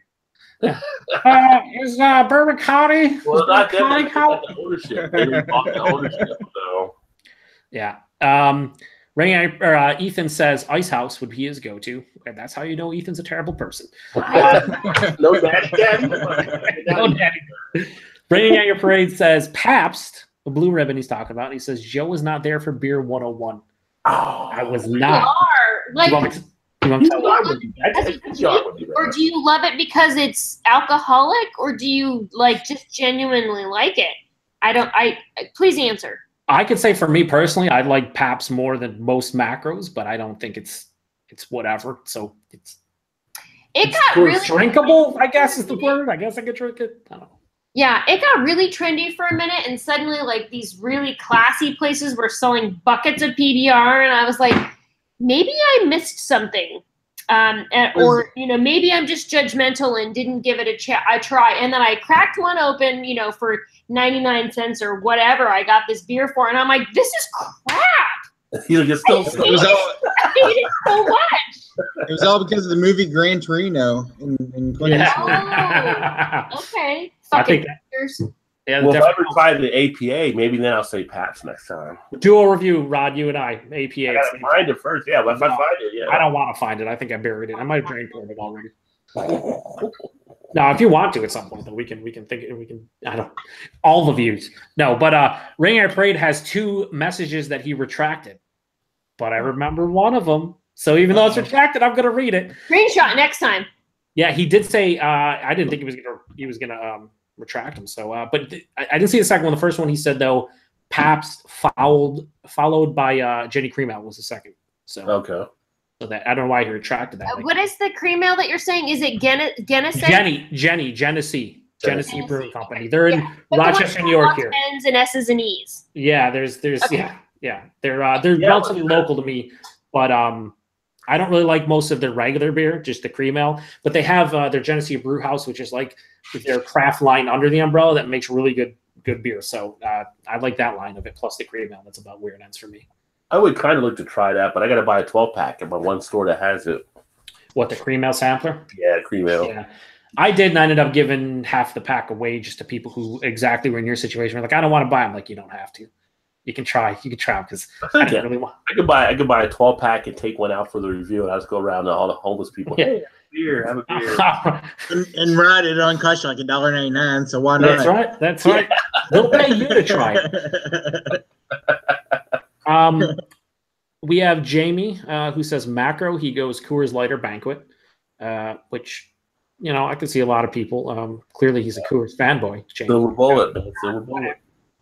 Is Bourbon County? Well, not them. The ownership. They bought the ownership. So. Yeah. Ethan says Ice House would be his go-to, and that's how you know Ethan's a terrible person. No daddy. No daddy. Raining at Your Parade says Pabst, the blue ribbon he's talking about. And he says Joe was not there for Beer 101. Oh, I was not. Like, or do you love it because it's alcoholic, or do you like just genuinely like it? Please answer. I could say for me personally, I like Pabst more than most macros, but I don't think it's whatever. So it's got really drinkable, I guess is the word. I guess I could drink it. I don't know. Yeah, it got really trendy for a minute, and suddenly, like, these really classy places were selling buckets of PBR, and I was like, maybe I missed something, or maybe I'm just judgmental and didn't give it a try. And then I cracked one open, for 99 cents or whatever I got this beer for, and I'm like, this is crap. I hate it so much. It was all because of the movie Gran Torino in Oh, okay. I think well, if I ever try the APA, maybe then I'll say Pabst next time. Dual review, Rod, you and I, APA. I gotta find it first. Yeah, but if I find it, yeah. I don't want to find it. I think I buried it. I might have drank it already. Now, if you want to at some point, though, we can I don't all the views. No, but Ring Air Parade has 2 messages that he retracted. But I remember one of them. So even though it's retracted, I'm gonna read it. Screenshot next time. Yeah, he did say I didn't think he was gonna retract them. So but I didn't see the second one. The first one he said though, Pabst followed by Jenny Cream Ale was the second. So okay. So that I don't know why he retracted that. What is the cream ale that you're saying? Is it Genesee? Genesee. Genesee Brewing Company. They're in Rochester, New York here. N's and S's and E's. Yeah, there's Okay. yeah. They're relatively local to me, but I don't really like most of their regular beer, just the cream ale. But they have their Genesee Brew House, which is like their craft line under the umbrella that makes really good beer. So I like that line of it, plus the cream ale. That's about weird ends for me. I would kind of look to try that, but I got to buy a 12-pack at my one store that has it. What, the cream ale sampler? Yeah, cream ale. Yeah. I did, and I ended up giving half the pack away just to people who exactly were in your situation. We're like, I don't want to buy them. Like, you don't have to. You can try. You can try because I didn't really want. I could buy a 12-pack and take one out for the review, and I just go around to all the homeless people. Yeah. Hey, have a beer. and ride it on Kush like $1.99. So why not? That's right. That's right. They'll pay you to try it. We have Jamie who says macro. He goes Coors Light or Banquet, which, you know, I could see a lot of people. Clearly, he's a Coors fanboy. Jamie. Silver bullet. Silver bullet.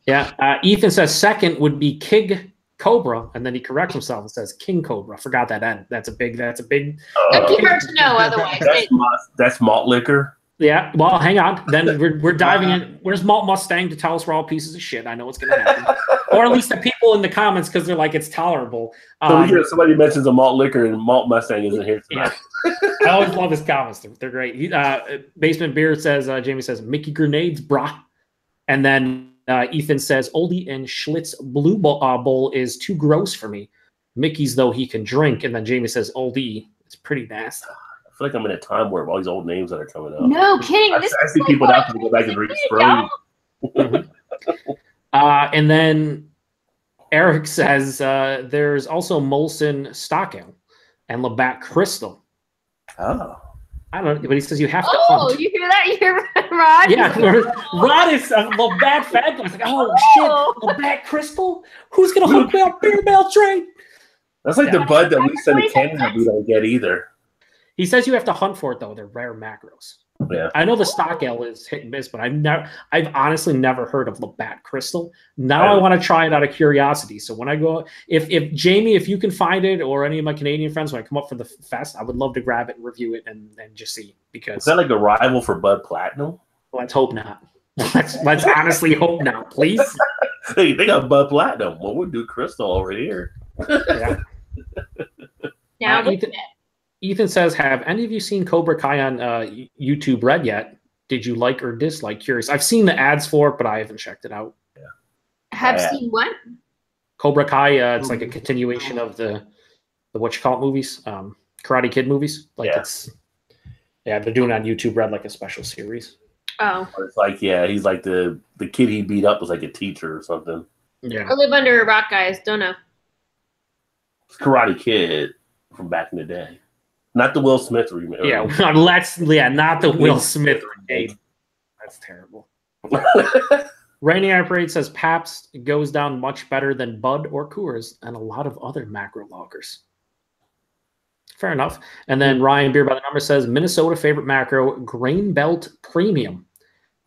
Yeah. Ethan says second would be King Cobra, and then he corrects himself and says King Cobra. Forgot that end. That's a big. It'd be hard to know otherwise. That's malt liquor. Yeah. Well, hang on. Then we're diving in. Where's Malt Mustang to tell us we're all pieces of shit? I know what's going to happen. Or at least the people in the comments, because they're like, it's tolerable. So we hear somebody mentions a malt liquor and Malt Mustang isn't here tonight. Yeah. I always love his comments. They're great. Basement Beer says, Jamie says, Mickey Grenades, brah. And then Ethan says, Oldie and Schlitz Blue Bowl is too gross for me. Mickey's, though, he can drink. And then Jamie says, Oldie, it's pretty nasty. I feel like I'm in a time where all these old names that are coming up. No kidding. I see people now to go back and read Sprite. And then Eric says there's also Molson Stock Ale and Labatt Crystal. Oh. I don't know, but he says you have to hunt. Oh, you hear that? You hear Rod? Yeah, Rod is a Labatt fan. I was like, oh, shit, Labatt Crystal? Who's going to hook me up beer mail trade? That's like the bud that we send to Canada we don't get either. He says you have to hunt for it, though. They're rare macros. Yeah. I know the stock ale is hit and miss, but I've honestly never heard of Labatt Crystal. Now I want to try it out of curiosity. So when I go, if Jamie, if you can find it, or any of my Canadian friends, when I come up for the fest, I would love to grab it and review it and just see. Because is that like a rival for Bud Platinum? Let's hope not. Let's honestly hope not, please. Hey, they got Bud Platinum. Well, we'll do Crystal over here. Yeah. Now Ethan says, have any of you seen Cobra Kai on YouTube Red yet? Did you like or dislike? Curious. I've seen the ads for it, but I haven't checked it out. Yeah. Have seen what? Cobra Kai. It's like a continuation of the what you call it movies, Karate Kid movies. Like they're doing it on YouTube Red like a special series. Oh. It's like, he's like the kid he beat up was like a teacher or something. Yeah. I live under a rock, guys. Don't know. It's Karate Kid from back in the day. Not the Will Smith remake. Yeah, not the Will Smith remake. That's terrible. Rainy Eye Parade says Pabst goes down much better than Bud or Coors and a lot of other macro lagers. Fair enough. And then Ryan Beer by the Number says Minnesota favorite macro Grain Belt Premium.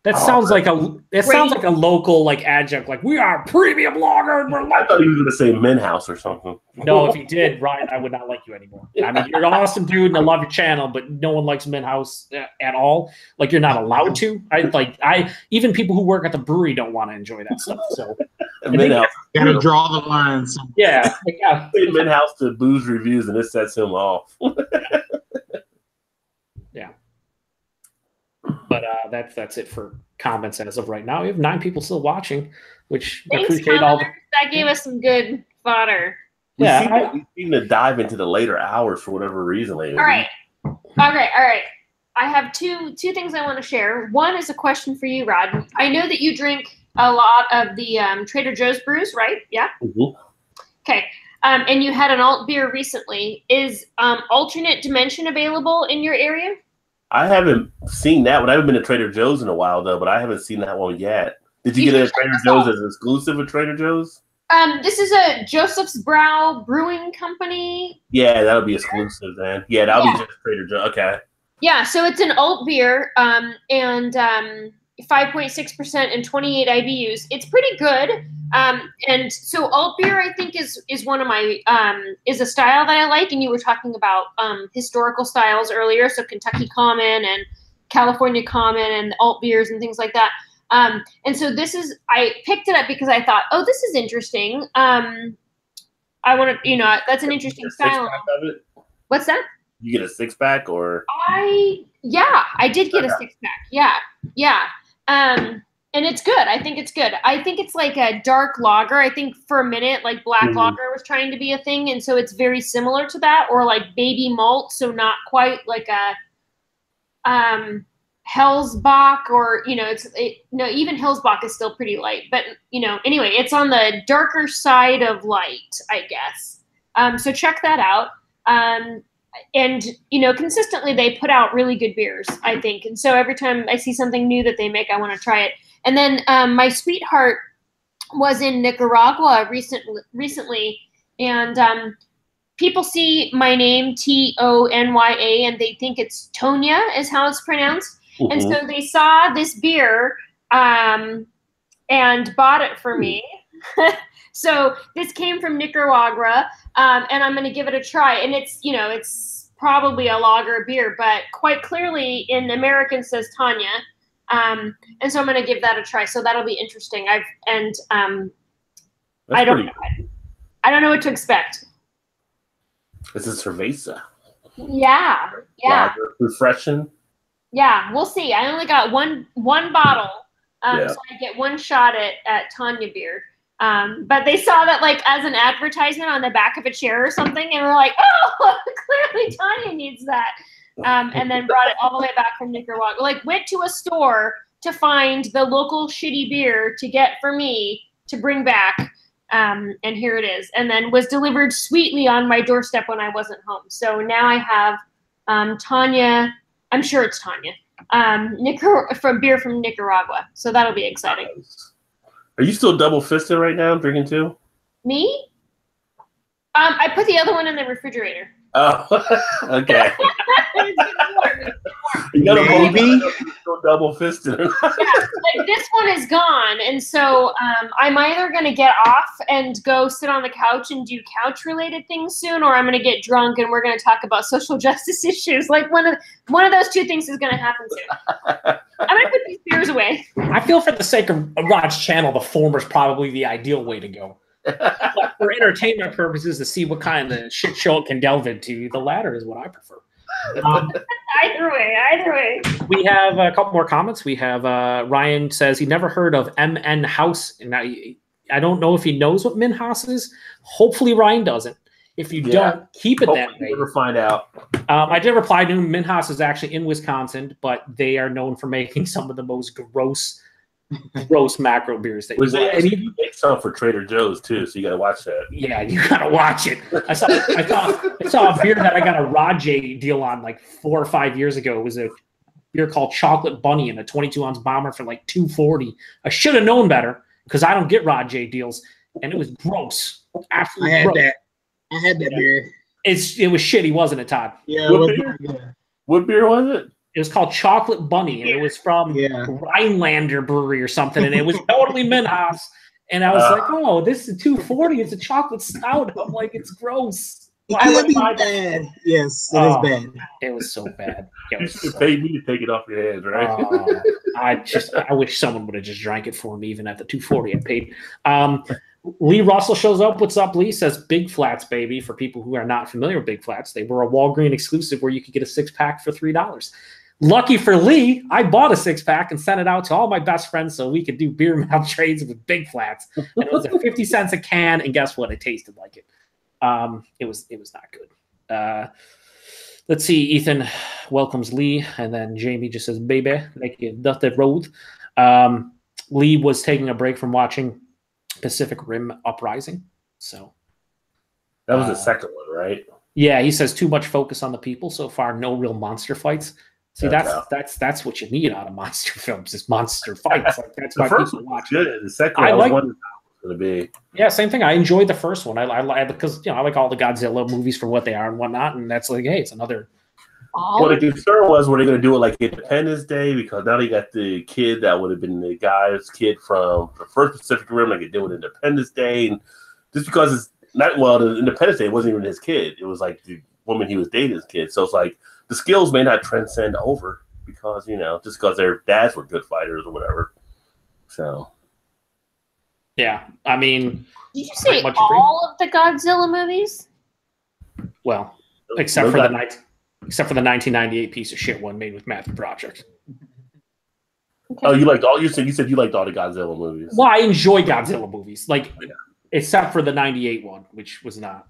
That sounds like a local like adjunct, like we are premium lager. And we're I thought he was going to say Minhouse or something. No, if he did, Ryan, I would not like you anymore. I mean, you're an awesome dude, and I love your channel, but no one likes Minhouse at all. Like you're not allowed to. Even people who work at the brewery don't want to enjoy that stuff. So Minhouse got to draw the lines. Yeah, Minhouse to booze reviews, and it sets him off. Yeah. But that's it for comments as of right now. We have 9 people still watching, which I appreciate all. That gave us some good fodder. We seem to dive into the later hours for whatever reason lately. All right. I have two things I want to share. One is a question for you, Rod. I know that you drink a lot of the Trader Joe's brews, right? Yeah. Mm-hmm. Okay. And you had an alt beer recently. Is Alternate Dimension available in your area? I haven't seen that one. I haven't been to Trader Joe's in a while, though, but I haven't seen that one yet. Did you get it at Trader Joe's as exclusive at Trader Joe's? This is a Joseph's Brow Brewing Company. Yeah, that'll be exclusive then. Yeah, that'll be just Trader Joe's. Okay. Yeah, so it's an alt beer, and 5.6% and 28 IBUs. It's pretty good. And so alt beer, I think, is one of my is a style that I like. And you were talking about historical styles earlier, so Kentucky Common California Common and alt beers and things like that. And so I picked it up because I thought, oh, this is interesting. I want to, that's an interesting style. What's that? You get a 6-pack or? I did get a 6-pack. Yeah. And it's good. I think it's good. I think it's like a dark lager. I think for a minute, like black lager was trying to be a thing. And so it's very similar to that, or like baby malt. So not quite like a, Hellsbach or, even Hellsbach is still pretty light, but anyway, it's on the darker side of light, I guess. So check that out. And consistently they put out really good beers, I think. And so every time I see something new that they make, I want to try it. And then my sweetheart was in Nicaragua recently, and people see my name Tonya, and they think it's Tonya is how it's pronounced. Mm-hmm. And so they saw this beer and bought it for me. So this came from Nicaragua, and I'm going to give it a try. And it's probably a lager beer, but quite clearly in American says Tanya. And so I'm going to give that a try. So that'll be interesting. I don't know what to expect. This is cerveza. Yeah. Lager, refreshing. Yeah, we'll see. I only got one bottle, so I get one shot at Tanya beer. But they saw that like as an advertisement on the back of a chair or something, and were like, "Oh, clearly Tanya needs that." And then brought it all the way back from Nicaragua. Like went to a store to find the local shitty beer to get for me to bring back, and here it is. And then was delivered sweetly on my doorstep when I wasn't home. So now I have Tanya. I'm sure it's Tanya. From beer from Nicaragua. So that'll be exciting. Are you still double fisted right now? Drinking too? Me? I put the other one in the refrigerator. Oh, okay. You got a double fisted. Like this one is gone, and so I'm either going to get off and go sit on the couch and do couch-related things soon, or I'm going to get drunk and we're going to talk about social justice issues. Like one of those two things is going to happen soon. I'm going to put these beers away. I feel for the sake of Rod's channel, the former is probably the ideal way to go. But for entertainment purposes, to see what kind of shit show it can delve into, the latter is what I prefer. Either way. We have a couple more comments. We have Ryan says he never heard of MN House. And I don't know if he knows what Minhaus is. Hopefully Ryan doesn't. If you don't, keep it that way. Never find out. I did reply to him. Minhaus is actually in Wisconsin, but they are known for making some of the most gross macro beers that you make some for Trader Joe's too, so you gotta watch that. Yeah, you gotta watch it. I saw a beer that I got a Rajay deal on like 4 or 5 years ago. It was a beer called Chocolate Bunny in a 22-ounce bomber for like $2.40. I should have known better because I don't get Rajay deals, and it was gross. Absolutely gross. I had that beer. It was shitty, wasn't it, Todd? Yeah. What beer was it? It was called Chocolate Bunny, and it was from Rhinelander Brewery or something, and it was totally Minhaus. And I was like, "Oh, this is $2.40. It's a chocolate stout." I'm like, "It's gross." Why would bad? Yes, it is bad. It was so bad. You should have paid me to take it off your hands, right? I wish someone would have just drank it for me, even at the $2.40 I paid. Lee Russell shows up. What's up, Lee? Says Big Flats, baby. For people who are not familiar with Big Flats, they were a Walgreens exclusive where you could get a 6-pack for $3. Lucky for Lee, I bought a 6-pack and sent it out to all my best friends so we could do beer mouth trades with Big Flats. And it was at 50 cents a can, and guess what? It tasted like it. It was not good. Let's see. Ethan welcomes Lee, and then Jamie just says, "Baby, make it dusted road." Lee was taking a break from watching Pacific Rim Uprising, so that was the second one, right? Yeah, he says too much focus on the people so far. No real monster fights. See, that's what you need out of monster films is monster fights. Like that's why people watch. Good. The second one, I was wondering how it was going to be. Yeah, same thing. I enjoyed the first one. I because I like all the Godzilla movies for what they are and whatnot, and that's like, hey, it's another. Well, the concern was, were they going to do it like Independence Day? Because now they got the kid that would have been the guy's kid from the first Pacific Rim, like they did with Independence Day, and just because it's not the Independence Day wasn't even his kid. It was like the woman he was dating his kid. So it's like the skills may not transcend over. because just because their dads were good fighters or whatever. So yeah, I mean, did you say all of the Godzilla movies? Well, except for the 1998 piece of shit one made with Matthew Broderick. Okay. Oh, you liked all? You said you liked all the Godzilla movies. Well, I enjoy Godzilla movies, except for the '98 one, which was not.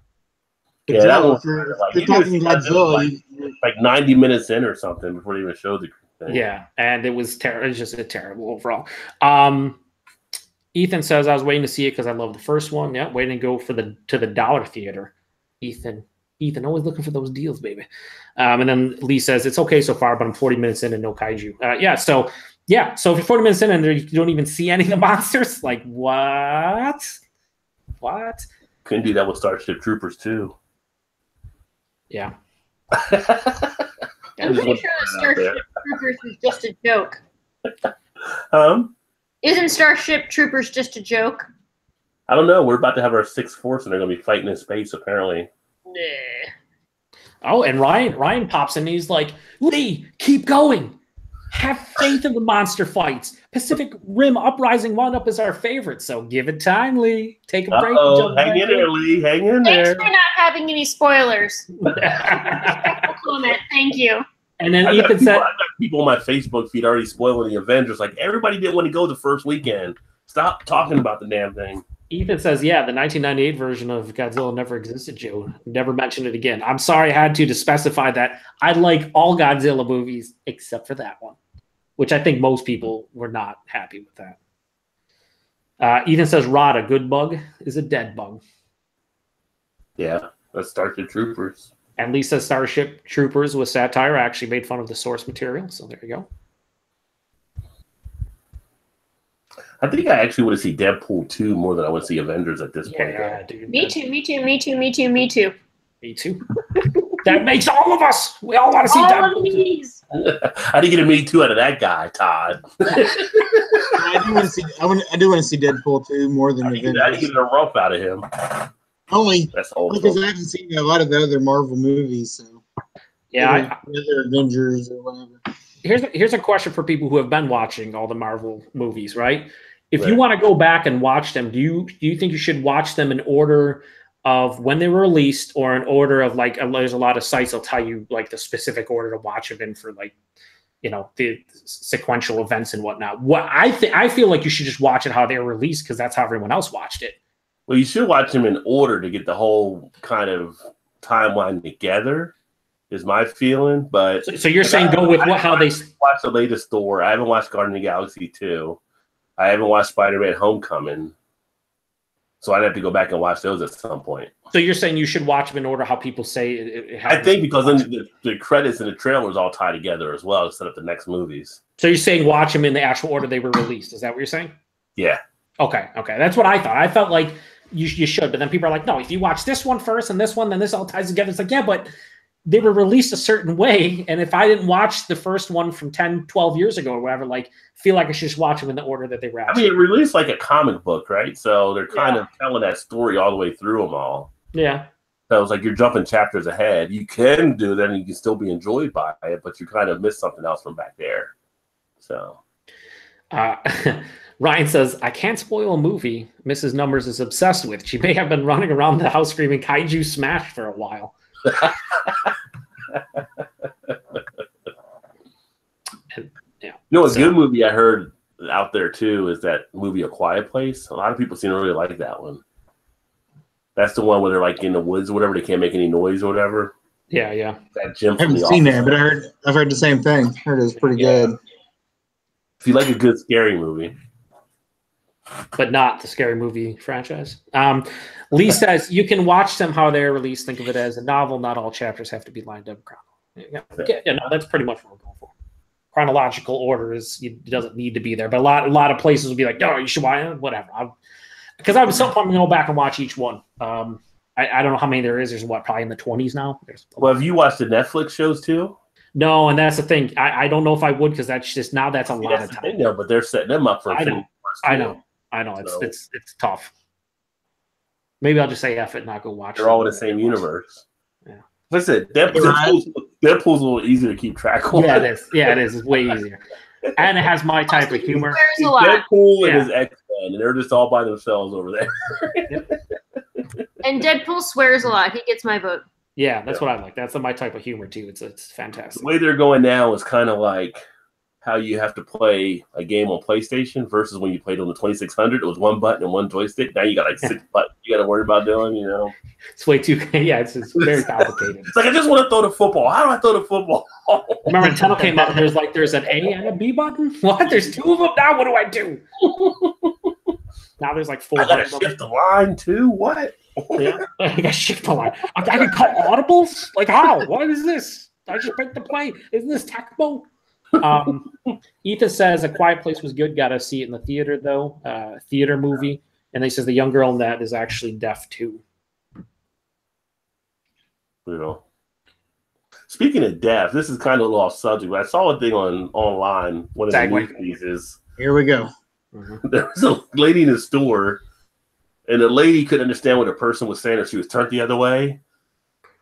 Yeah, that was like, Godzilla, like 90 minutes in or something before they even showed the thing. Yeah, and it was terrible. It's just terrible overall. Ethan says I was waiting to see it because I love the first one. Yeah, waiting to go to the dollar theater. Ethan, always looking for those deals, baby. And then Lee says it's okay so far, but I'm 40 minutes in and no kaiju. So if you're 40 minutes in and you don't even see any of the monsters, like what? What? Couldn't do that with Starship Troopers too. Yeah. I'm pretty sure Starship Troopers was just a joke. Isn't Starship Troopers just a joke? I don't know. We're about to have our 6th Force, and they're going to be fighting in space, apparently. Nah. Oh, and Ryan pops in, and he's like, Lee, keep going. Have faith in the monster fights. Pacific Rim Uprising wound up as our favorite, so give it time, Lee. Take a break. Hang in there, Lee. Hang in there. Thanks for not having any spoilers. Comment. Thank you. And then Ethan said, I've got people on my Facebook feed already spoiling the Avengers. Like, everybody didn't want to go the first weekend. Stop talking about the damn thing. Ethan says, yeah, the 1998 version of Godzilla never existed, Joe. Never mentioned it again. I'm sorry I had to specify that. I like all Godzilla movies except for that one, which I think most people were not happy with that. Ethan says, Rod, a good bug is a dead bug. Yeah, that's Starship Troopers. And Lisa Starship Troopers with satire actually made fun of the source material. So there you go. I think I actually want to see Deadpool 2 more than I want to see Avengers at this point. Yeah, dude. Me too. Me too. That makes all of us. We all want to see Deadpool 2. I didn't get a me too out of that guy, Todd. I do want to see Deadpool 2 more than Avengers. I didn't get a rope out of him. Only because I haven't seen a lot of the other Marvel movies. So yeah, other Avengers or whatever. Here's a question for people who have been watching all the Marvel movies, right? If you want to go back and watch them, do you think you should watch them in order of when they were released, or in order of like? There's a lot of sites that'll tell you like the specific order to watch them in for like, the sequential events and whatnot. What I feel like you should just watch it how they were released because that's how everyone else watched it. Well, you should watch them in order to get the whole kind of timeline together, is my feeling. But so you're saying go with how they watch the latest Thor. I haven't watched Guardians of the Galaxy 2. I haven't watched Spider-Man Homecoming. So I'd have to go back and watch those at some point. So you're saying you should watch them in order how people say I think because then the credits and the trailers all tie together as well to set up the next movies. So you're saying watch them in the actual order they were released. Is that what you're saying? Yeah. Okay. That's what I thought. I felt like you should, but then people are like, no, if you watch this one first and this one, then this all ties together. It's like, yeah, but they were released a certain way. And if I didn't watch the first one from 10, 12 years ago or whatever, like, feel like I should just watch them in the order that they were actually. I mean, it released like a comic book, right? So they're kind of telling that story all the way through them all. Yeah. So it's like you're jumping chapters ahead. You can do that and you can still be enjoyed by it, but you kind of miss something else from back there. So. Ryan says, I can't spoil a movie Mrs. Numbers is obsessed with. She may have been running around the house screaming Kaiju Smash for a while. A good movie I heard out there too is that movie A Quiet Place. A lot of people seem to really like that one. That's the one where they're like in the woods or whatever. They can't make any noise or whatever. Yeah. That Jim. I haven't seen that, but I've heard the same thing. I heard it was pretty good. If you like a good scary movie. But not the scary movie franchise. Lee says you can watch them how they're released. Think of it as a novel. Not all chapters have to be lined up. That's pretty much what we're going for. Chronological order it doesn't need to be there, but a lot of places will be like, "Oh, you should watch it." Whatever. Because I'm so pumped to go back and watch each one. I don't know how many there is. There's probably in the 20s now. Well, have you watched the Netflix shows too? No, and that's the thing. I don't know if I would because that's a lot of time. There, but they're setting them up for. I know. It's tough. Maybe I'll just say F it and not go watch. They're all in the same universe. Yeah. Listen, Deadpool's a little easier to keep track of. Yeah, it is. Yeah, it is. It's way easier. And it has my type of humor. Swears a lot. Deadpool and his X-Men, and they're just all by themselves over there. And Deadpool swears a lot. He gets my vote. Yeah, that's what I like. That's my type of humor too. It's fantastic. The way they're going now is kind of like how you have to play a game on PlayStation versus when you played on the 2600. It was one button and one joystick. Now you got like 6 buttons you got to worry about doing, you know. It's way too, yeah, it's very complicated. It's like, I just want to throw the football. How do I throw the football? Remember Nintendo came out, there's an A and a B button? What? There's 2 of them? Now what do I do? Now there's like 4. I got to shift the line too? What? Yeah, I got to shift the line. I can call audibles? Like how? What is this? I just picked the play. Isn't this Tecmo? Ethan says A Quiet Place was good. Got to see it in the theater though. Theater movie. And he says the young girl in that is actually deaf too. You know. Speaking of deaf, this is kind of a little off subject, but I saw a thing online. One of the news pieces. Here we go. There was a lady in the store, and the lady couldn't understand what the person was saying, or she was turned the other way.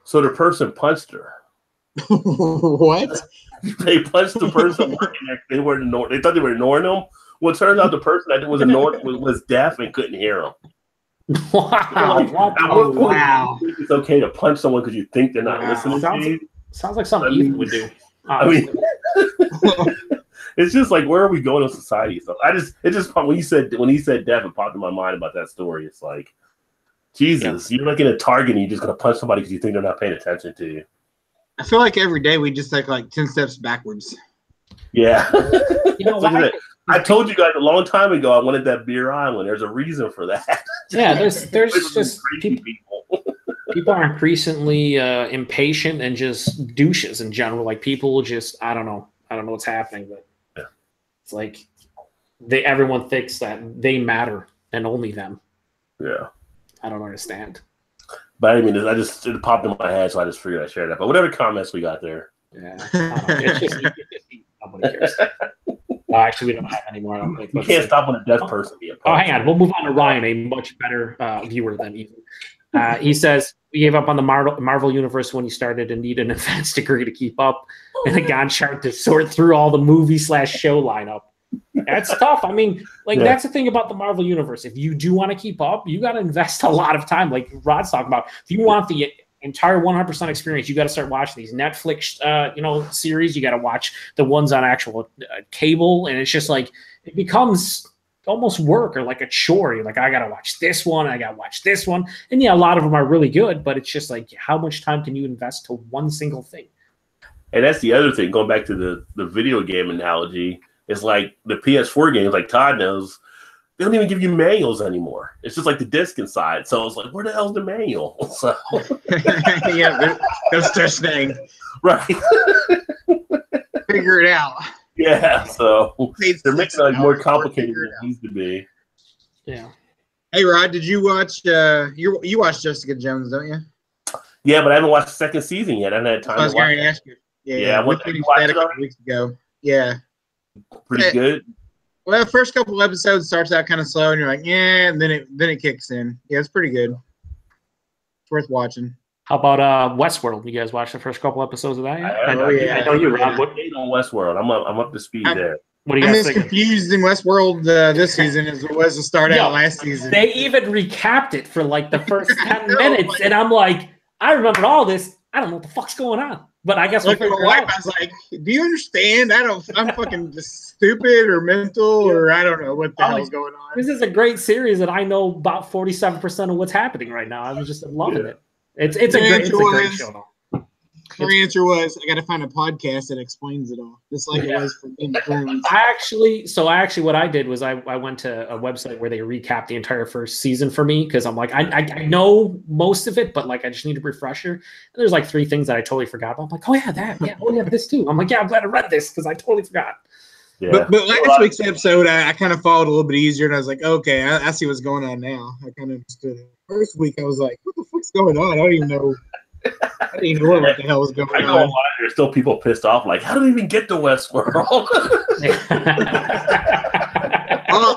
So the person punched her. What? They punched the person. They thought they were ignoring them. Well, it turns out the person that was ignored was deaf and couldn't hear them. Wow! Wow! It's okay to punch someone because you think they're not listening to you. Sounds like something Ethan would do. I mean, it's just like, where are we going in society? So when he said deaf, it popped in my mind about that story. It's like, Jesus, you're looking at Target and you're just gonna punch somebody because you think they're not paying attention to you. I feel like every day we just take like 10 steps backwards. Yeah. I told you guys a long time ago I wanted that Beer Island. There's a reason for that. Yeah, there's just people are increasingly impatient and just douches in general. Like people just I don't know what's happening, but it's like everyone thinks that they matter and only them. Yeah, I don't understand. But I mean, it popped in my head, so I just figured I'd share that. But whatever comments we got there. Yeah, it's just nobody cares. Actually, we don't have any more. You can't stop when a deaf person be a Oh, hang on. We'll move on to Ryan, a much better viewer than Ethan. He says, we gave up on the Marvel universe when he started and need an advanced degree to keep up and a Gantt chart to sort through all the movie/show lineup. That's tough. I mean, that's the thing about the Marvel universe. If you do want to keep up, you got to invest a lot of time. Like Rod's talking about, if you want the entire 100% experience, you got to start watching these Netflix, series. You got to watch the ones on actual cable, and it's just like it becomes almost work or like a chore. You're like, I got to watch this one, I got to watch this one, and yeah, a lot of them are really good, but it's just like, how much time can you invest to one single thing? And that's the other thing. Going back to the video game analogy, is like the PS4 games, like Todd knows. They don't even give you manuals anymore. It's just like the disc inside. So it's like, where the hell's the manual? So yeah, there's such thing. Right. Figure it out. Yeah, so they're making it more complicated than it needs to be. Yeah. Hey, Rod, did you watch? You watched Jessica Jones, don't you? Yeah, but I haven't watched the second season yet. I haven't had time. I was going to ask you. Yeah, we finished that a couple weeks ago. Yeah. Pretty good. Well, the first couple episodes starts out kind of slow, and you're like, yeah, and then it kicks in. Yeah, it's pretty good. It's worth watching. How about Westworld? You guys watched the first couple episodes of that yet? I know you, Rob. What date on Westworld? I'm up to speed there. What do you guys think? I'm as confused in Westworld this season as it was to start out last season. They even recapped it for like the first 10 minutes, and I'm like, I remember all this. I don't know what the fuck's going on. But I guess my wife, I was like, do you understand? I'm fucking just stupid or mental or I don't know what the hell's going on. This is a great series, and I know about 47% of what's happening right now. I'm just loving it. It's a great show, though. Her answer was, I got to find a podcast that explains it all, just like it was for Game of Thrones. What I did was I went to a website where they recapped the entire first season for me, because I'm like, I know most of it, but like I just need a refresher. And there's like 3 things that I totally forgot about. I'm like, oh yeah, that, yeah, oh yeah, this too. I'm like, yeah, I'm glad I read this because I totally forgot. Yeah. But last week's episode, I kind of followed a little bit easier, and I was like, okay, I see what's going on now. I kind of understood it. First week, I was like, what the fuck's going on? I don't even know. I didn't even know what the hell was going on. I know there's still people pissed off, like, how do we even get to Westworld?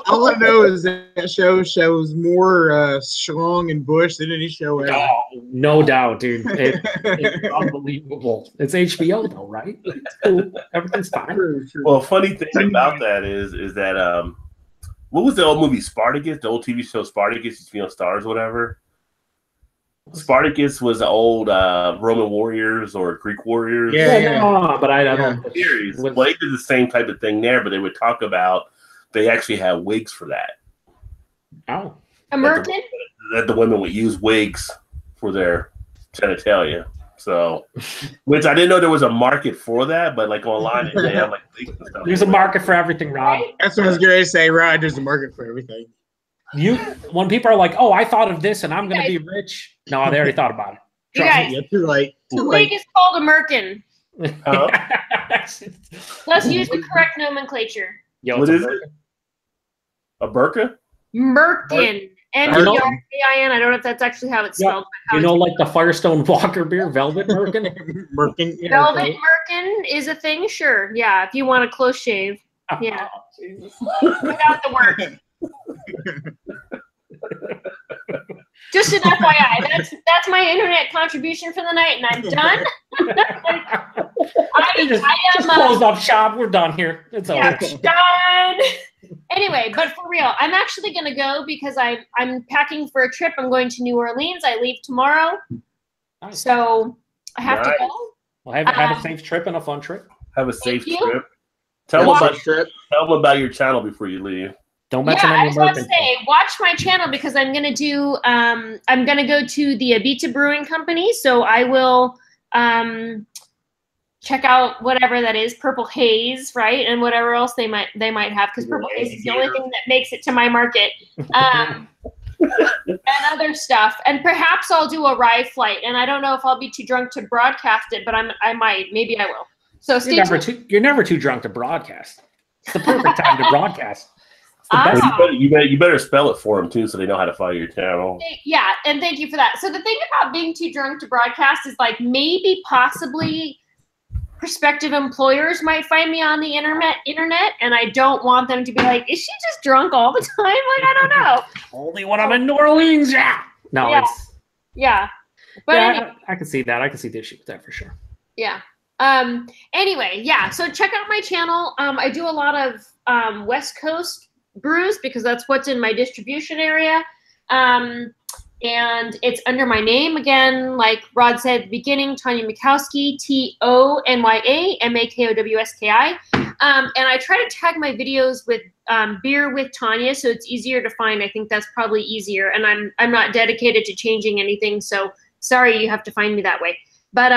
all I know is that show shows more Schlong and Bush than any show ever. Oh, no doubt, dude. It's unbelievable. It's HBO though, right? It's cool. Everything's fine. True. Well, funny thing about that is that what was the old movie Spartacus? The old TV show Spartacus, Stars, whatever. Spartacus was the old Roman warriors or Greek warriors. Yeah. No, but I don't. Series. Well, they did the same type of thing there, but they would talk about they actually have wigs for that. Oh, American? That the women would use wigs for their genitalia. So, which I didn't know there was a market for that, but like online they have like wigs and stuff. there's a market for everything, Rob. That's what I was going to say, Rod. There's a market for everything. When people are like, "Oh, I thought of this, and I'm going to be rich," no, they already thought about it. You Trust guys, Yeah, too late. the wig is called American. Huh? Let's use the correct nomenclature. Yo, What it's is it? A burqa? Merkin. M-E-R-K-I-N. I don't know if that's actually how it's spelled. You know, like the Firestone Walker beer, Velvet Merkin. Merkin. Yeah, Velvet okay. Merkin is a thing? Sure. Yeah, if you want a close shave. Yeah. Oh, Jesus. Without the work. Just an FYI, that's my internet contribution for the night, and I'm done. Just closed up shop. We're done here. It's over. Done. Anyway, but for real, I'm actually gonna go because I'm packing for a trip. I'm going to New Orleans. I leave tomorrow, Nice. so I have to Nice. go. Well, have a safe trip and a fun trip. Have a safe you. trip. Tell Watch- them about your channel before you leave. Don't mention Yeah, I any was about to American. say, watch my channel because I'm gonna do. I'm gonna go to the Abita Brewing Company, so I will check out whatever that is, Purple Haze, right, and whatever else they might have, because Purple Haze is the only thing that makes it to my market, and other stuff. And perhaps I'll do a rye flight, and I don't know if I'll be too drunk to broadcast it, but I might, maybe I will. So stay tuned. You're never too drunk to broadcast. It's the perfect time to broadcast. You better spell it for them too, so they know how to find your channel. Yeah, and thank you for that. So the thing about being too drunk to broadcast is like maybe possibly prospective employers might find me on the internet, and I don't want them to be like, is she just drunk all the time? Like, I don't know. Only when I'm in New Orleans, yeah. No, Yeah. it's But yeah, anyway, I can see that. I can see the issue with that for sure. yeah. Anyway, yeah. So check out my channel. I do a lot of West Coast brews because that's what's in my distribution area. And it's under my name again, like Rod said at the beginning, Tanya Makowski, TonyMakowski. And I try to tag my videos with Beer with Tanya, so it's easier to find. I think that's probably easier. And I'm not dedicated to changing anything, so sorry you have to find me that way. But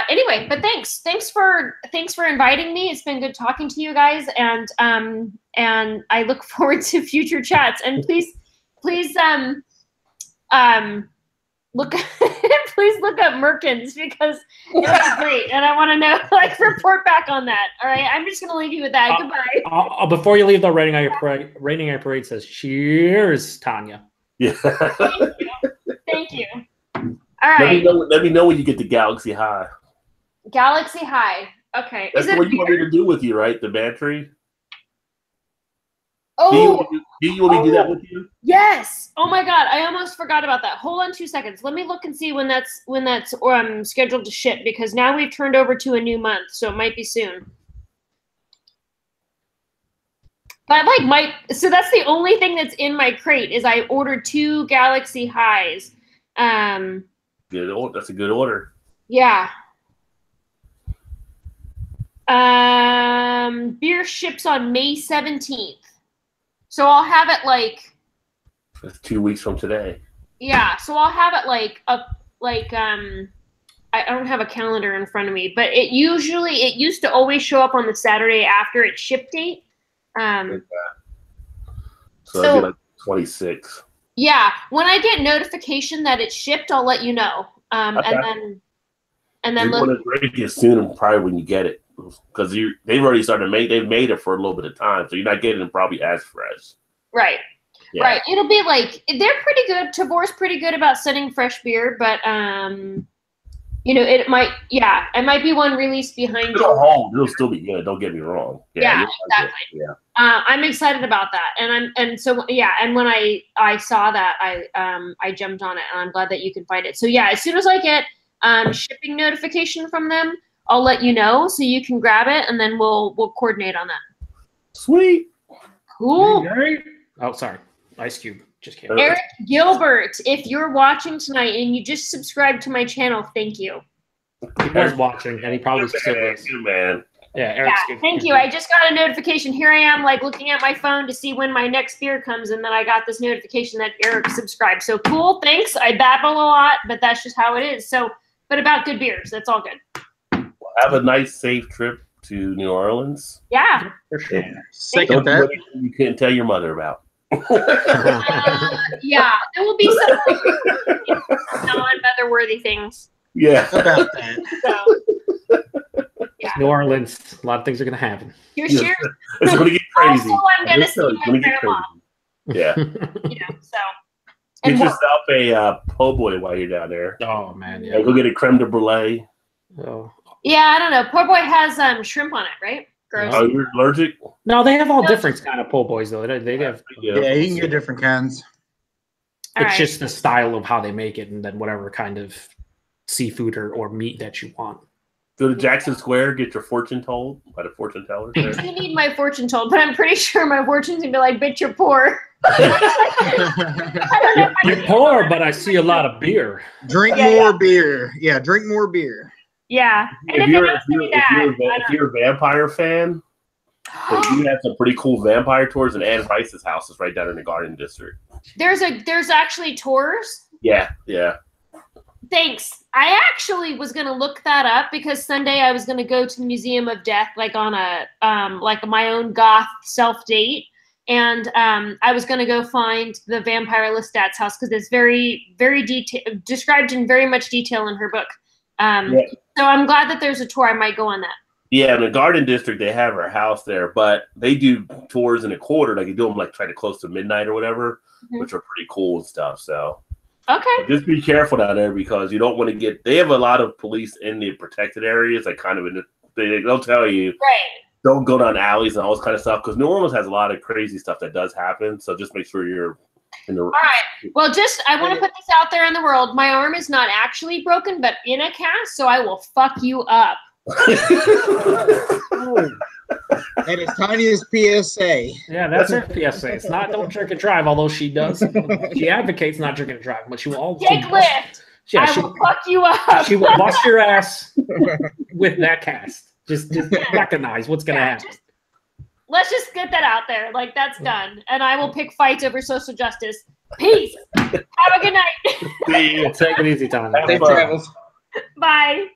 anyway, but thanks for inviting me. It's been good talking to you guys, and I look forward to future chats. And please look please look up Merkins because it was great, and I want to know, like, report back on that. All right, I'm just gonna leave you with that. Goodbye. Before you leave, the rating eye parade says, "Cheers, Tanya." Yeah. Thank you. All right. Let me know when you get to Galaxy High. Galaxy High. Okay. That's what you want me to do with you, right? The battery. Oh. Do you want me to do that with you? Yes. Oh my God, I almost forgot about that. Hold on 2 seconds. Let me look and see when that's scheduled to ship, because now we've turned over to a new month, so it might be soon. But so that's the only thing that's in my crate is I ordered 2 Galaxy Highs. Good. That's a good order. Yeah. Beer ships on May 17th. So I'll have it That's 2 weeks from today. yeah, so I'll have it I don't have a calendar in front of me, but it used to always show up on the Saturday after its ship date. So that'd be like 26. Yeah, when I get notification that it's shipped, I'll let you know. Okay. And then You're going to break it soon, probably when you get it, because they've already started they've made it for a little bit of time, so you're not getting it probably as fresh. right. Yeah. Right. It'll be they're pretty good. Tavor's pretty good about sending fresh beer, but you know, it might be one released behind you. It'll still be good. Don't get me wrong. Yeah, exactly. Yeah. I'm excited about that, and when I saw that, I jumped on it, and I'm glad that you can find it. So yeah, as soon as I get shipping notification from them, I'll let you know so you can grab it, and then we'll coordinate on that. Sweet. Cool. Oh, sorry. Ice Cube. Just kidding. Eric Gilbert, if you're watching tonight and you just subscribed to my channel, thank you. He was watching, and he probably still is. Man. Yeah, Eric's good. Thank you. I just got a notification. Here I am, like looking at my phone to see when my next beer comes, and then I got this notification that Eric subscribed. So cool. Thanks. I babble a lot, but that's just how it is. So, but about good beers, that's all good. Well, have a nice, safe trip to New Orleans. Yeah. For sure. Second that. You couldn't tell your mother about. Yeah, there will be some non-mother-worthy things. Yeah. About that. So, yeah. New Orleans, a lot of things are going to happen. Cheers, cheers. It's going to get crazy. Also, I'm going to see my grandma. Yeah. You know, so. Get And yourself a po' boy while you're down there. Oh, man. Yeah, go get a creme de brulee. Oh. yeah, I don't know. Poor boy has shrimp on it, right? Gross. Oh, you're allergic? No, they have all different kind of po' boys, though. They have. Yeah, you can get different kinds. All It's right. just the style of how they make it, and then whatever kind of seafood or meat that you want. Go to Jackson Square, get your fortune told by the fortune teller. I do need my fortune told, but I'm pretty sure my fortune's gonna be like, bitch, you're poor. You're poor, but I see a lot of beer. Drink more beer. Yeah, drink more beer. Yeah. And If if you're, it if, has to you're, be if, that, you're, I if you're a vampire fan, you have some pretty cool vampire tours, and Anne Rice's house is right down in the Garden District. there's actually tours. Yeah, yeah. Thanks. I actually was gonna look that up because Sunday I was gonna go to the Museum of Death, like on a like my own goth self date, and I was gonna go find the vampire Lestat's house because it's very, very described in very much detail in her book. So I'm glad that there's a tour. I might go on that. Yeah, in the Garden District, they have her house there, but they do tours in a quarter. Like, you do them, like, try to close to midnight or whatever, which are pretty cool and stuff, so. Okay. Just be careful down there because you don't want to get. They have a lot of police in the protected areas, like kind of in the. They'll tell you, Right. don't go down alleys and all this kind of stuff because New Orleans has a lot of crazy stuff that does happen. So just make sure you're in the. All right. Well, I want to put this out there in the world. My arm is not actually broken, but in a cast, so I will fuck you up. And it's Tanya's PSA. Yeah, that's her PSA. It's not don't drink and drive, although she does. She advocates not drinking and driving, but she will also Take lift. Yeah, I will fuck you up. she will bust your ass with that cast. Just recognize what's gonna happen. Let's just get that out there. Like, that's done. And I will pick fights over social justice. Peace. Have a good night. See you. Take it easy, Tom. Safe travels. Bye.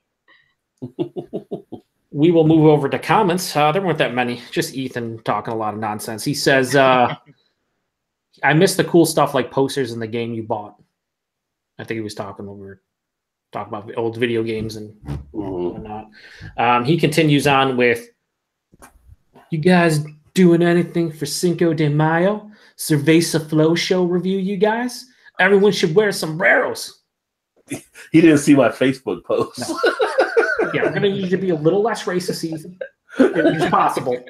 We will move over to comments. There weren't that many. Just Ethan talking a lot of nonsense. He says, I miss the cool stuff like posters in the game you bought. I think he was talking about the old video games and whatnot. He continues on with, you guys doing anything for Cinco de Mayo? Cerveza Flow Show review, you guys? Everyone should wear sombreros. He didn't see my Facebook post. No. Yeah, we're going to need to be a little less racist, Ethan, if possible.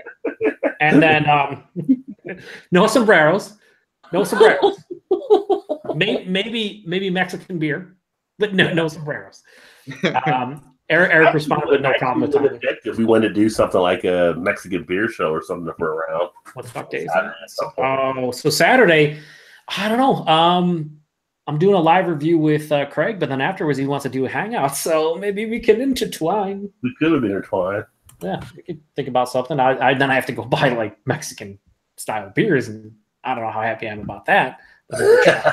And then no sombreros. No sombreros. Maybe Mexican beer, but no sombreros. Eric responded with no problem with time. If we wanted to do something like a Mexican beer show or something for around. What the fuck day is that? So Saturday, I don't know. I'm doing a live review with Craig, but then afterwards he wants to do a hangout, so maybe we can intertwine. We could have intertwined. Yeah, we could think about something. Then I have to go buy like Mexican style beers, and I don't know how happy I am about that.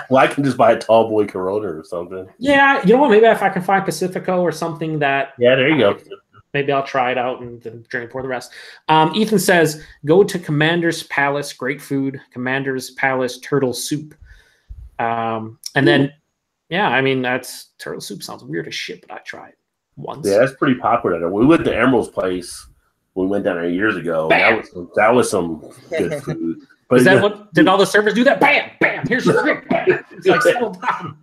Well, I can just buy a tall boy Corona or something. Yeah, you know what? Maybe if I can find Pacifico or something that. Yeah, there you go. Maybe I'll try it out and then drink for the rest. Ethan says, go to Commander's Palace, great food. Commander's Palace turtle soup. And then, yeah, I mean, that's turtle soup sounds weird as shit, but I tried once. Yeah, that's pretty popular. We went to Emerald's place when we went down there years ago. That was some good food. But Is that what did all the servers do that? Bam, bam. Here's your drink. Bam. It's like settle down.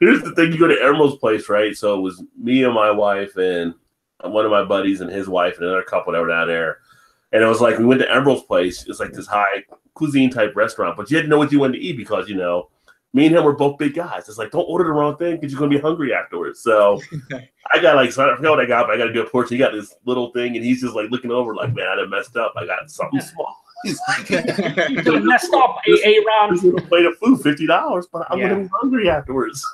Here's the thing: you go to Emerald's place, right? So it was me and my wife and one of my buddies and his wife and another couple that were down there. And it was like we went to Emerald's place. It's like this high cuisine type restaurant, but you had to know what you wanted to eat because me and him were both big guys. It's like don't order the wrong thing because you're gonna be hungry afterwards. So I got I forgot what I got, but I got a good portion. He got this little thing, and he's just like looking over, like, man, I done messed up. I got something small. He's like, you done messed up, Aaron. This little plate of food, $50, but I'm gonna be hungry afterwards.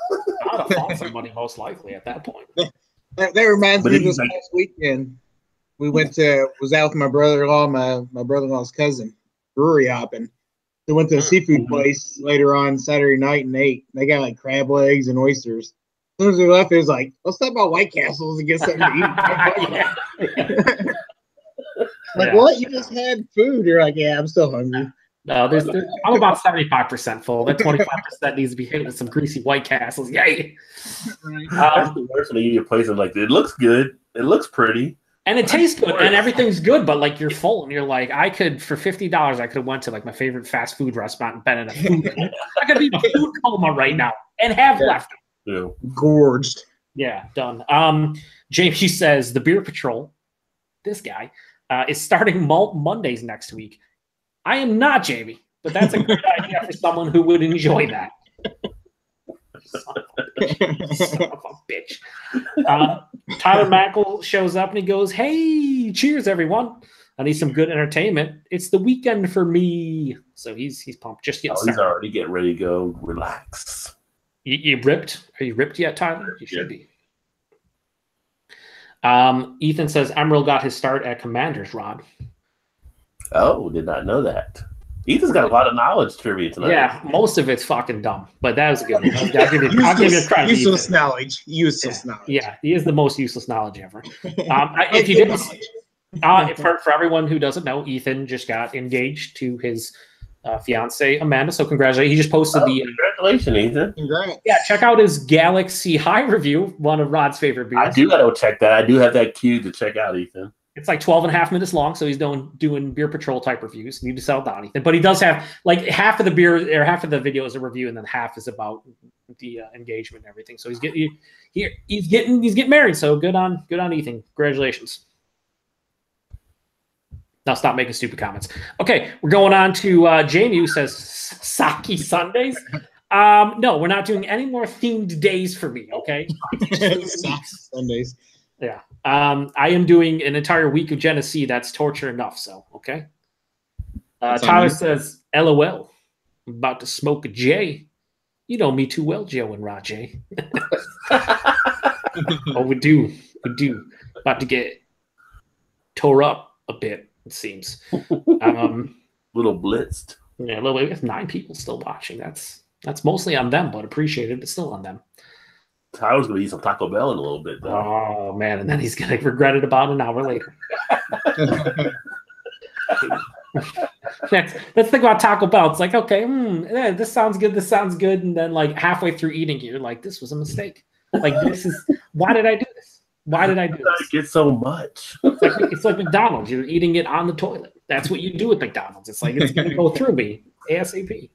I'd have fought somebody most likely at that point. That reminds me of this last weekend. We was out with my brother-in-law, my brother-in-law's cousin, brewery hopping. We went to a seafood place later on Saturday night and ate. They got like crab legs and oysters. As soon as we left, it was like, let's stop about White Castles and get something to eat. What? You just had food. You're like, yeah, I'm still hungry. No, I'm about 75% full. That 25% needs to be hit with some greasy White Castles. Yay! That's the worst when you eat a place and like it looks good, it looks pretty, and it tastes good, and everything's good. But like you're full, and you're like, I could for $50, I could have went to like my favorite fast food restaurant and been in a food. I could be in a food coma right now and have left. Yeah. Gorged. Yeah, done. Jamie says the Beer Patrol, this guy, is starting Mondays next week. I am not Jamie, but that's a good idea for someone who would enjoy that. Son of a bitch. Tyler Mackle shows up and he goes, hey, cheers, everyone. I need some good entertainment. It's the weekend for me. So he's pumped. Just getting started. He's already getting ready to go relax. You ripped? Are you ripped yet, Tyler? You should be. Ethan says Emerald got his start at Commander's Rod. Oh, did not know that. Ethan's got a lot of knowledge trivia tonight. Yeah, most of it's fucking dumb, but that was good. I'll give you credit. Useless knowledge. Useless knowledge. Yeah, he is the most useless knowledge ever. If you didn't, for everyone who doesn't know, Ethan just got engaged to his fiance Amanda. So congratulations! He just posted congratulations, Ethan. Congrats. Yeah, check out his Galaxy High review, one of Rod's favorite beers. I do got to check that. I do have that queued to check out, Ethan. It's like 12 and a half minutes long, so he's doing Beer Patrol type reviews. You need to settle down, Ethan. But he does have like half of the beer or half of the video is a review, and then half is about the engagement and everything. So he's getting married. So good on Ethan. Congratulations. Now stop making stupid comments. Okay, we're going on to Jamie, who says Sake Sundays. No, we're not doing any more themed days for me. Okay, Sundays. Yeah. I am doing an entire week of Genesee. That's torture enough. So, okay. Tyler says, LOL. I'm about to smoke a J. You know me too well, Joe and Rajay. Oh, we do. About to get tore up a bit, it seems. Little blitzed. Yeah, a little bit. We have 9 people still watching. That's mostly on them, but appreciated, but still on them. Tyler's going to eat some Taco Bell in a little bit, though. Oh, man. And then he's going to regret it about an hour later. Let's think about Taco Bell. It's like, okay, this sounds good. This sounds good. And then, like, halfway through eating, you're like, this was a mistake. Like, why did I do this? Why did I do this? I get so much. It's like McDonald's. You're eating it on the toilet. That's what you do with McDonald's. It's like, it's going to go through me ASAP.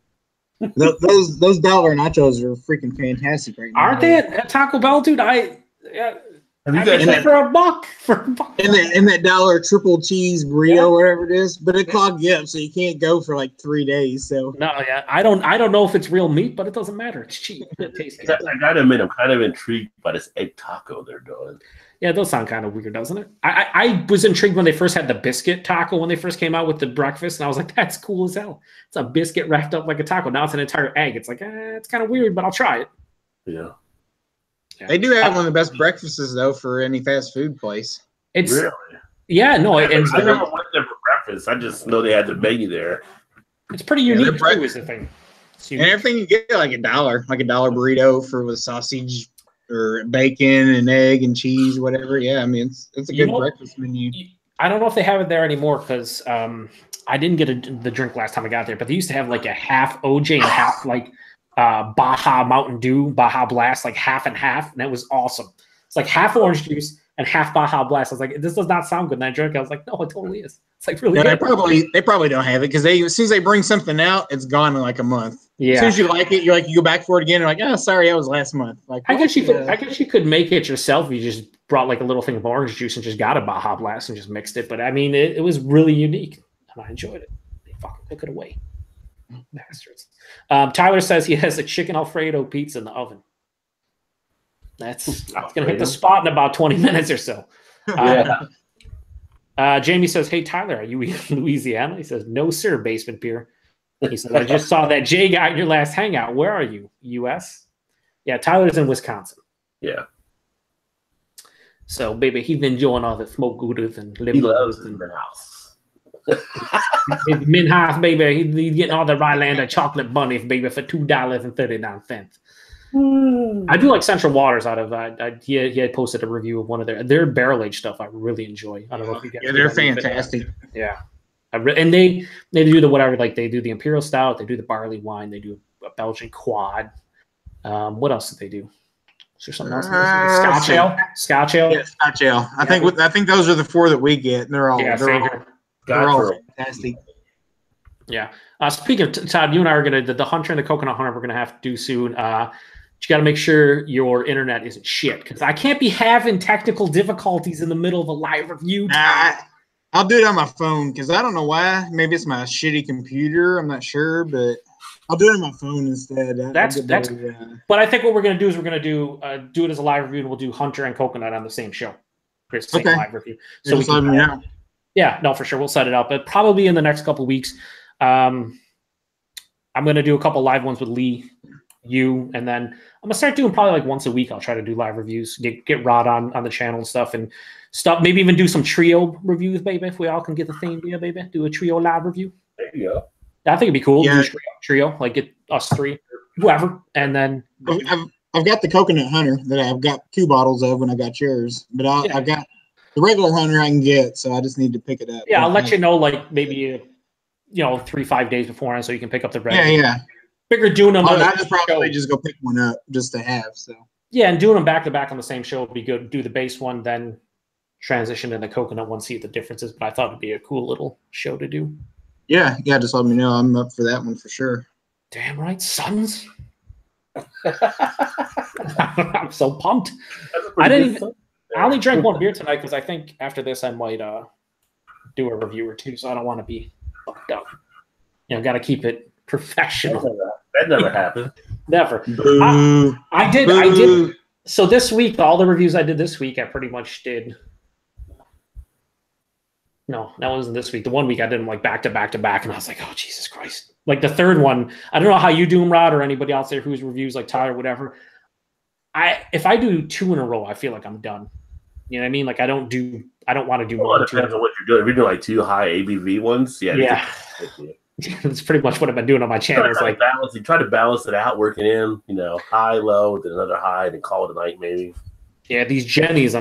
Those dollar nachos are freaking fantastic right now. Aren't they at Taco Bell, dude? Have you guys had for a buck? And that dollar triple cheese burrito, whatever it is, but it clogged you up, so you can't go for like 3 days. So no, yeah, I don't know if it's real meat, but it doesn't matter. It's cheap. It tastes good. I gotta admit, I'm kind of intrigued by this egg taco they're doing. Yeah, those sound kind of weird, doesn't it? I was intrigued when they first had the biscuit taco when they first came out with the breakfast, and I was like, that's cool as hell. It's a biscuit wrapped up like a taco. Now it's an entire egg. It's like, it's kind of weird, but I'll try it. Yeah. They do have one of the best breakfasts, though, for any fast food place. It's really? Yeah, no. I never went there for breakfast. I just know they had the menu there. It's pretty unique, too, is the thing. And everything you get like $1, like $1 burrito with sausage or bacon and egg and cheese, whatever. Yeah, I mean, it's a good breakfast menu. I don't know if they have it there anymore because I didn't get the drink last time I got there, but they used to have like a half OJ and half like Baja Mountain Dew, Baja Blast, like half and half, and that was awesome. It's like half orange juice and half Baja Blast. I was like, this does not sound good. And I drank it. I was like, no, it totally is. It's like really Yeah, good. they probably don't have it because as soon as they bring something out, it's gone in like a month. Yeah. As soon as you like it, you go back for it again. You're like, oh, sorry, that was last month. Like, I guess you could make it yourself. You just brought like a little thing of orange juice and just got a Baja Blast and just mixed it. But I mean, it was really unique and I enjoyed it. They fucking took it away. Bastards. Tyler says he has a chicken Alfredo pizza in the oven. It's going to hit the spot in about 20 minutes or so. Jamie says, hey, Tyler, are you in Louisiana? He says, no, sir, Basement Beer. He said, I just saw that Jay got your last hangout. Where are you? U.S.? Yeah, Tyler's in Wisconsin. Yeah. So, baby, he's enjoying all the smoke gooders and He loves the house. Minhouse, baby. He's getting all the Rylander chocolate bunnies, baby, for $2.39. I do like Central Waters out of he had posted a review of one of their barrel aged stuff. I really enjoy. I don't know if you guys. Yeah, they're fantastic. Yeah, and they do the whatever, like they do the Imperial Stout, they do the barley wine, they do a Belgian quad. What else did they do? Is there something else? Scotch ale. Yeah, Scotch ale. I think those are the 4 that we get. And they're all fantastic. Yeah. Speaking of Todd, you and I are gonna the Hunter and the Coconut Hunter we're gonna have to do soon. You got to make sure your internet isn't shit because I can't be having technical difficulties in the middle of a live review. I'll do it on my phone because I don't know why. Maybe it's my shitty computer. I'm not sure, but I'll do it on my phone instead. That's. But I think what we're gonna do is we're gonna do it as a live review, and we'll do Hunter and Coconut on the same show. Same live review. So we can. Yeah, no, for sure. We'll set it up, but probably in the next couple of weeks. I'm gonna do a couple live ones with Lee, you, and then I'm gonna start doing probably like once a week. I'll try to do live reviews, get Rod on the channel and stuff. Maybe even do some trio reviews, baby. If we all can get the theme, yeah, baby. Do a trio live review. There you go. I think it'd be cool. Yeah. Do trio, like get us 3, whoever, and then I've got the Coconut Hunter that I've got 2 bottles of when I got yours, but I've got the regular Hunter I can get, so I just need to pick it up. Yeah, I'll let you know, like maybe 3-5 days beforehand, so you can pick up the regular. Yeah. Figure doing them. I just probably just go pick one up just to have. So yeah, and doing them back to back on the same show would be good. Do the base one, then transition to the coconut one, see the differences. But I thought it'd be a cool little show to do. Yeah, just let me know. I'm up for that one for sure. Damn right, sons. I'm so pumped. I only drank 1 beer tonight because I think after this I might do a review or 2, so I don't want to be fucked up. Got to keep it professional. That never happened. Never. Boo. I did. Boo. I did. So this week, all the reviews I did this week, I pretty much did. No, that wasn't this week. The 1 week I did them like back to back to back, and I was like, oh Jesus Christ! Like the third one, I don't know how you do them, Rod, or anybody else there whose reviews like Tyler, whatever. If I do 2 in a row, I feel like I'm done. You know what I mean? Like I don't want to do more. It depends on what you're doing. If you're doing like 2 high ABV ones, yeah. That's pretty much what I've been doing on my channel. It's like you try to balance it out, working in, high, low, then another high, then call it a night maybe. Yeah, these Jennies,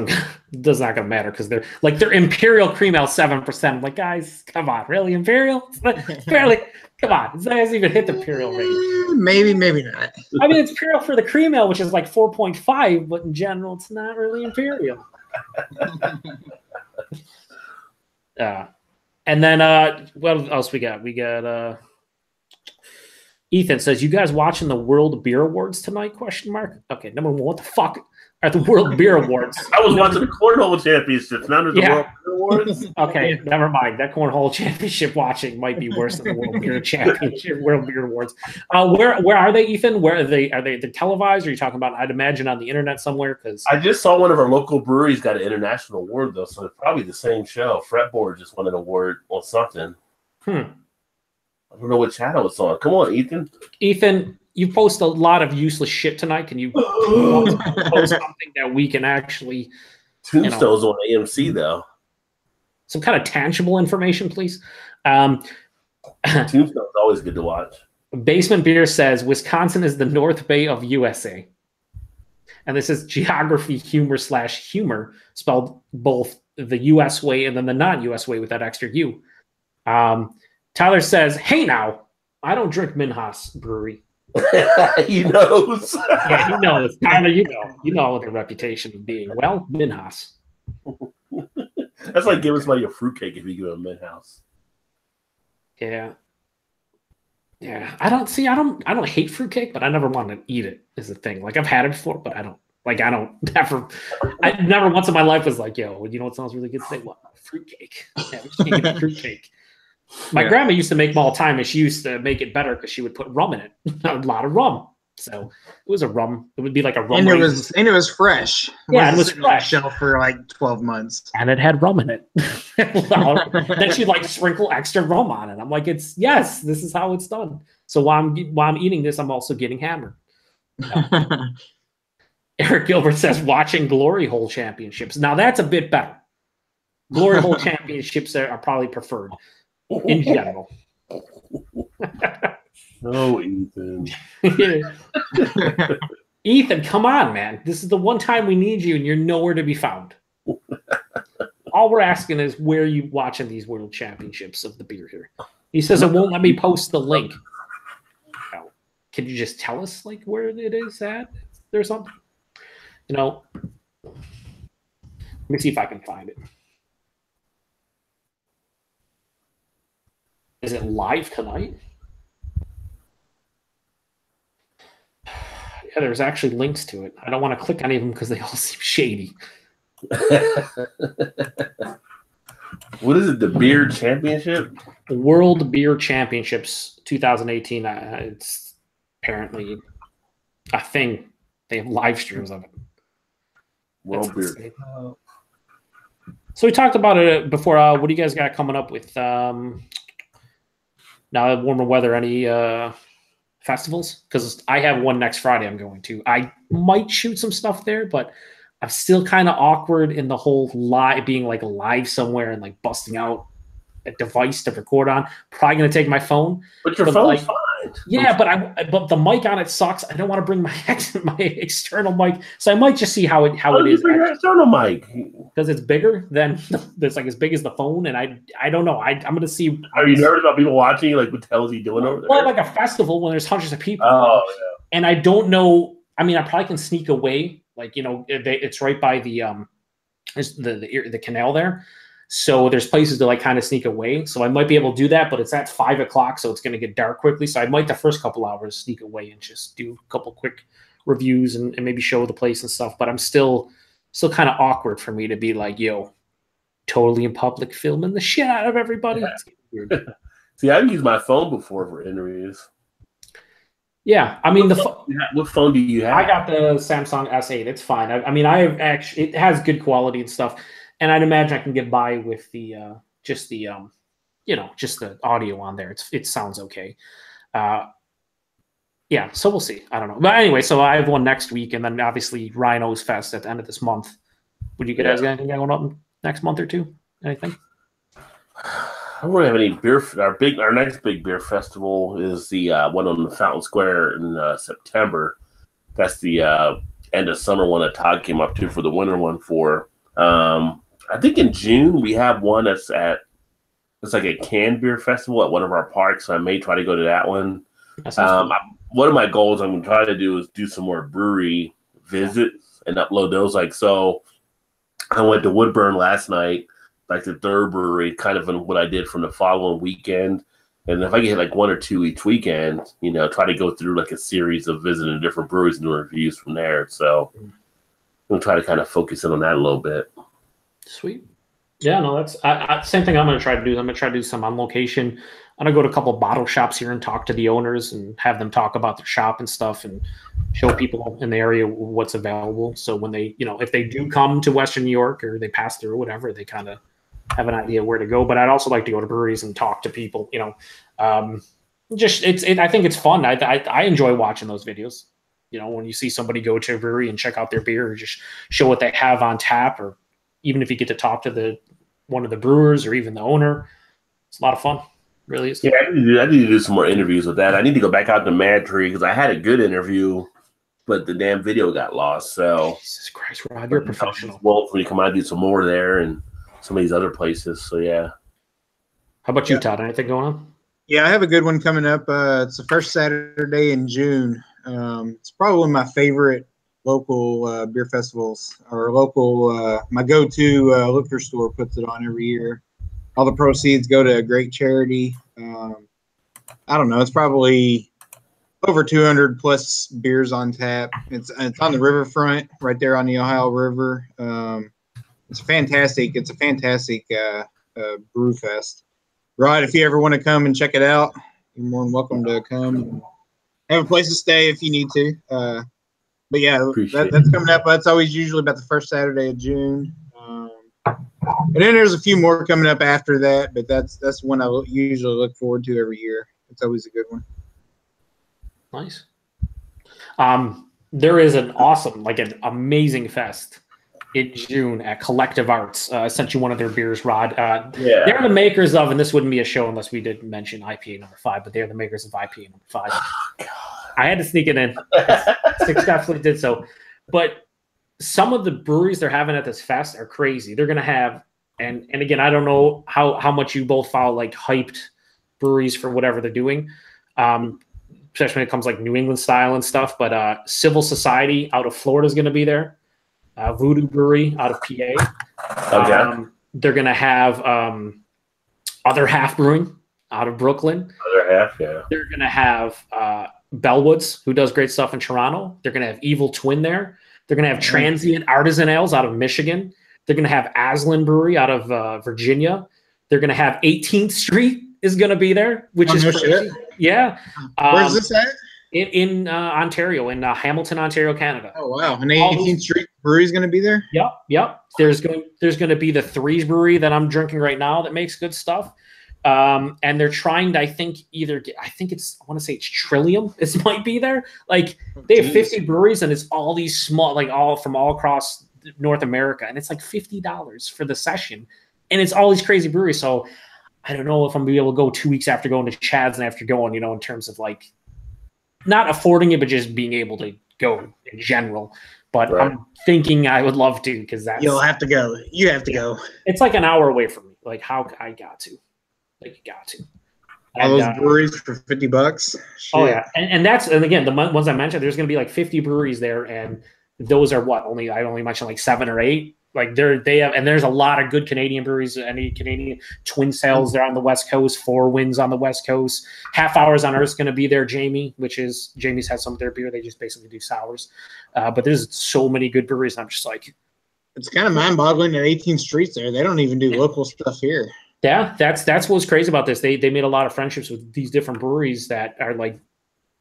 does not gonna matter because they're Imperial Cream Ale 7%. I'm like, guys, come on, really Imperial? It's barely, come on, it hasn't even hit the Imperial range. Maybe not. I mean, it's Imperial for the Cream Ale, which is like 4.5, but in general, it's not really Imperial. And then what else we got? We got Ethan says, you guys watching the World Beer Awards tonight? ? Okay, number 1, what the fuck are the World Beer Awards? I was watching the Cornhole Championships, not the World Beer Awards. Okay, never mind. That Cornhole Championship watching might be worse than the World Beer Championship, World Beer Awards. Where are they, Ethan? Where are they? Are they televised? Or are you talking about, I'd imagine, on the internet somewhere? Because I just saw one of our local breweries got an international award, though, so it's probably the same show. Fretboard just won an award on something. I don't know what channel it's on. Come on, Ethan. Ethan, you post a lot of useless shit tonight. Can you post something that we can actually... Tombstone's on AMC, though. Some kind of tangible information, please. Tombstone's always good to watch. Basement Beer says, Wisconsin is the North Bay of USA. And this is geography humor/humor, spelled both the U.S. way and then the non-U.S. way with that extra U. Tyler says, hey now, I don't drink Minhas Brewery. He knows. Yeah, he knows. Tyler, you know their reputation of being, well, Minhas. That's like giving somebody a fruitcake if you give them a Midhouse. Yeah. Yeah. I don't hate fruitcake, but I never want to eat it is the thing. Like I've had it before, but I never once in my life was like, yo, you know what sounds really good today? What? Fruitcake. Yeah, we just can't get fruitcake. My grandma used to make them all the time, and she used to make it better because she would put rum in it. A lot of rum. So it was a rum. It would be like a rum. And it was fresh. Yeah, it was fresh. Shelf for like 12 months. And it had rum in it. Then she'd like sprinkle extra rum on it. I'm like, this is how it's done. So while I'm eating this, I'm also getting hammered. Eric Gilbert says watching Glory Hole Championships. Now that's a bit better. Glory Hole Championships are probably preferred in general. No, Ethan. Ethan, come on, man. This is the one time we need you, and you're nowhere to be found. All we're asking is where are you watching these World Championships of the beer here? He says it won't let me post the link. Oh, can you just tell us like where it is at? There's something. You know, let me see if I can find it. Is it live tonight? Yeah, there's actually links to it. I don't want to click any of them because they all seem shady. What is it? The Beer Championship? The World Beer Championships 2018. It's apparently a thing. They have live streams of it. World Beer. So we talked about it before. What do you guys got coming up with now warmer weather? Any festivals? Because I have one next Friday I'm going to. I might shoot some stuff there, but I'm still kind of awkward in the whole being like live somewhere and like busting out a device to record on. Probably going to take my phone. But your phone's fine. Yeah, but the mic on it sucks. I don't want to bring my external mic, so I might just see how it is. Bring your external mic because it's bigger than it's like as big as the phone, and I don't know. I'm gonna see. Are you nervous about people watching? Like, what the hell is he doing over there? Well, like a festival when there's hundreds of people. Oh, yeah. And I don't know. I mean, I probably can sneak away. Like it's right by the canal there. So there's places to like kind of sneak away. So I might be able to do that, but it's at 5 o'clock, so it's going to get dark quickly. So I might the first couple hours sneak away and just do a couple quick reviews and maybe show the place and stuff. But I'm still kind of awkward for me to be like, yo, totally in public filming the shit out of everybody. Yeah. See, I've used my phone before for interviews. Yeah, I mean what phone do you have? I got the Samsung S8. It's fine. I mean, it has good quality and stuff. And I'd imagine I can get by with the just the audio on there. It sounds okay. Yeah, so we'll see. I don't know. But anyway, so I have one next week, and then obviously Rhino's Fest at the end of this month. Would you guys got anything going up next month or two? Anything? I don't really have any beer. Our next big beer festival is the one on the Fountain Square in September. That's the end of summer one that Todd came up to for the winter one for. I think in June we have one it's like a canned beer festival at one of our parks. So I may try to go to that one. One of my goals I'm going to try to do is do some more brewery visits and upload those. Like, so I went to Woodburn last night, like the third brewery, kind of what I did from the following weekend. And if I get like one or two each weekend, try to go through like a series of visiting different breweries and doing reviews from there. So I'm going to try to kind of focus in on that a little bit. Sweet. Yeah, no, that's same thing I'm going to try to do. I'm going to try to do some on location. I'm going to go to a couple of bottle shops here and talk to the owners and have them talk about their shop and stuff and show people in the area what's available. So when they, if they do come to Western New York or they pass through or whatever, they kind of have an idea where to go. But I'd also like to go to breweries and talk to people, I think it's fun. I enjoy watching those videos. When you see somebody go to a brewery and check out their beer or just show what they have on tap, or even if you get to talk to one of the brewers or even the owner, it's a lot of fun. Really is. Yeah, I need to do some more interviews with that. I need to go back out to Mad Tree because I had a good interview, but the damn video got lost. So Jesus Christ, Rob, you're a professional. Well, when you come out and do some more there and some of these other places. So yeah. How about you, Todd? Anything going on? Yeah, I have a good one coming up. It's the first Saturday in June. It's probably one of my favorite local beer festivals, or local, my go-to liquor store puts it on every year. All the proceeds go to a great charity. I don't know, it's probably over 200 plus beers on tap. It's on the riverfront, right there on the Ohio River. It's fantastic. It's a fantastic brew fest. Rod, if you ever want to come and check it out, you're more than welcome to come and have a place to stay if you need to. But yeah, that's coming up. That's always usually about the first Saturday of June. And then there's a few more coming up after that, but that's one I usually look forward to every year. It's always a good one. Nice. There is an awesome, like an amazing fest in June at Collective Arts. I sent you one of their beers, Rod. They're the makers of, and this wouldn't be a show unless we did mention IPA number 5, but they're the makers of IPA number 5. Oh, I had to sneak it in. Six definitely did so. But some of the breweries they're having at this fest are crazy. They're going to have, and again, I don't know how much you both follow like hyped breweries for whatever they're doing, especially when it comes like New England style and stuff. But Civil Society out of Florida is going to be there. Voodoo Brewery out of PA. Okay. They're going to have Other Half Brewing out of Brooklyn. Other Half, yeah. They're going to have Bellwoods, who does great stuff in Toronto. They're going to have Evil Twin there. They're going to have Transient Artisan Ales out of Michigan. They're going to have Aslan Brewery out of Virginia. They're going to have 18th Street is going to be there, which is crazy. Yeah. Where's this at? In Ontario, in Hamilton, Ontario, Canada. Oh wow! And 18th Street Brewery is going to be there. Yep. There's going to be the Threes Brewery that I'm drinking right now that makes good stuff. And they're trying to, I want to say it's Trillium. This might be there. Like they have 50 breweries, and it's all these small, like all across North America, and it's like $50 for the session, and it's all these crazy breweries. So I don't know if I'm gonna be able to go 2 weeks after going to Chad's and after going, in terms of like not affording it, but just being able to go in general. But right. I'm thinking I would love to, because you'll have to go. You have to go. It's like an hour away from me. Like how I got to. Like you got to. All those breweries for $50. Shit. Oh yeah, and again the ones I mentioned. There's going to be like 50 breweries there, and those are what I only mentioned like 7 or 8. Like they have, and there's a lot of good Canadian breweries. Any Canadian Twin Sails, they're on the West Coast. Four Winds on the West Coast. Half Hours on Earth's going to be there. Jamie's has some of their beer. They just basically do sours. But there's so many good breweries. I'm just like, it's kind of mind-boggling that 18th Street's there. They don't even do local stuff here. Yeah, that's what's crazy about this. They made a lot of friendships with these different breweries that are like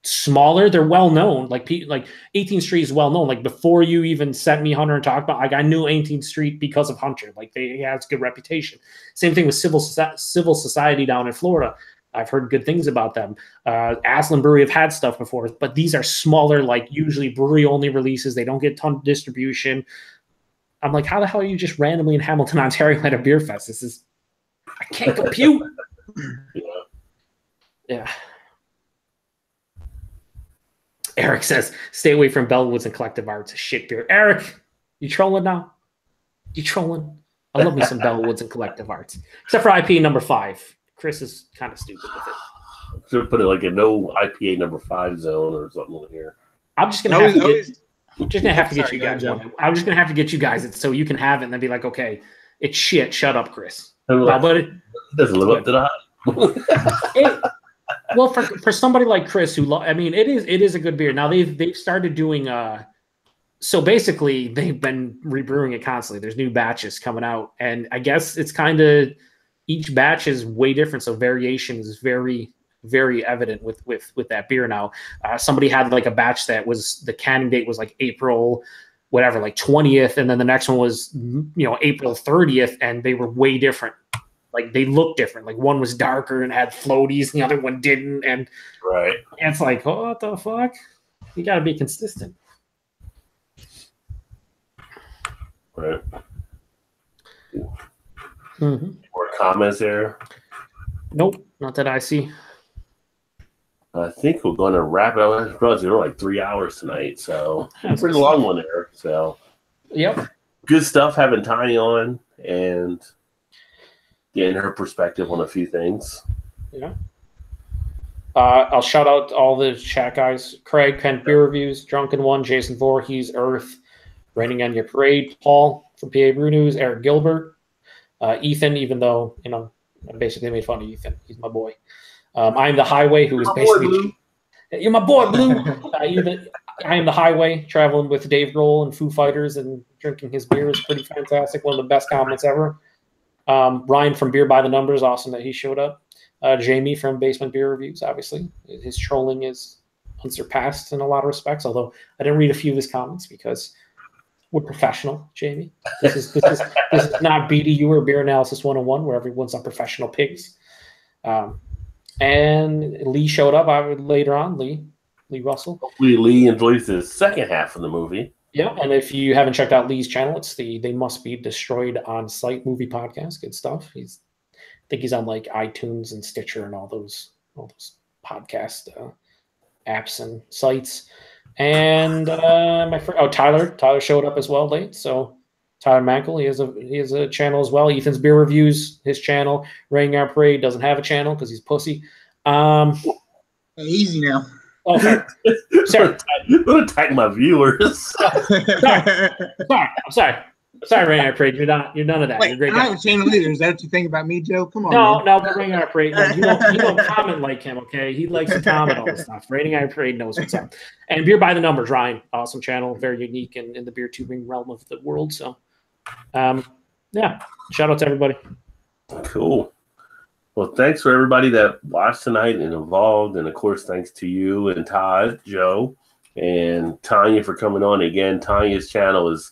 smaller. They're well known. Like 18th Street is well known. Like before you even sent me Hunter and talked about, like I knew 18th Street because of Hunter. Like he has good reputation. Same thing with Civil Society down in Florida. I've heard good things about them. Aslan Brewery have had stuff before, but these are smaller, like usually brewery only releases. They don't get a ton of distribution. I'm like, how the hell are you just randomly in Hamilton, Ontario at a beer fest? I can't compute. Yeah. Eric says, stay away from Bellwoods and Collective Arts. Shit beer. Eric, you trolling now? You trolling? I love me some Bellwoods and Collective Arts. Except for IPA number 5. Chris is kind of stupid with it. Should put it like a no IPA number 5 zone or something in here. I'm just gonna have to get you guys one. I'm just gonna have to get you guys it so you can have it and then be like, okay, it's shit. Shut up, Chris. But it doesn't live up to that. Well, for somebody like Chris, it is a good beer. Now they've started doing so basically they've been rebrewing it constantly. There's new batches coming out, and I guess it's kind of each batch is way different. So variation is very, very evident with that beer now. Somebody had like a batch that was the canning date was like April whatever, like 20th, and then the next one was April 30th, and they were way different. Like they looked different. Like one was darker and had floaties, and the other one didn't. And right, and it's like, oh, what the fuck? You got to be consistent. Right. Mm-hmm. More comments there? Nope, not that I see. I think we're going to wrap it up. We're like 3 hours tonight, so it's a pretty long one there. So, yep, good stuff having Tiny on and getting her perspective on a few things. Yeah. I'll shout out all the chat guys. Craig, Kent Beer Reviews, Drunken One, Jason Voorhees, Earth, Raining on Your Parade, Paul from PA Brew News, Eric Gilbert, Ethan, even though, I basically made fun of Ethan. He's my boy. I'm the Highway, who is basically... You're my boy, Blue. I am the Highway, traveling with Dave Grohl and Foo Fighters and drinking his beer is pretty fantastic. One of the best comments ever. Ryan from Beer by the Numbers, awesome that he showed up. Jamie from Basement Beer Reviews, obviously. His trolling is unsurpassed in a lot of respects, although I didn't read a few of his comments because we're professional, Jamie. This is not BDU or Beer Analysis 101, where everyone's on professional pigs. And Lee showed up later on, Lee Russell. Hopefully Lee enjoys the second half of the movie. Yeah, and if you haven't checked out Lee's channel, it's the They Must Be Destroyed on Site movie podcast. Good stuff. I think he's on like iTunes and Stitcher and all those podcast apps and sites. And Tyler showed up as well late. So Tyler Mankel, he has a channel as well. Ethan's Beer Reviews, his channel. Raining Our Parade doesn't have a channel because he's pussy. Easy now. Okay. Sorry. Don't attack my viewers. I'm sorry. Sorry, Raining Our Parade. You're none of that. Wait, You're a great I guy. have a channel either. Is that what you think about me, Joe? Come on. No, but Raining Our Parade, you don't comment like him, okay? He likes to comment all this stuff. Raining Our Parade knows what's up. And Beer by the Numbers, Ryan, awesome channel, very unique in the beer tubing realm of the world. So, yeah, shout out to everybody. Cool. Well, thanks for everybody that watched tonight and involved. And, of course, thanks to you and Todd, Joe, and Tanya for coming on. Again, Tanya's channel is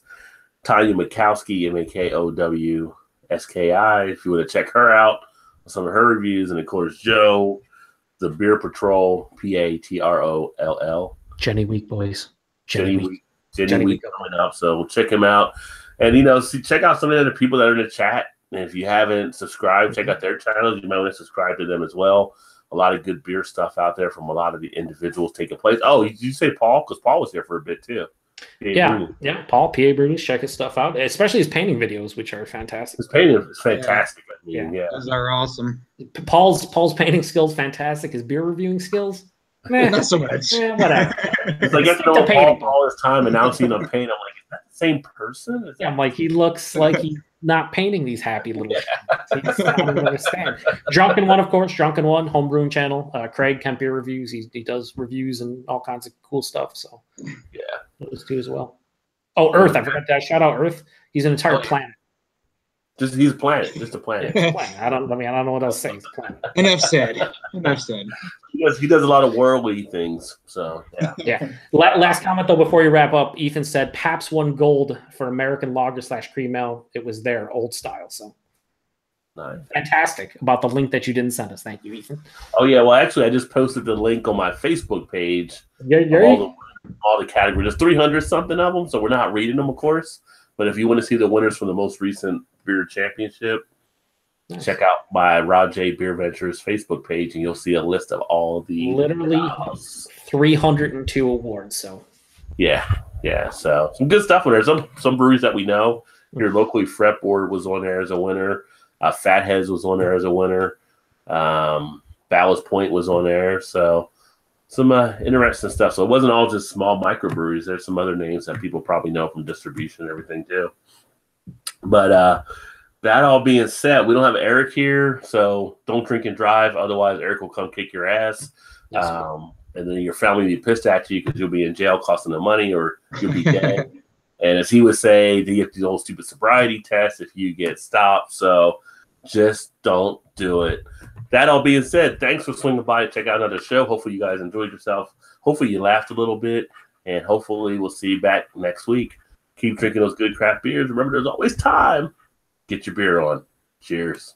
Tanya Makowski, Makowski. If you want to check her out, some of her reviews. And, of course, Joe, the Beer Patrol, Patroll. Jenny Week, boys. Jenny Week coming up. So check him out. And, check out some of the other people that are in the chat. And if you haven't subscribed, check out their channels. You might want to subscribe to them as well. A lot of good beer stuff out there from a lot of the individuals taking place. Oh, did you say Paul? Because Paul was here for a bit too. Yeah, Paul, PA Brewers, check his stuff out, especially his painting videos, which are fantastic. His painting is fantastic. Yeah. Those are awesome. Paul's painting skills fantastic. His beer reviewing skills, man, Not so much. Whatever. It's like I know Paul all this time, and now I'm seeing him paint. I'm like, is that the same person? I'm like, he looks like he's not painting these happy little shits. I don't understand. Drunken One, of course. Drunken One, homebrewing channel. Craig, Kent Beer Reviews. He does reviews and all kinds of cool stuff. So yeah, those two as well. Oh, Earth. I forgot that. Shout out Earth. He's an entire planet. He's a planet. Just a planet. I don't know what else to say. He's a planet. Enough said. He does a lot of worldly things. So yeah. Last comment though before you wrap up. Ethan said Pabst won gold for American Lager / Cream Ale. It was their old style. So nice. Fantastic about the link that you didn't send us. Thank you, Ethan. Oh yeah. Well, actually, I just posted the link on my Facebook page. All the categories. There's 300 something of them, so we're not reading them, of course. But if you want to see the winners from the most recent beer championship, check out my Rod J BeerVentures Facebook page, and you'll see a list of all the 302 awards. So yeah. So some good stuff on there. Some breweries that we know here locally. Fretboard was on there as a winner. Fatheads was on there as a winner. Ballast Point was on there. So some interesting stuff. So it wasn't all just small microbreweries. There's some other names that people probably know from distribution and everything too. But that all being said, we don't have Eric here, so don't drink and drive. Otherwise, Eric will come kick your ass. Yes, and then your family will be pissed at you because you'll be in jail costing them money or you'll be dead. And as he would say, you get these old stupid sobriety tests if you get stopped. So just don't do it. That all being said, thanks for swinging by and check out another show. Hopefully you guys enjoyed yourself. Hopefully you laughed a little bit. And hopefully we'll see you back next week. Keep drinking those good craft beers. Remember, there's always time. Get your beer on. Cheers.